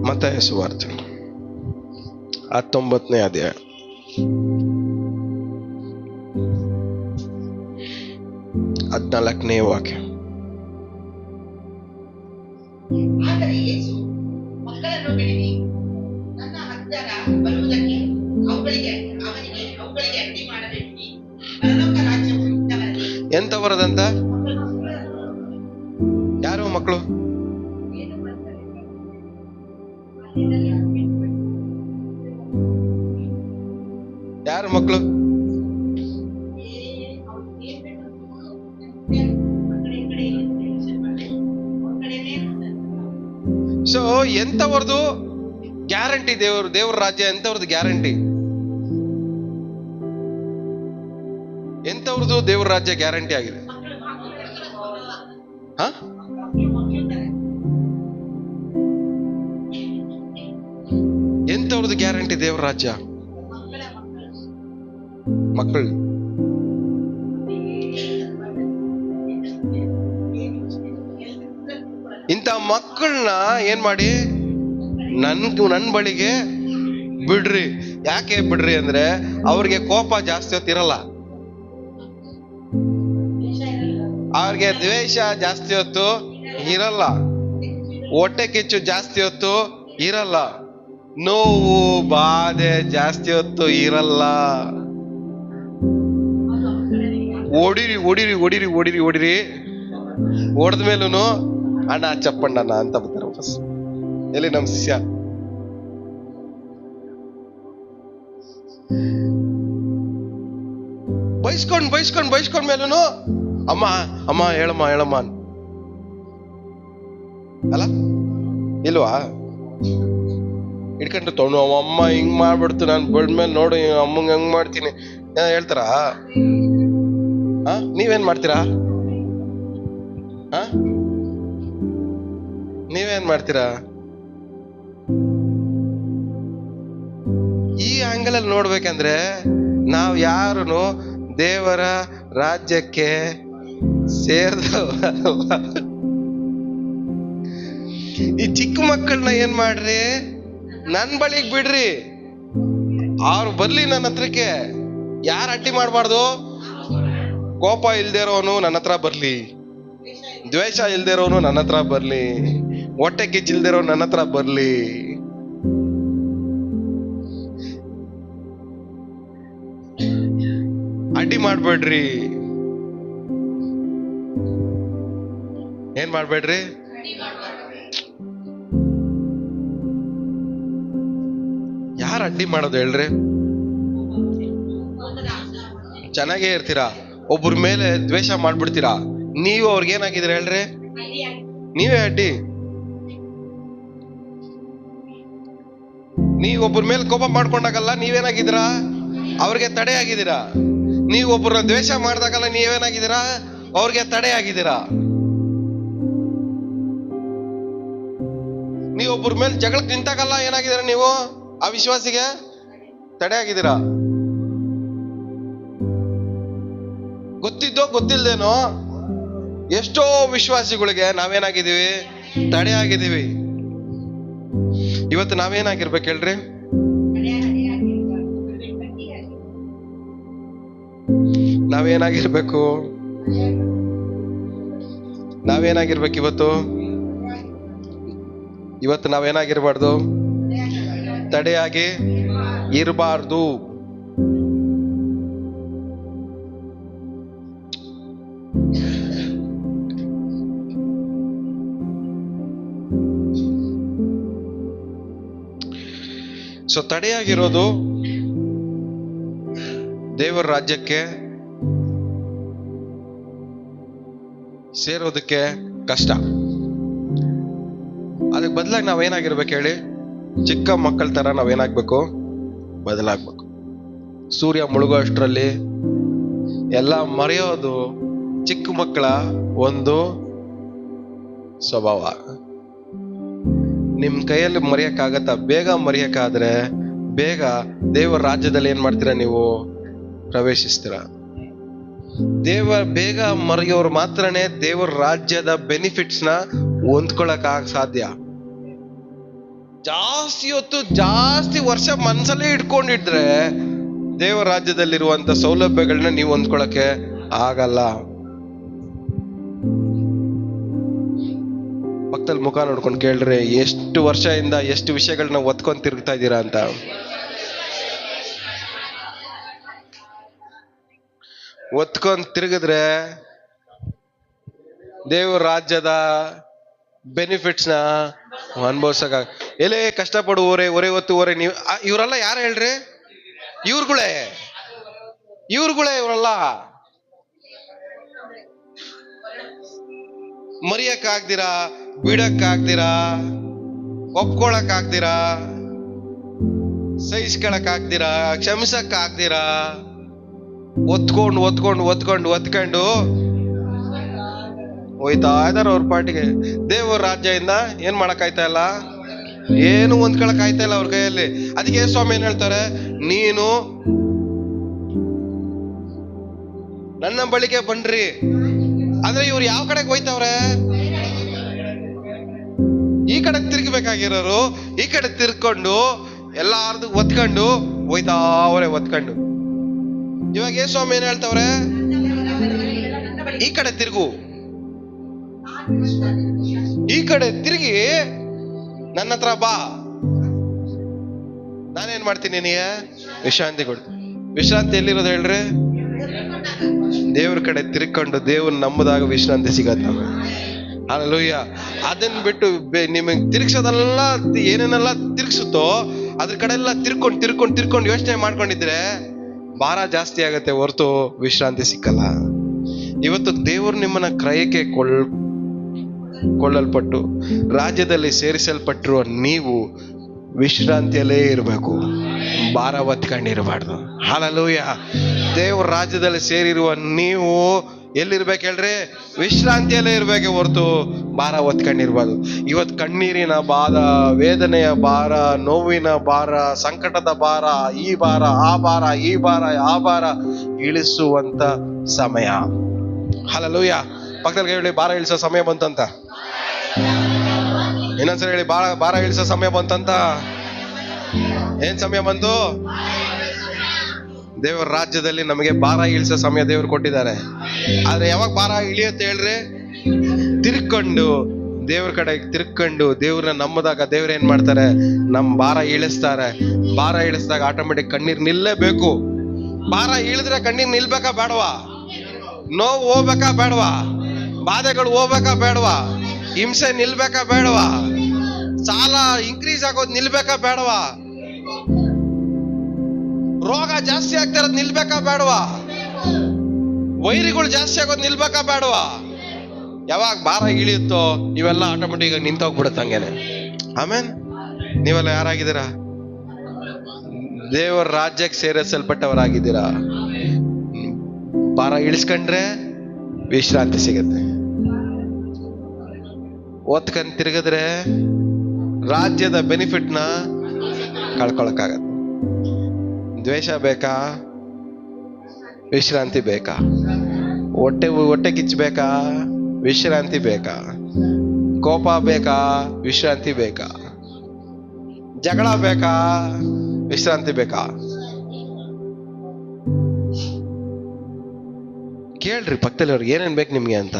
ಮತ್ತಾಯ ಸುವಾರ್ತೆ 19ನೇ ಅಧ್ಯಾಯ 14ನೇ ವಾಕ್ಯ. ಆದರೆ ಯೇಸು ಮಕ್ಕಳನ್ನು ಬಿಡಿರಿ, ನನ್ನ ಹತ್ತಿರ ಬರುವುದಕ್ಕೆ ಅವನಿಗೆ ಅಡ್ಡಿ ಮಾಡಬೇಡಿ. ಪರಲೋಕ ರಾಜ್ಯವು ಇಂಥವರೇ. ಎಂತವರದಂತ? ಯಾರು ಮಕ್ಕಳು? ಯಾರು ಮಕ್ಕಳು? ಸೊ ಎಂತವ್ರದು ಗ್ಯಾರಂಟಿ? ದೇವ್ರ ರಾಜ್ಯ ಎಂತವ್ರದ್ದು ಗ್ಯಾರಂಟಿ? ಎಂತವ್ರದು ದೇವ್ರ ರಾಜ್ಯ ಗ್ಯಾರಂಟಿ ಆಗಿದೆ? ಎಂತವ್ರದ್ದು ಗ್ಯಾರಂಟಿ ದೇವ್ರ ರಾಜ್ಯ? ಮಕ್ಕಳು. ಇಂಥ ಮಕ್ಕಳನ್ನ ಏನ್ ಮಾಡಿ ನನ್ ಬಳಿಗೆ ಬಿಡ್ರಿ. ಯಾಕೆ ಬಿಡ್ರಿ ಅಂದ್ರೆ ಅವ್ರಿಗೆ ಕೋಪ ಜಾಸ್ತಿ ಹೊತ್ತಿರಲ್ಲ, ಅವ್ರಿಗೆ ದ್ವೇಷ ಜಾಸ್ತಿ ಹೊತ್ತು ಇರಲ್ಲ, ಹೊಟ್ಟೆ ಕಿಚ್ಚು ಜಾಸ್ತಿ ಹೊತ್ತು ಇರಲ್ಲ, ನೋವು ಬಾಧೆ ಜಾಸ್ತಿ ಹೊತ್ತು ಇರಲ್ಲ. ಓಡಿರಿ ಓಡಿರಿ ಓಡಿರಿ ಓಡಿರಿ ಓಡಿರಿ ಹೊಡೆದ್ಮೇಲೂ ಅಣ್ಣ ಚಪ್ಪಣ್ಣನ ಅಂತ ಬರ್ತಾರೆ ವಾಪಸ್. ಎಲ್ಲಿ ನಮ್ ಶಿಷ್ಯ? ಬೈಸ್ಕೊಂಡ್ ಮೇಲೂ ಅಮ್ಮ ಅಮ್ಮ ಹೇಳಮ್ಮ ಹೇಳಮ್ಮ ಅಲ್ಲ ಇಲ್ವಾ? ಇಟ್ಕೊಂಡು ತೊಗೊಂಡು ಅಮ್ಮ ಹಿಂಗ್ ಮಾಡ್ಬಿಡ್ತು, ನಾನು ಬೆಳ್ದ್ಮೇಲೆ ನೋಡು ಅಮ್ಮಂಗ್ ಹಂಗ್ ಮಾಡ್ತೀನಿ ಹೇಳ್ತಾರ? ನೀವೇನ್ ಮಾಡ್ತೀರಾ? ನೀವೇನ್ ಮಾಡ್ತೀರಾ? ಈ ಆಂಗಲ್ ಅಲ್ಲಿ ನೋಡ್ಬೇಕಂದ್ರೆ ನಾವ್ ಯಾರು ದೇವರ ರಾಜ್ಯಕ್ಕೆ ಸೇರಿದವರಲ್ಲ. ಈ ಚಿಕ್ಕ ಮಕ್ಕಳನ್ನ ಏನ್ ಮಾಡ್ರಿ, ನನ್ ಬಳಿಗ್ ಬಿಡ್ರಿ, ಅವ್ರು ಬರ್ಲಿ ನನ್ನ ಹತ್ರಕ್ಕೆ. ಯಾರು ಅಡ್ಡಿ ಮಾಡ್ಬಾರ್ದು? ಕೋಪ ಇಲ್ದೇ ಇರೋನು ನನ್ನ ಹತ್ರ ಬರ್ಲಿ, ದ್ವೇಷ ಇಲ್ದೇ ಇರೋನು ನನ್ನ ಹತ್ರ ಬರ್ಲಿ, ಹೊಟ್ಟೆ ಕಿಚ್ಚಿಲ್ದೇ ಇರೋ ನನ್ನ ಹತ್ರ ಬರ್ಲಿ. ಅಡ್ಡಿ ಮಾಡ್ಬೇಡ್ರಿ. ಏನ್ ಮಾಡ್ಬೇಡ್ರಿ? ಯಾರು ಅಡ್ಡಿ ಮಾಡೋದು ಹೇಳ್ರಿ? ಚೆನ್ನಾಗೇ ಇರ್ತೀರಾ, ಒಬ್ಬರ ಮೇಲೆ ದ್ವೇಷ ಮಾಡ್ಬಿಡ್ತೀರಾ, ನೀವು ಅವ್ರಿಗೇನಾಗಿದ್ದೀರ ಹೇಳ್ರಿ? ನೀವೇ ಅಡ್ಡಿ. ನೀವು ಒಬ್ಬರ ಮೇಲೆ ಕೋಪ ಮಾಡ್ಕೊಂಡಾಗಲ್ಲ ನೀವೇನಾಗಿದ್ದೀರಾ? ಅವ್ರಿಗೆ ತಡೆ ಆಗಿದ್ದೀರಾ. ನೀವು ಒಬ್ಬರನ್ನ ದ್ವೇಷ ಮಾಡಿದಾಗಲ್ಲ ನೀವೇನಾಗಿದ್ದೀರಾ? ಅವ್ರಿಗೆ ತಡೆ ಆಗಿದ್ದೀರಾ. ನೀವು ಒಬ್ಬರ ಮೇಲೆ ಜಗಳಕ್ಕೆ ನಿಂತಾಗಲ್ಲ ಏನಾಗಿದ್ದೀರಾ? ನೀವು ಆ ವಿಶ್ವಾಸಿಗೆ ತಡೆ ಆಗಿದ್ದೀರಾ. ಗೊತ್ತಿದ್ದೋ ಗೊತ್ತಿಲ್ದೇನೋ ಎಷ್ಟೋ ವಿಶ್ವಾಸಿಗಳಿಗೆ ನಾವೇನಾಗಿದ್ದೀವಿ? ತಡೆ ಆಗಿದ್ದೀವಿ. ಇವತ್ತು ನಾವೇನಾಗಿರ್ಬೇಕು ಹೇಳ್ರಿ? ನಾವೇನಾಗಿರ್ಬೇಕು? ನಾವೇನಾಗಿರ್ಬೇಕು ಇವತ್ತು? ಇವತ್ತು ನಾವೇನಾಗಿರ್ಬಾರ್ದು? ತಡೆಯಾಗಿ ಇರಬಾರ್ದು. ಸೊ ತಡೆಯಾಗಿರೋದು ದೇವರ ರಾಜ್ಯಕ್ಕೆ ಸೇರೋದಕ್ಕೆ ಕಷ್ಟ. ಅದಕ್ಕೆ ಬದಲಾಗಿ ನಾವೇನಾಗಿರ್ಬೇಕು ಹೇಳಿ? ಚಿಕ್ಕ ಮಕ್ಕಳ ತರ ನಾವೇನಾಗ್ಬೇಕು? ಬದಲಾಗ್ಬೇಕು. ಸೂರ್ಯ ಮುಳುಗೋ ಅಷ್ಟರಲ್ಲಿ ಎಲ್ಲ ಮರೆಯೋದು ಚಿಕ್ಕ ಮಕ್ಕಳ ಒಂದು ಸ್ವಭಾವ. ನಿಮ್ ಕೈಯಲ್ಲಿ ಮರೆಯಕ್ಕಾಗತ್ತ? ಬೇಗ ಮರೆಯಕ್ಕಾದ್ರೆ ಬೇಗ ದೇವರ ರಾಜ್ಯದಲ್ಲಿ ಏನ್ ಮಾಡ್ತೀರಾ? ನೀವು ಪ್ರವೇಶಿಸ್ತೀರ. ಬೇಗ ಮರೆಯೋರು ಮಾತ್ರನೇ ದೇವರ ರಾಜ್ಯದ ಬೆನಿಫಿಟ್ಸ್ ನ ಹೊಂದ್ಕೊಳಕ್ ಸಾಧ್ಯ. ಜಾಸ್ತಿ ಹೊತ್ತು ಜಾಸ್ತಿ ವರ್ಷ ಮನ್ಸಲ್ಲೇ ಇಟ್ಕೊಂಡಿದ್ರೆ ದೇವರ ರಾಜ್ಯದಲ್ಲಿರುವಂತ ಸೌಲಭ್ಯಗಳನ್ನ ನೀವು ಹೊಂದ್ಕೊಳಕ್ಕೆ ಆಗಲ್ಲ. ಪಕ್ಕದಲ್ಲಿ ಮುಖ ನೋಡ್ಕೊಂಡು ಕೇಳ್ರಿ, ಎಷ್ಟು ವರ್ಷದಿಂದ ಎಷ್ಟು ವಿಷಯಗಳನ್ನ ಒತ್ಕೊಂಡ್ ತಿರುಗ್ತಾ ಇದ್ದೀರಾ ಅಂತ. ಒತ್ಕೊಂಡ್ ತಿರುಗಿದ್ರೆ ದೇವರ ರಾಜ್ಯದ ಬೆನಿಫಿಟ್ಸ್ ನ ಅನುಭವಿಸಕ ಎಲ್ಲೇ ಕಷ್ಟಪಡು ಹೊರೆ ಹೊತ್ತು ನೀವು ಇವರೆಲ್ಲ ಯಾರು ಹೇಳ್ರಿ? ಇವ್ರುಗಳೇ ಇವರೆಲ್ಲ ಮರಿಯಕ್ ಆಗ್ದಿರಾ, ಬಿಡಕ್ ಆಗ್ದಿರಾ, ಒಪ್ಕೊಳಕ್ ಆಗ್ದಿರಾ, ಸಹಿಸ್ಕೊಳಕ್ ಆಗ್ದಿರಾ, ಕ್ಷಮಿಸಕ್ ಆಗ್ದಿರಾ, ಒತ್ಕೊಂಡು ಹೋಯ್ತಾ ಇದಾರ ಅವ್ರ ಪಾರ್ಟಿಗೆ. ದೇವರ ರಾಜ್ಯದಿಂದ ಏನ್ ಮಾಡಕ್ ಆಯ್ತಾ ಇಲ್ಲ? ಏನು ಹೊಂದ್ಕೊಳಕ್ ಆಯ್ತಾ ಇಲ್ಲ ಅವ್ರ ಕೈಯಲ್ಲಿ. ಅದಕ್ಕೆ ಸ್ವಾಮಿ ಏನ್ ಹೇಳ್ತಾರೆ? ನೀನು ನನ್ನ ಬಳಿಗೆ ಬನ್ರಿ. ಆದ್ರೆ ಇವ್ರು ಯಾವ ಕಡೆಗೆ ಹೋಯ್ತವ್ರೆ? ಈ ಕಡೆ ತಿರ್ಗಬೇಕಾಗಿರೋರು ಈ ಕಡೆ ತಿರ್ಕೊಂಡು ಎಲ್ಲಾರ್ದು ಒತ್ಕೊಂಡು ಹೋಯ್ತಾ ಅವರೇ ಒತ್ಕೊಂಡು. ಇವಾಗ ಏ ಸ್ವಾಮಿ ಏನ್ ಹೇಳ್ತವ್ರೆ? ಈ ಕಡೆ ತಿರುಗು, ಈ ಕಡೆ ತಿರುಗಿ ನನ್ನ ಹತ್ರ ಬಾ, ನಾನೇನ್ ಮಾಡ್ತೀನಿ ನಿನಗೆ? ವಿಶ್ರಾಂತಿ ಕೊಡ್ತೀನಿ. ವಿಶ್ರಾಂತಿ ಎಲ್ಲಿರೋದು ಹೇಳ್ರಿ? ದೇವ್ರ ಕಡೆ ತಿರ್ಕೊಂಡು ದೇವ್ರ ನಂಬದಾಗ ವಿಶ್ರಾಂತಿ ಸಿಗತ್ತ. ಹಲ್ಲೆಲೂಯಾ. ಅದನ್ನ ಬಿಟ್ಟು ನಿಮಗೆ ತಿರ್ಗ್ಸೋದೆಲ್ಲ ಏನೇನೆಲ್ಲ ತಿರ್ಗ್ಸುತ್ತೋ ಅದ್ರ ಕಡೆ ಎಲ್ಲ ತಿರ್ಕೊಂಡು ಯೋಚನೆ ಮಾಡ್ಕೊಂಡಿದ್ರೆ ಭಾರ ಜಾಸ್ತಿ ಆಗತ್ತೆ ಹೊರತು ವಿಶ್ರಾಂತಿ ಸಿಕ್ಕಲ್ಲ. ಇವತ್ತು ದೇವರು ನಿಮ್ಮನ್ನ ಕ್ರಯಕ್ಕೆ ಕೊಳ್ಳಲ್ಪಟ್ಟು ರಾಜ್ಯದಲ್ಲಿ ಸೇರಿಸಲ್ಪಟ್ಟಿರುವ ನೀವು ವಿಶ್ರಾಂತಿಯಲ್ಲೇ ಇರಬೇಕು, ಭಾರ ಹೊತ್ಕೊಂಡಿರಬಾರ್ದು. ಹಲ್ಲೆಲೂಯಾ. ದೇವರ ರಾಜ್ಯದಲ್ಲಿ ಸೇರಿರುವ ನೀವು ಎಲ್ಲಿರ್ಬೇಕು ಹೇಳ್ರಿ? ವಿಶ್ರಾಂತಿಯಲ್ಲೇ ಇರ್ಬೇಕೆ ಹೊರತು ಭಾರ ಹೊತ್ಕೊಂಡಿರ್ಬಾರ್ದು. ಇವತ್ತು ಕಣ್ಣೀರಿನ ಭಾರ, ವೇದನೆಯ ಭಾರ, ನೋವಿನ ಭಾರ, ಸಂಕಟದ ಭಾರ, ಈ ಭಾರ ಆ ಭಾರ, ಈ ಭಾರ ಆ ಭಾರ ಇಳಿಸುವಂತ ಸಮಯ. ಹಲ್ಲೆಲೂಯಾ. ಪಕ್ಕದಲ್ಲಿ ಹೇಳಿ, ಭಾರ ಇಳಿಸೋ ಸಮಯ ಬಂತಂತ. ಇನ್ನೊಂದ್ಸರಿ ಹೇಳಿ, ಭಾರ ಇಳಿಸೋ ಸಮಯ ಬಂತಂತ. ಏನ್ ಸಮಯ ಬಂತು? ದೇವರ ರಾಜ್ಯದಲ್ಲಿ ನಮಗೆ ಭಾರ ಇಳಿಸೋ ಸಮಯ ದೇವ್ರು ಕೊಟ್ಟಿದ್ದಾರೆ. ಆದ್ರೆ ಯಾವಾಗ ಭಾರ ಇಳಿಯುತ್ತೆ ಹೇಳ್ರಿ? ತಿರ್ಕೊಂಡು ದೇವ್ರ ಕಡೆ ತಿರ್ಕೊಂಡು ದೇವ್ರನ್ನ ನಂಬದಾಗ ದೇವ್ರ ಏನ್ ಮಾಡ್ತಾರೆ? ನಮ್ ಭಾರ ಇಳಿಸ್ತಾರೆ. ಭಾರ ಇಳಿಸಿದಾಗ ಆಟೋಮೆಟಿಕ್ ಕಣ್ಣೀರ್ ನಿಲ್ಲೇಬೇಕು. ಭಾರ ಇಳಿದ್ರೆ ಕಣ್ಣೀರ್ ನಿಲ್ಬೇಕಾ ಬೇಡವಾ? ನೋವು ಹೋಗ್ಬೇಕಾ ಬೇಡವಾ? ಬಾಧೆಗಳು ಹೋಗ್ಬೇಕಾ ಬೇಡವಾ? ಹಿಂಸೆ ನಿಲ್ಬೇಕಾ ಬೇಡವಾ? ಸಾಲ ಇನ್ಕ್ರೀಸ್ ಆಗೋದು ನಿಲ್ಬೇಕಾ ಬೇಡವಾ? ರೋಗ ಜಾಸ್ತಿ ಆಗ್ತಾ ಇರೋದು ನಿಲ್ಬೇಕಾ ಬೇಡವಾ? ವೈರಿಗಳು ಜಾಸ್ತಿ ಆಗೋದು ನಿಲ್ಬೇಕಾ ಬೇಡವಾ? ಯಾವಾಗ ಭಾರ ಇಳಿಯುತ್ತೋ ಇವೆಲ್ಲ ಆಟೋಮೆಟಿಕ್ ಆಗಿ ನಿಂತೋಗ್ಬಿಡುತ್ತೆ ಹಂಗೇನೆ. ಆಮೇಲೆ ನೀವೆಲ್ಲ ಯಾರಾಗಿದ್ದೀರಾ? ದೇವರ ರಾಜ್ಯಕ್ಕೆ ಸೇರಿಸಲ್ಪಟ್ಟವರಾಗಿದ್ದೀರಾ. ಭಾರ ಇಳಿಸ್ಕೊಂಡ್ರೆ ವಿಶ್ರಾಂತಿ ಸಿಗತ್ತೆ. ಒತ್ಕೊಂಡ್ ತಿರುಗಿದ್ರೆ ರಾಜ್ಯದ ಬೆನಿಫಿಟ್ನ ಕಳ್ಕೊಳಕ್ಕಾಗತ್ತೆ. ದ್ವೇಷ ಬೇಕಾ? ವಿಶ್ರಾಂತಿ ಬೇಕಾ? ಹೊಟ್ಟೆ ಕಿಚ್ಚಬೇಕಾ? ವಿಶ್ರಾಂತಿ ಬೇಕಾ? ಕೋಪ ಬೇಕಾ? ವಿಶ್ರಾಂತಿ ಬೇಕಾ? ಜಗಳ ಬೇಕಾ? ವಿಶ್ರಾಂತಿ ಬೇಕಾ? ಕೇಳ್ರಿ ಪಕ್ಕದಲ್ಲಿ ಅವ್ರಿಗೆ ಏನೇನ್ ಬೇಕು ನಿಮ್ಗೆ ಅಂತ.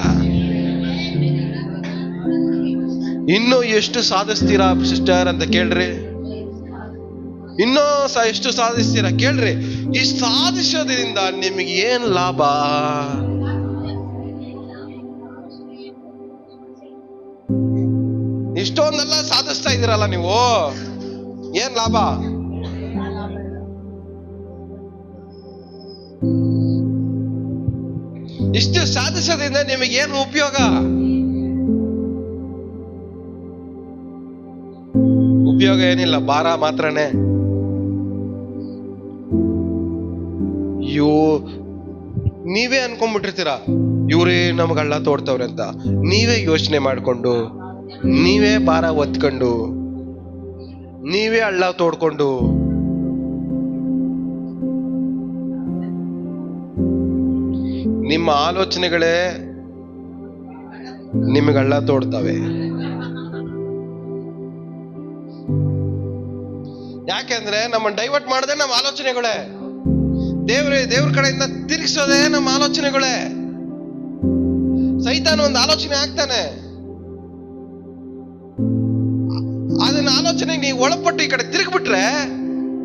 ಇನ್ನೂ ಎಷ್ಟು ಸಾಧಿಸ್ತೀರಾ ಸಿಸ್ಟರ್ ಅಂತ ಕೇಳ್ರಿ. ಇನ್ನೂ ಎಷ್ಟು ಸಾಧಿಸ್ತೀರಾ ಕೇಳ್ರಿ. ಈ ಸಾಧಿಸೋದ್ರಿಂದ ನಿಮಗೆ ಏನ್ ಲಾಭ? ಇಷ್ಟೊಂದೆಲ್ಲ ಸಾಧಿಸ್ತಾ ಇದ್ದೀರಲ್ಲ ನೀವು, ಏನ್ ಲಾಭ? ಇಷ್ಟು ಸಾಧಿಸೋದ್ರಿಂದ ನಿಮಗೆ ಏನು ಉಪಯೋಗ? ಉಪಯೋಗ ಏನಿಲ್ಲ, ಭಾರ ಮಾತ್ರನೇ. ನೀವೇ ಅನ್ಕೊಂಡ್ಬಿಟ್ಟಿರ್ತೀರಾ ಇವ್ರೇ ನಮ್ಗೆ ಹಳ್ಳ ತೋಡ್ತವ್ರೆ ಅಂತ. ನೀವೇ ಯೋಚನೆ ಮಾಡ್ಕೊಂಡು, ನೀವೇ ಭಾರ ಒತ್ಕೊಂಡು, ನೀವೇ ಹಳ್ಳ ತೋಡ್ಕೊಂಡು ನಿಮ್ಮ ಆಲೋಚನೆಗಳೇ ನಿಮಗೆ ಹಳ್ಳ ತೋಡ್ತವೆ. ಯಾಕೆಂದ್ರೆ ನಮ್ಮನ್ನು ಡೈವರ್ಟ್ ಮಾಡದೆ ನಮ್ಮ ಆಲೋಚನೆಗಳೇ. ದೇವ್ರ ಕಡೆಯಿಂದ ತಿರುಗಿಸೋದೇ ನಮ್ಮ ಆಲೋಚನೆಗಳೇ. ಸೈತಾನ ಒಂದು ಆಲೋಚನೆ ಆಗ್ತಾನೆ, ಅದನ್ನ ಆಲೋಚನೆಗೆ ನೀವು ಒಳಪಟ್ಟು ಈ ಕಡೆ ತಿರುಗಿಬಿಟ್ರೆ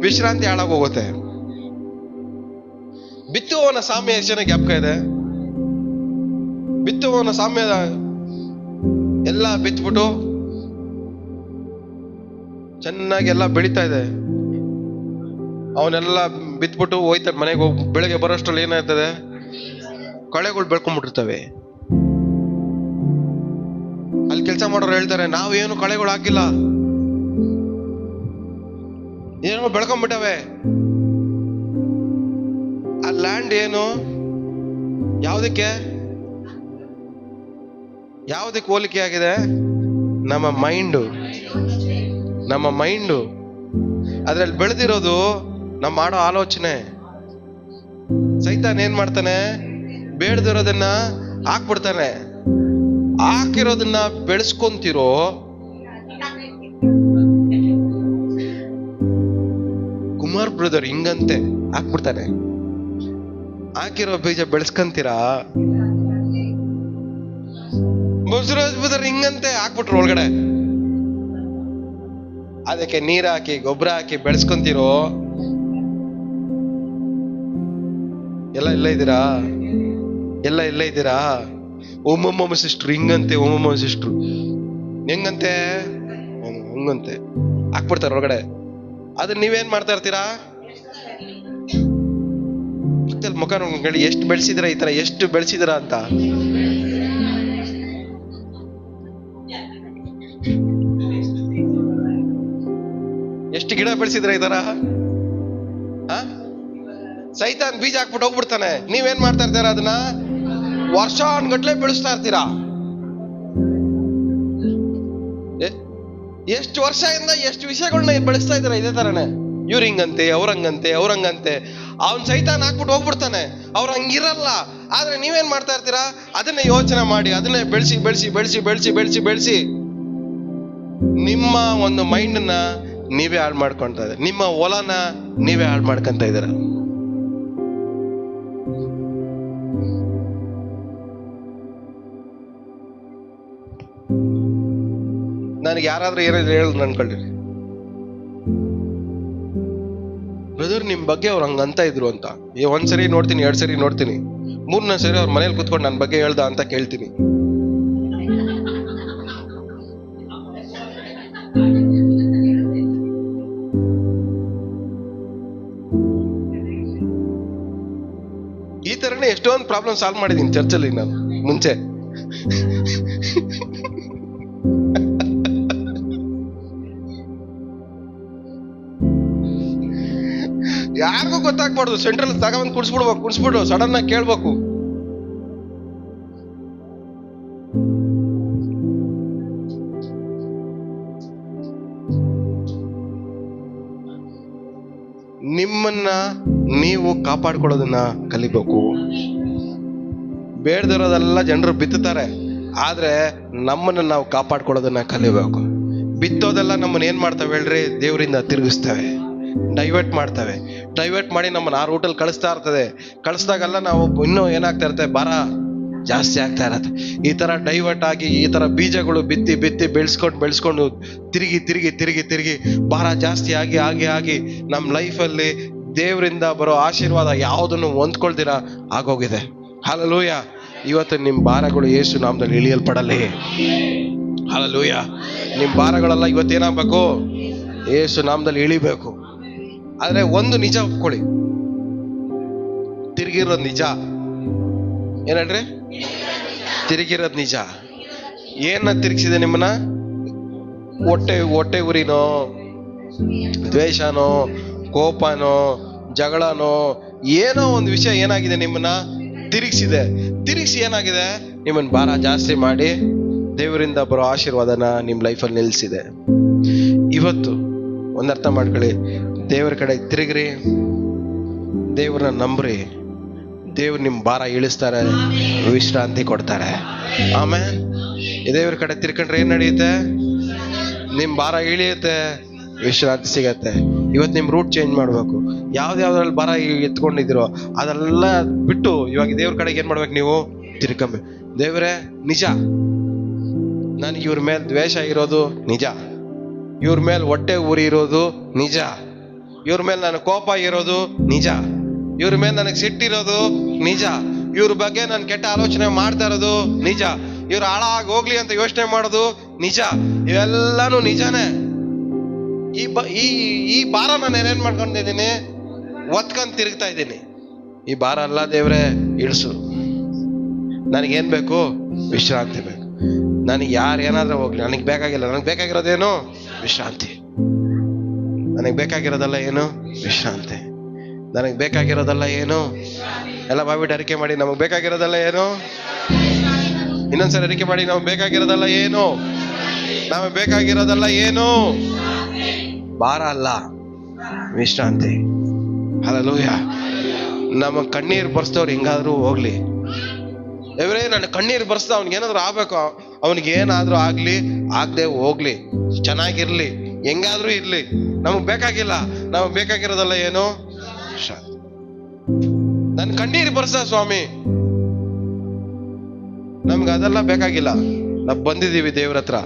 ವಿಶ್ರಾಂತಿ ಹಾಳಾಗೋಗುತ್ತೆ. ಬಿತ್ತುವವನ ಸಾಮ್ಯ ಎಷ್ಟು ಜನ ಜ್ಞಾಪಕ ಇದೆ? ಬಿತ್ತುವವನ ಸಾಮ್ಯ ಎಲ್ಲ ಬಿತ್ಬಿಟ್ಟು ಚೆನ್ನಾಗಿ ಎಲ್ಲ ಬೆಳೀತಾ ಇದೆ. ಅವನೆಲ್ಲ ಬಿತ್ಬಿಟ್ಟು ಹೋಯ್ತಾನೆ ಮನೆಗೆ ಹೋಗಿ. ಬೆಳಗ್ಗೆ ಬರೋಷ್ಟ್ರಲ್ಲಿ ಏನಾಗ್ತದೆ? ಕಳೆಗಳು ಬೆಳ್ಕೊಂಡ್ಬಿಟ್ಟಿರ್ತವೆ. ಅಲ್ಲಿ ಕೆಲಸ ಮಾಡೋರು ಹೇಳ್ತಾರೆ, ನಾವೇನು ಕಳೆಗಳು ಹಾಕಿಲ್ಲ, ಏನೋ ಬೆಳ್ಕೊಂಡ್ಬಿಟ್ಟವೆ. ಆ ಲ್ಯಾಂಡ್ ಏನು? ಯಾವುದಕ್ಕೆ ಹೋಲಿಕೆ ಆಗಿದೆ? ನಮ್ಮ ಮೈಂಡು. ಅದ್ರಲ್ಲಿ ಬೆಳೆದಿರೋದು ನಮ್ಮ ಮಾಡೋ ಆಲೋಚನೆ. ಸೈತಾನ್ ಏನ್ ಮಾಡ್ತಾನೆ? ಬೇಡದಿರೋದನ್ನ ಹಾಕ್ಬಿಡ್ತಾನೆ. ಹಾಕಿರೋದನ್ನ ಬೆಳೆಸ್ಕೊಂತಿರೋ ಕುಮಾರ್ ಬ್ರದರ್ ಹಿಂಗಂತೆ ಹಾಕ್ಬಿಡ್ತಾನೆ. ಹಾಕಿರೋ ಬೀಜ ಬೆಳೆಸ್ಕೊಂತೀರಾ? ಬಸವರಾಜ್ ಬ್ರದರ್ ಹಿಂಗಂತೆ ಹಾಕ್ಬಿಟ್ರು ಒಳಗಡೆ. ಅದಕ್ಕೆ ನೀರ್ ಹಾಕಿ ಗೊಬ್ಬರ ಹಾಕಿ ಬೆಳೆಸ್ಕೊಂತಿರೋ? ಎಲ್ಲ ಇದ್ದೀರಾ? ಒಮ್ಮೊಮ್ಮ ಸಿಸ್ಟ್ರು ಹಿಂಗಂತೆ, ಒಮ್ಮೊಮ್ಮ ಸಿಸ್ಟ್ರು ಹೆಂಗಂತೆ, ಹಂಗಂತೆ ಹಾಕ್ಬಿಡ್ತಾರ ಒಳಗಡೆ. ಅದನ್ನ ನೀವೇನ್ ಮಾಡ್ತಾ ಇರ್ತೀರಾ? ಮುಖ ನೋಡಿ, ಎಷ್ಟು ಬೆಳೆಸಿದಿರ, ಈ ತರ ಎಷ್ಟು ಬೆಳೆಸಿದಿರ ಅಂತ. ಎಷ್ಟು ಗಿಡ ಬೆಳೆಸಿದ್ರ ಈ ತರ? ಸೈತಾನ್ ಬೀಜ ಹಾಕ್ಬಿಟ್ಟು ಹೋಗ್ಬಿಡ್ತಾನೆ. ನೀವೇನ್ ಮಾಡ್ತಾ ಇರ್ತೀರ? ಅದನ್ನ ವರ್ಷಾನ್ಗಟ್ಲೆ ಬೆಳೆಸ್ತಾ ಇರ್ತೀರಾ. ಎಷ್ಟು ವರ್ಷದಿಂದ ಎಷ್ಟು ವಿಷಯಗಳನ್ನ ಬೆಳೆಸ್ತಾ ಇದ್ದೀರಾ ಇದೇ ತರನೇ. ಇವ್ರ ಹಿಂಗಂತೆ, ಅವ್ರಂಗಂತೆ. ಅವನ್ ಸೈತಾನ್ ಹಾಕ್ಬಿಟ್ಟು ಹೋಗ್ಬಿಡ್ತಾನೆ. ಅವ್ರು ಹಂಗಿರಲ್ಲ. ಆದ್ರೆ ನೀವೇನ್ ಮಾಡ್ತಾ ಇರ್ತೀರಾ? ಅದನ್ನೇ ಯೋಚನೆ ಮಾಡಿ, ಅದನ್ನೇ ಬೆಳೆಸಿ ನಿಮ್ಮ ಒಂದು ಮೈಂಡ್ನ ನೀವೇ ಹಾಳು ಮಾಡ್ಕೊಳ್ತಾ ಇದ್ದೀರ, ನಿಮ್ಮ ಹೊಲನ ನೀವೇ ಹಾಳು ಮಾಡ್ಕೊಂತ ಇದ್ದೀರ. ನನಗೆ ಯಾರಾದ್ರೂ ಏನಾದ್ರು ಹೇಳಿದ್ರು ಅನ್ಕೊಳ್ಳಿ, ಬ್ರದರ್ ನಿಮ್ ಬಗ್ಗೆ ಅವ್ರು ಹಂಗಂತ ಇದ್ರು ಅಂತ. ಒಂದ್ಸರಿ ನೋಡ್ತೀನಿ, 2 ಸರಿ ನೋಡ್ತೀನಿ, 3ನೇ ಸರಿ ಅವ್ರ ಮನೇಲಿ ಕುತ್ಕೊಂಡು ನನ್ನ ಬಗ್ಗೆ ಹೇಳ್ದ ಅಂತ ಕೇಳ್ತೀನಿ. ಈ ತರನೇ ಎಷ್ಟೊಂದು ಪ್ರಾಬ್ಲಮ್ ಸಾಲ್ವ್ ಮಾಡಿದೀನಿ ಚರ್ಚಲ್ಲಿ ನಾನು ಮುಂಚೆ. ಯಾರಿಗೂ ಗೊತ್ತಾಗ್ಬಾರ್ದು. ಸೆಂಟ್ರಲ್ ತಗೊಂಡ್ ಕುಡಿಸ್ಬಿಡು ಸಡನ್ ಆಗಿ ಕೇಳ್ಬೇಕು. ನಿಮ್ಮನ್ನ ನೀವು ಕಾಪಾಡ್ಕೊಳ್ಳೋದನ್ನ ಕಲಿಬೇಕು. ಬೇಡದಿರೋದೆಲ್ಲ ಜನರು ಬಿತ್ತುತ್ತಾರೆ, ಆದ್ರೆ ನಮ್ಮನ್ನ ನಾವು ಕಾಪಾಡ್ಕೊಳ್ಳೋದನ್ನ ಕಲಿಬೇಕು. ಬಿತ್ತೋದೆಲ್ಲ ನಮ್ಮನ್ನ ಏನ್ ಮಾಡ್ತಾವೆ ಹೇಳ್ರಿ? ದೇವರಿಂದ ತಿರುಗಿಸ್ತವೆ, ಡೈವರ್ಟ್ ಮಾಡ್ತವೆ. ಡೈವರ್ಟ್ ಮಾಡಿ ನಮ್ಮನ್ನ ಆ ರೂಟಲ್ಲಿ ಕಳಿಸ್ತಾ ಇರ್ತದೆ. ಕಳಿಸ್ದಾಗೆಲ್ಲ ನಾವು ಇನ್ನೂ ಏನಾಗ್ತಾ ಇರುತ್ತೆ? ಭಾರ ಜಾಸ್ತಿ ಆಗ್ತಾ ಇರತ್ತೆ. ಈ ತರ ಡೈವರ್ಟ್ ಆಗಿ ಈ ತರ ಬೀಜಗಳು ಬಿತ್ತಿ ಬೆಳೆಸ್ಕೊಂಡು ತಿರುಗಿ ಭಾರ ಜಾಸ್ತಿ ಆಗಿ ನಮ್ಮ ಲೈಫಲ್ಲಿ ದೇವರಿಂದ ಬರೋ ಆಶೀರ್ವಾದ ಯಾವುದನ್ನು ಹೊಂದ್ಕೊಳ್ದಿರ ಆಗೋಗಿದೆ. ಹಲ್ಲೆಲೂಯಾ. ಇವತ್ತು ನಿಮ್ಮ ಭಾರಗಳು ಯೇಸು ನಾಮದಲ್ಲಿ ಇಳಿಯಲ್ಪಡಲಿ. ಹಲ್ಲೆಲೂಯಾ. ನಿಮ್ಮ ಭಾರಗಳೆಲ್ಲ ಇವತ್ತೇನಾಗಬೇಕು? ಯೇಸು ನಾಮದಲ್ಲಿ ಇಳಿಬೇಕು. ಆದ್ರೆ ಒಂದು ನಿಜ ಒಪ್ಕೊಳ್ಳಿ, ತಿರುಗಿರೋದು ನಿಜ. ಏನಲ್ರಿ? ತಿರುಗಿರೋದು ನಿಜ. ಏನ ತಿರುಗಿಸಿದೆ ನಿಮ್ಮನ್ನ? ಹೊಟ್ಟೆ ಉರಿನೋ, ದ್ವೇಷನೋ, ಕೋಪನೋ, ಜಗಳನೋ, ಏನೋ ಒಂದು ವಿಷಯ ಏನಾಗಿದೆ ನಿಮ್ಮನ್ನ ತಿರುಗಿಸಿದೆ. ತಿರುಗಿಸಿ ಏನಾಗಿದೆ? ನಿಮ್ಮನ್ನ ಭಾರ ಜಾಸ್ತಿ ಮಾಡಿ ದೇವರಿಂದ ಬರೋ ಆಶೀರ್ವಾದನ ನಿಮ್ಮ ಲೈಫಲ್ಲಿ ನಿಲ್ಲಿಸಿದೆ. ಇವತ್ತು ಒಂದರ್ಥ ಮಾಡ್ಕೊಳ್ಳಿ, ದೇವರ ಕಡೆ ತಿರುಗ್ರಿ, ದೇವ್ರನ್ನ ನಂಬ್ರಿ. ದೇವ್ರು ನಿಮ್ಮ ಭಾರ ಇಳಿಸ್ತಾರೆ, ವಿಶ್ರಾಂತಿ ಕೊಡ್ತಾರೆ. ಆಮೇಲೆ ದೇವ್ರ ಕಡೆ ತಿರ್ಕೊಂಡ್ರೆ ಏನ್ ನಡೆಯುತ್ತೆ? ನಿಮ್ಮ ಭಾರ ಇಳಿಯುತ್ತೆ, ವಿಶ್ರಾಂತಿ ಸಿಗತ್ತೆ. ಇವತ್ತು ನಿಮ್ಮ ರೂಟ್ ಚೇಂಜ್ ಮಾಡ್ಬೇಕು. ಯಾವ್ದ್ಯಾವ್ದ್ರಲ್ಲಿ ಭಾರ ಎತ್ಕೊಂಡಿದ್ದೀರೋ ಅದೆಲ್ಲ ಬಿಟ್ಟು ಇವಾಗ ದೇವ್ರ ಕಡೆಗೆ ಏನ್ ಮಾಡ್ಬೇಕು? ನೀವು ತಿರ್ಕೊಂಬೇಕು. ದೇವ್ರೇ, ನಿಜ ನನಗೆ ಇವ್ರ ಮೇಲೆ ದ್ವೇಷ ಇರೋದು ನಿಜ, ಇವ್ರ ಮೇಲೆ ಹೊಟ್ಟೆ ಉರಿ ಇರೋದು ನಿಜ, ಇವ್ರ ಮೇಲೆ ನನಗೆ ಕೋಪ ಇರೋದು ನಿಜ, ಇವ್ರ ಮೇಲೆ ನನಗೆ ಸಿಟ್ಟಿರೋದು ನಿಜ, ಇವ್ರ ಬಗ್ಗೆ ನಾನು ಕೆಟ್ಟ ಆಲೋಚನೆ ಮಾಡ್ತಾ ಇರೋದು ನಿಜ, ಇವ್ರು ಹಾಳಾಗಿ ಹೋಗ್ಲಿ ಅಂತ ಯೋಚನೆ ಮಾಡೋದು ನಿಜ. ಇವೆಲ್ಲಾನು ನಿಜಾನೇ. ಈ ಭಾರ ನಾನು ಏನೇನ್ ಮಾಡ್ಕೊಂಡಿದ್ದೀನಿ? ಒತ್ಕೊಂಡ್ ತಿರುಗ್ತಾ ಇದ್ದೀನಿ. ಈ ಭಾರ ಅಲ್ಲ ದೇವ್ರೆ, ಇಳಿಸು. ನನಗೇನ್ ಬೇಕು? ವಿಶ್ರಾಂತಿ ಬೇಕು. ನನಗೆ ಯಾರು ಏನಾದ್ರೂ ಹೋಗ್ಲಿ, ನನಗೆ ಬೇಕಾಗಿಲ್ಲ. ನನಗೆ ಬೇಕಾಗಿರೋದೇನು? ವಿಶ್ರಾಂತಿ. ನನಗೆ ಬೇಕಾಗಿರೋದಲ್ಲ ಏನು? ವಿಶ್ರಾಂತಿ. ನನಗೆ ಬೇಕಾಗಿರೋದಲ್ಲ ಏನು? ಎಲ್ಲ ಬಾಬಿಟ್ಟು ಅರಿಕೆ ಮಾಡಿ, ನಮಗೆ ಬೇಕಾಗಿರೋದಲ್ಲ ಏನು? ಇನ್ನೊಂದ್ಸರಿ ಅರಿಕೆ ಮಾಡಿ, ನಮಗೆ ಬೇಕಾಗಿರೋದಲ್ಲ ಏನು? ನಮಗೆ ಬೇಕಾಗಿರೋದಲ್ಲ ಏನು? ಭಾರ ಅಲ್ಲ, ವಿಶ್ರಾಂತಿ. ಹಲ್ಲೆಲೂಯಾ. ನಮ್ಮ ಕಣ್ಣೀರು ಬರ್ಸ್ತವ್ರು ಹಿಂಗಾದ್ರೂ ಹೋಗ್ಲಿ. ದೇವ್ರೇ, ನನ್ನ ಕಣ್ಣೀರು ಬರ್ಸ್ದ ಅವ್ನಿಗೇನಾದ್ರೂ ಆಗ್ಬೇಕು, ಅವನಿಗೇನಾದ್ರೂ ಆಗ್ಲಿ, ಆಗದೆ ಹೋಗ್ಲಿ, ಚೆನ್ನಾಗಿರ್ಲಿ, ಹೆಂಗಾದ್ರೂ ಇರ್ಲಿ, ನಮಗ್ ಬೇಕಾಗಿಲ್ಲ. ನಮಗ್ ಬೇಕಾಗಿರೋದಲ್ಲ ಏನು? ನನ್ನ ಕಣ್ಣೀರು ಬರ್ಸ ಸ್ವಾಮಿ, ನಮ್ಗೆ ಅದೆಲ್ಲ ಬೇಕಾಗಿಲ್ಲ. ನಾವು ಬಂದಿದ್ದೀವಿ ದೇವ್ರ ಹತ್ರ.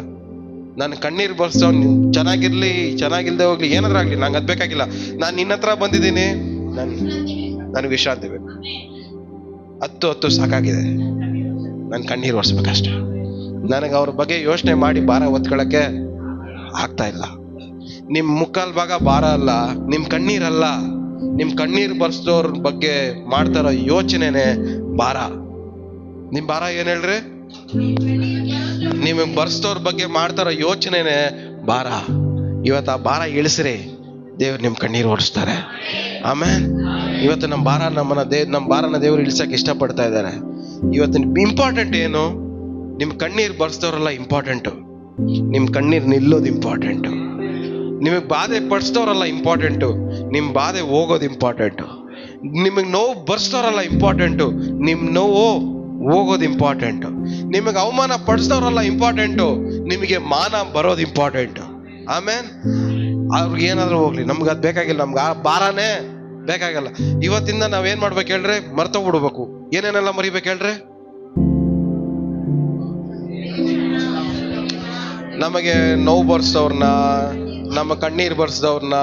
ನನ್ನ ಕಣ್ಣೀರು ಬರ್ಸೋ, ಚೆನ್ನಾಗಿರ್ಲಿ, ಚೆನ್ನಾಗಿಲ್ದೆ ಹೋಗ್ಲಿ, ಏನಾದ್ರೂ ಆಗ್ಲಿ, ನಂಗೆ ಅದ್ ಬೇಕಾಗಿಲ್ಲ. ನಾನು ನಿನ್ನ ಹತ್ರ ಬಂದಿದ್ದೀನಿ, ನನಗೆ ವಿಶ್ರಾಂತಿ ಬೇಕು. 10 ಸಾಕಾಗಿದೆ. ನನ್ನ ಕಣ್ಣೀರು ಒರೆಸ್ಬೇಕಷ್ಟೆ. ನನಗೆ ಅವ್ರ ಬಗ್ಗೆ ಯೋಚನೆ ಮಾಡಿ ಭಾರ ಒತ್ಕೊಳಕ್ಕೆ ಆಗ್ತಾ ಇಲ್ಲ. ನಿಮ್ ಮುಕ್ಕಾಲ್ ಭಾಗ ಭಾರ ಅಲ್ಲ, ನಿಮ್ ಕಣ್ಣೀರಲ್ಲ. ನಿಮ್ ಕಣ್ಣೀರು ಬರ್ಸೋರ್ ಬಗ್ಗೆ ಮಾಡ್ತಾರೋ ಯೋಚನೆನೆ ಭಾರ. ನಿಮ್ ಭಾರ ಏನ್ ಹೇಳ್ರಿ? ನಿಮಗ್ ಬರ್ಸೋರ್ ಬಗ್ಗೆ ಮಾಡ್ತಾರೋ ಯೋಚನೆನೆ ಭಾರ. ಇವತ್ತು ಆ ಭಾರ ಇಳಿಸ್ರಿ, ದೇವ್ರು ನಿಮ್ ಕಣ್ಣೀರು ಒರೆಸ್ತಾರೆ. ಆಮೇಲೆ ಇವತ್ತು ನಮ್ಮ ಭಾರನ ದೇವ್ರು ಇಳಿಸಕ್ಕೆ ಇಷ್ಟಪಡ್ತಾ ಇದ್ದಾರೆ. ಇವತ್ತು ಇಂಪಾರ್ಟೆಂಟ್ ಏನು? ನಿಮ್ ಕಣ್ಣೀರು ಬರ್ಸ್ದವ್ರಲ್ಲ ಇಂಪಾರ್ಟೆಂಟು, ನಿಮ್ ಕಣ್ಣೀರು ನಿಲ್ಲೋದು ಇಂಪಾರ್ಟೆಂಟು. ನಿಮಗ್ ಬಾಧೆ ಪಡಿಸ್ದವ್ರಲ್ಲ ಇಂಪಾರ್ಟೆಂಟು, ನಿಮ್ ಬಾಧೆ ಹೋಗೋದು ಇಂಪಾರ್ಟೆಂಟು. ನಿಮಗ್ ನೋವು ಬರ್ಸ್ದವ್ರಲ್ಲ ಇಂಪಾರ್ಟೆಂಟು, ನಿಮ್ ನೋವು ಹೋಗೋದು ಇಂಪಾರ್ಟೆಂಟು. ನಿಮಗೆ ಅವಮಾನ ಪಡಿಸ್ದವ್ರಲ್ಲ ಇಂಪಾರ್ಟೆಂಟು, ನಿಮಗೆ ಮಾನ ಬರೋದು ಇಂಪಾರ್ಟೆಂಟು. ಆಮೇನ್. ಅವ್ರಿಗೆ ಏನಾದ್ರು ಹೋಗ್ಲಿ, ನಮ್ಗೆ ಅದು ಬೇಕಾಗಿಲ್ಲ, ನಮ್ಗೆ ಆ ಭಾರನೇ ಬೇಕಾಗಲ್ಲ. ಇವತ್ತಿಂದ ನಾವೇನ್ ಮಾಡ್ಬೇಕು ಹೇಳ್ರಿ? ಮರ್ತೋಗ್ಬಿಡ್ಬೇಕು. ಏನೇನೆಲ್ಲ ಮರಿಬೇಕು ಹೇಳ್ರಿ? ನಮಗೆ ನೋವು ಬರ್ಸ್ದವ್ರನ್ನ, ನಮ್ಮ ಕಣ್ಣೀರ್ ಬರ್ಸ್ದವ್ರನ್ನ,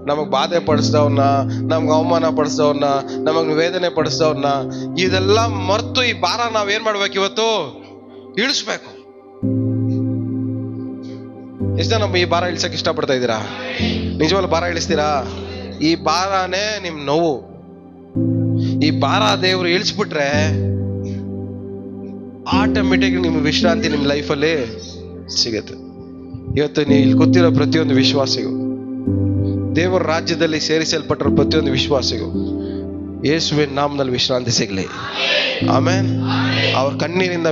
ನಮಗ್ ಬಾಧೆ ಪಡಿಸ್ದವ್ರನ್ನ, ನಮ್ಗೆ ಅವಮಾನ ಪಡಿಸ್ದವ್ರನ್ನ, ನಮಗ್ ವೇದನೆ ಪಡಿಸ್ದವ್ರನ್ನ, ಇದೆಲ್ಲ ಮರ್ತು ಈ ಭಾರ ನಾವೇನ್ ಮಾಡ್ಬೇಕು? ಇವತ್ತು ಇಳಿಸ್ಬೇಕು. ಎಷ್ಟು ಜನ ಈ ಭಾರ ಇಳಿಸಕ್ ಇಷ್ಟಪಡ್ತಾ ಇದ್ದೀರಾ? ನಿಜವಾಗ್ಲೂ ಭಾರ ಇಳಿಸ್ತೀರಾ? ಈ ಭಾರನೇ ನಿಮ್ ನೋವು. ಈ ಭಾರ ದೇವ್ರು ಇಳಿಸ್ಬಿಟ್ರೆ ಆಟೋಮೆಟಿಕ್ ನಿಮ್ ವಿಶ್ರಾಂತಿ ನಿಮ್ ಲೈಫಲ್ಲಿ ಸಿಗತ್ತೆ. ಇವತ್ತು ನೀವು ಇಲ್ಲಿ ಕೂತಿರೋ ಪ್ರತಿಯೊಂದು ವಿಶ್ವಾಸಿಗೂ, ದೇವರ ರಾಜ್ಯದಲ್ಲಿ ಸೇರಿಸಲ್ಪಟ್ಟಿರೋ ಪ್ರತಿಯೊಂದು ವಿಶ್ವಾಸಿಗೂ ಯೇಸುವಿನ ನಾಮದಲ್ಲಿ ವಿಶ್ರಾಂತಿ ಸಿಗಲಿ. ಆಮೇನ್. ಅವ್ರ ಕಣ್ಣೀರಿಂದ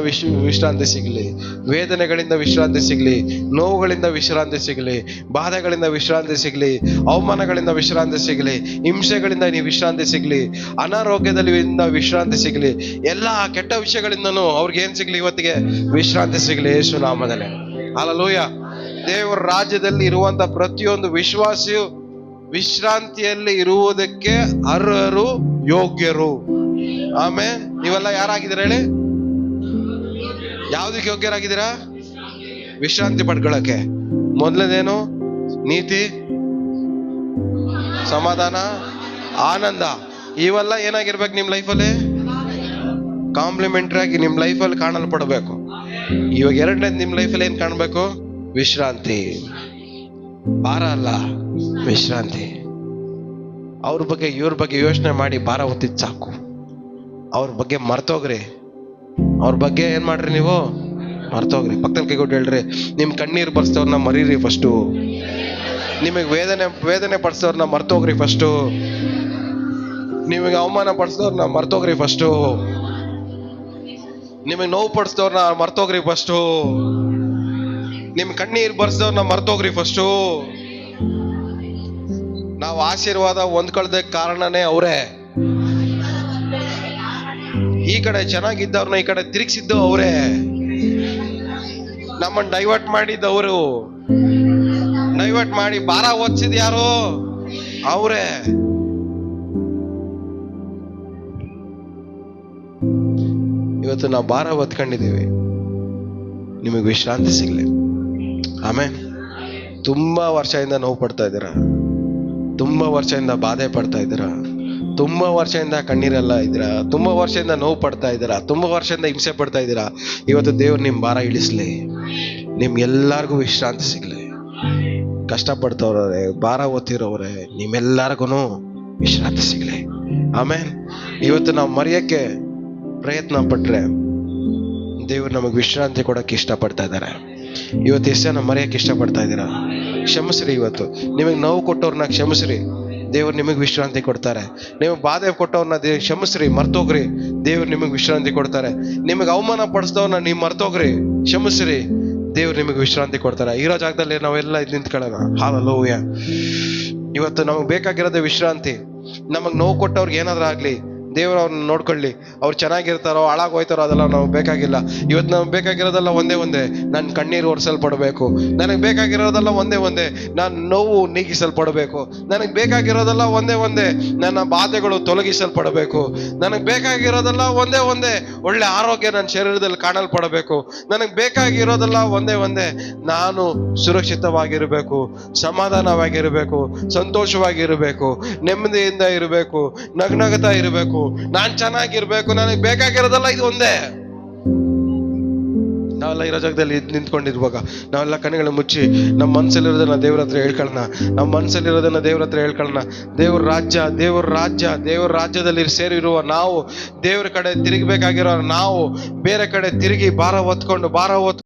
ವಿಶ್ರಾಂತಿ ಸಿಗಲಿ, ವೇದನೆಗಳಿಂದ ವಿಶ್ರಾಂತಿ ಸಿಗಲಿ, ನೋವುಗಳಿಂದ ವಿಶ್ರಾಂತಿ ಸಿಗಲಿ, ಬಾಧೆಗಳಿಂದ ವಿಶ್ರಾಂತಿ ಸಿಗಲಿ, ಅವಮಾನಗಳಿಂದ ವಿಶ್ರಾಂತಿ ಸಿಗಲಿ, ಹಿಂಸೆಗಳಿಂದ ನೀವು ವಿಶ್ರಾಂತಿ ಸಿಗಲಿ, ಅನಾರೋಗ್ಯದಲ್ಲಿ ವಿಶ್ರಾಂತಿ ಸಿಗಲಿ, ಎಲ್ಲ ಕೆಟ್ಟ ವಿಷಯಗಳಿಂದನೂ ಅವ್ರಿಗೆ ಏನ್ ಸಿಗ್ಲಿ? ಇವತ್ತಿಗೆ ವಿಶ್ರಾಂತಿ ಸಿಗಲಿ ಯೇಸು ನಾಮದಲ್ಲಿ. ಹಲ್ಲೆಲೂಯಾ. ದೇವರ ರಾಜ್ಯದಲ್ಲಿ ಇರುವಂತ ಪ್ರತಿಯೊಂದು ವಿಶ್ವಾಸಿಯು ವಿಶ್ರಾಂತಿಯಲ್ಲಿ ಇರುವುದಕ್ಕೆ ಅರ್ಹರು, ಯೋಗ್ಯರು. ಆಮೇಲೆ ನೀವೆಲ್ಲ ಯಾರಾಗಿದ್ದೀರಾ ಹೇಳಿ? ಯಾವ್ದಕ್ಕೆ ಯೋಗ್ಯರಾಗಿದ್ದೀರಾ? ವಿಶ್ರಾಂತಿ ಪಡ್ಕೊಳ್ಳಕ್ಕೆ. ಮೊದಲನೇದೇನು? ನೀತಿ, ಸಮಾಧಾನ, ಆನಂದ. ಇವೆಲ್ಲ ಏನಾಗಿರ್ಬೇಕು ನಿಮ್ ಲೈಫಲ್ಲಿ? ಕಾಂಪ್ಲಿಮೆಂಟರಿ ಆಗಿ ನಿಮ್ ಲೈಫಲ್ಲಿ ಕಾಣಲ್ಪಡಬೇಕು. ಇವಾಗ ಎರಡನೇದು ನಿಮ್ ಲೈಫಲ್ಲಿ ಏನ್ ಕಾಣ್ಬೇಕು? ವಿಶ್ರಾಂತಿ. ಭಾರ ಅಲ್ಲ, ವಿಶ್ರಾಂತಿ. ಅವ್ರ ಬಗ್ಗೆ ಇವ್ರ ಬಗ್ಗೆ ಯೋಚನೆ ಮಾಡಿ ಭಾರ ಹೊತ್ತಿದ್ ಸಾಕು. ಅವ್ರ ಬಗ್ಗೆ ಮರ್ತೋಗ್ರಿ. ಅವ್ರ ಬಗ್ಗೆ ಏನ್ ಮಾಡ್ರಿ? ನೀವು ಮರ್ತೋಗ್ರಿ. ಪಕ್ಕದಲ್ಲಿ ಕೈಗೊಟ್ಟು ಹೇಳ್ರಿ, ನಿಮ್ ಕಣ್ಣೀರ್ ಬರ್ಸ್ತವ್ರನ್ನ ಮರೀರಿ ಫಸ್ಟು. ನಿಮಗ್ ವೇದನೆ ಪಡಿಸೋರ್ನ ಮರ್ತೋಗ್ರಿ ಫಸ್ಟು. ನಿಮಗೆ ಅವಮಾನ ಪಡಿಸೋರ್ನ ಮರ್ತೋಗ್ರಿ ಫಸ್ಟು. ನಿಮಗೆ ನೋವು ಪಡಿಸೋರ್ನ ಮರ್ತೋಗ್ರಿ ಫಸ್ಟು. ನಿಮ್ ಕಣ್ಣೀರ್ ಬರ್ಸೋರ್ನ ಮರ್ತೋಗ್ರಿ ಫಸ್ಟು. ನಾವು ಆಶೀರ್ವಾದ ಹೊಂದ್ಕೊಳ್ದಕ್ಕೆ ಕಾರಣನೇ ಅವರೇ. ಈ ಕಡೆ ಚೆನ್ನಾಗಿದ್ದವ್ರನ್ನ ಈ ಕಡೆ ತಿರುಗಿಸಿದ್ದು ಅವರೇ. ನಮ್ಮನ್ನ ಡೈವರ್ಟ್ ಮಾಡಿದ್ದು ಅವರು. ಡೈವರ್ಟ್ ಮಾಡಿ ಭಾರ ಹೊತ್ತಿಸಿದ್ ಯಾರು? ಅವರೇ. ಇವತ್ತು ನಾವು ಭಾರ ಹೊತ್ಕೊಂಡಿದ್ದೀವಿ, ನಿಮಗೆ ವಿಶ್ರಾಂತಿ ಸಿಗ್ಲಿ. ಆಮೇಲೆ ತುಂಬಾ ವರ್ಷದಿಂದ ನೋವು ಪಡ್ತಾ ಇದ್ದೀರಾ, ತುಂಬಾ ವರ್ಷದಿಂದ ಬಾಧೆ ಪಡ್ತಾ ಇದ್ದೀರಾ, ತುಂಬಾ ವರ್ಷದಿಂದ ಕಣ್ಣೀರೆಲ್ಲ ಇದ್ದೀರಾ, ತುಂಬಾ ವರ್ಷದಿಂದ ನೋವು ಪಡ್ತಾ ಇದ್ದೀರಾ, ತುಂಬಾ ವರ್ಷದಿಂದ ಹಿಂಸೆ ಪಡ್ತಾ ಇದ್ದೀರಾ. ಇವತ್ತು ದೇವ್ರು ನಿಮ್ ಭಾರ ಇಳಿಸ್ಲಿ, ನಿಮ್ಗೆಲ್ಲರಿಗೂ ವಿಶ್ರಾಂತಿ ಸಿಗ್ಲಿ. ಕಷ್ಟಪಡ್ತವ್ರೆ, ಭಾರ ಹೊತ್ತಿರೋವ್ರೆ, ನಿಮ್ಮೆಲ್ಲರಿಗೂ ವಿಶ್ರಾಂತಿ ಸಿಗ್ಲಿ. ಆಮೇಲೆ ಇವತ್ತು ನಾವು ಮರೆಯಕ್ಕೆ ಪ್ರಯತ್ನ ಪಟ್ರೆ ದೇವ್ರು ನಮಗೆ ವಿಶ್ರಾಂತಿ ಕೊಡಕ್ಕೆ ಇಷ್ಟಪಡ್ತಾ ಇದ್ದಾರೆ. ಇವತ್ತು ಎಷ್ಟು ಜನ ಮರೆಯಕ್ಕೆ ಇಷ್ಟಪಡ್ತಾ ಇದ್ದೀರಾ? ಕ್ಷಮಿಸ್ರಿ. ಇವತ್ತು ನಿಮಗೆ ನೋವು ಕೊಟ್ಟವ್ರನ್ನ ಕ್ಷಮಿಸ್ರಿ, ದೇವ್ರು ನಿಮಗೆ ವಿಶ್ರಾಂತಿ ಕೊಡ್ತಾರೆ. ನಿಮಗೆ ಬಾಧೆ ಕೊಟ್ಟವ್ರನ್ನ ಕ್ಷಮಿಸ್ರಿ, ಮರ್ತೋಗ್ರಿ, ದೇವ್ರು ನಿಮಗೆ ವಿಶ್ರಾಂತಿ ಕೊಡ್ತಾರೆ. ನಿಮಗೆ ಅವಮಾನ ಪಡಿಸ್ದವ್ರನ್ನ ನೀವು ಮರ್ತೋಗ್ರಿ, ಕ್ಷಮಿಸ್ರಿ, ದೇವ್ರು ನಿಮಗೆ ವಿಶ್ರಾಂತಿ ಕೊಡ್ತಾರೆ. ಇರೋ ಜಾಗದಲ್ಲಿ ನಾವೆಲ್ಲ ನಿಂತ್ಕೊಳ್ಳೋಣ. ಹಲ್ಲೆಲೂಯಾ. ಇವತ್ತು ನಮಗೆ ಬೇಕಾಗಿರೋದೇ ವಿಶ್ರಾಂತಿ. ನಮಗೆ ನೋವು ಕೊಟ್ಟವ್ರಿಗೆ ಏನಾದ್ರೂ ಆಗ್ಲಿ, ದೇವ್ರು ಅವ್ರನ್ನ ನೋಡ್ಕೊಳ್ಳಿ. ಅವ್ರು ಚೆನ್ನಾಗಿರ್ತಾರೋ ಹಾಳಾಗೋಯ್ತಾರೋ ಅದೆಲ್ಲ ನಾವು ಬೇಕಾಗಿಲ್ಲ. ಇವತ್ತು ನಮ್ಗೆ ಬೇಕಾಗಿರೋದೆಲ್ಲ ಒಂದೇ, ನನ್ನ ಕಣ್ಣೀರು ಒರೆಸಲ್ಪಡಬೇಕು. ನನಗೆ ಬೇಕಾಗಿರೋದೆಲ್ಲ ಒಂದೇ, ನಾನು ನೋವು ನೀಗಿಸಲ್ಪಡಬೇಕು. ನನಗೆ ಬೇಕಾಗಿರೋದೆಲ್ಲ ಒಂದೇ, ನನ್ನ ಬಾಧೆಗಳು ತೊಲಗಿಸಲ್ಪಡಬೇಕು. ನನಗೆ ಬೇಕಾಗಿರೋದೆಲ್ಲ ಒಂದೇ, ಒಳ್ಳೆ ಆರೋಗ್ಯ ನನ್ನ ಶರೀರದಲ್ಲಿ ಕಾಣಲ್ಪಡಬೇಕು. ನನಗೆ ಬೇಕಾಗಿರೋದೆಲ್ಲ ಒಂದೇ, ನಾನು ಸುರಕ್ಷಿತವಾಗಿರಬೇಕು, ಸಮಾಧಾನವಾಗಿರಬೇಕು, ಸಂತೋಷವಾಗಿರಬೇಕು, ನೆಮ್ಮದಿಯಿಂದ ಇರಬೇಕು, ನಗ್ನಗ್ತಾ ಇರಬೇಕು, ನಾನ್ ಚೆನ್ನಾಗಿರ್ಬೇಕು. ನನಗೆ ಬೇಕಾಗಿರೋದಲ್ಲ ಇದು ಒಂದೇ. ನಾವೆಲ್ಲ ಇರೋ ಜಾಗದಲ್ಲಿ ನಿಂತ್ಕೊಂಡಿರುವಾಗ ನಾವೆಲ್ಲ ಕಣ್ಣುಗಳು ಮುಚ್ಚಿ ನಮ್ಮ ಮನಸ್ಸಲ್ಲಿರೋದನ್ನ ದೇವ್ರ ಹತ್ರ ಹೇಳ್ಕೊಳ್ಳೋಣ. ನಮ್ಮ ಮನಸ್ಸಲ್ಲಿರೋದನ್ನ ದೇವ್ರ ಹತ್ರ ಹೇಳ್ಕೊಳ್ಳೋಣ. ದೇವ್ರ ರಾಜ್ಯದಲ್ಲಿ ಸೇರಿರುವ ನಾವು, ದೇವ್ರ ಕಡೆ ತಿರುಗಬೇಕಾಗಿರೋ ನಾವು ಬೇರೆ ಕಡೆ ತಿರುಗಿ ಭಾರ ಹೊತ್ಕೊಂಡು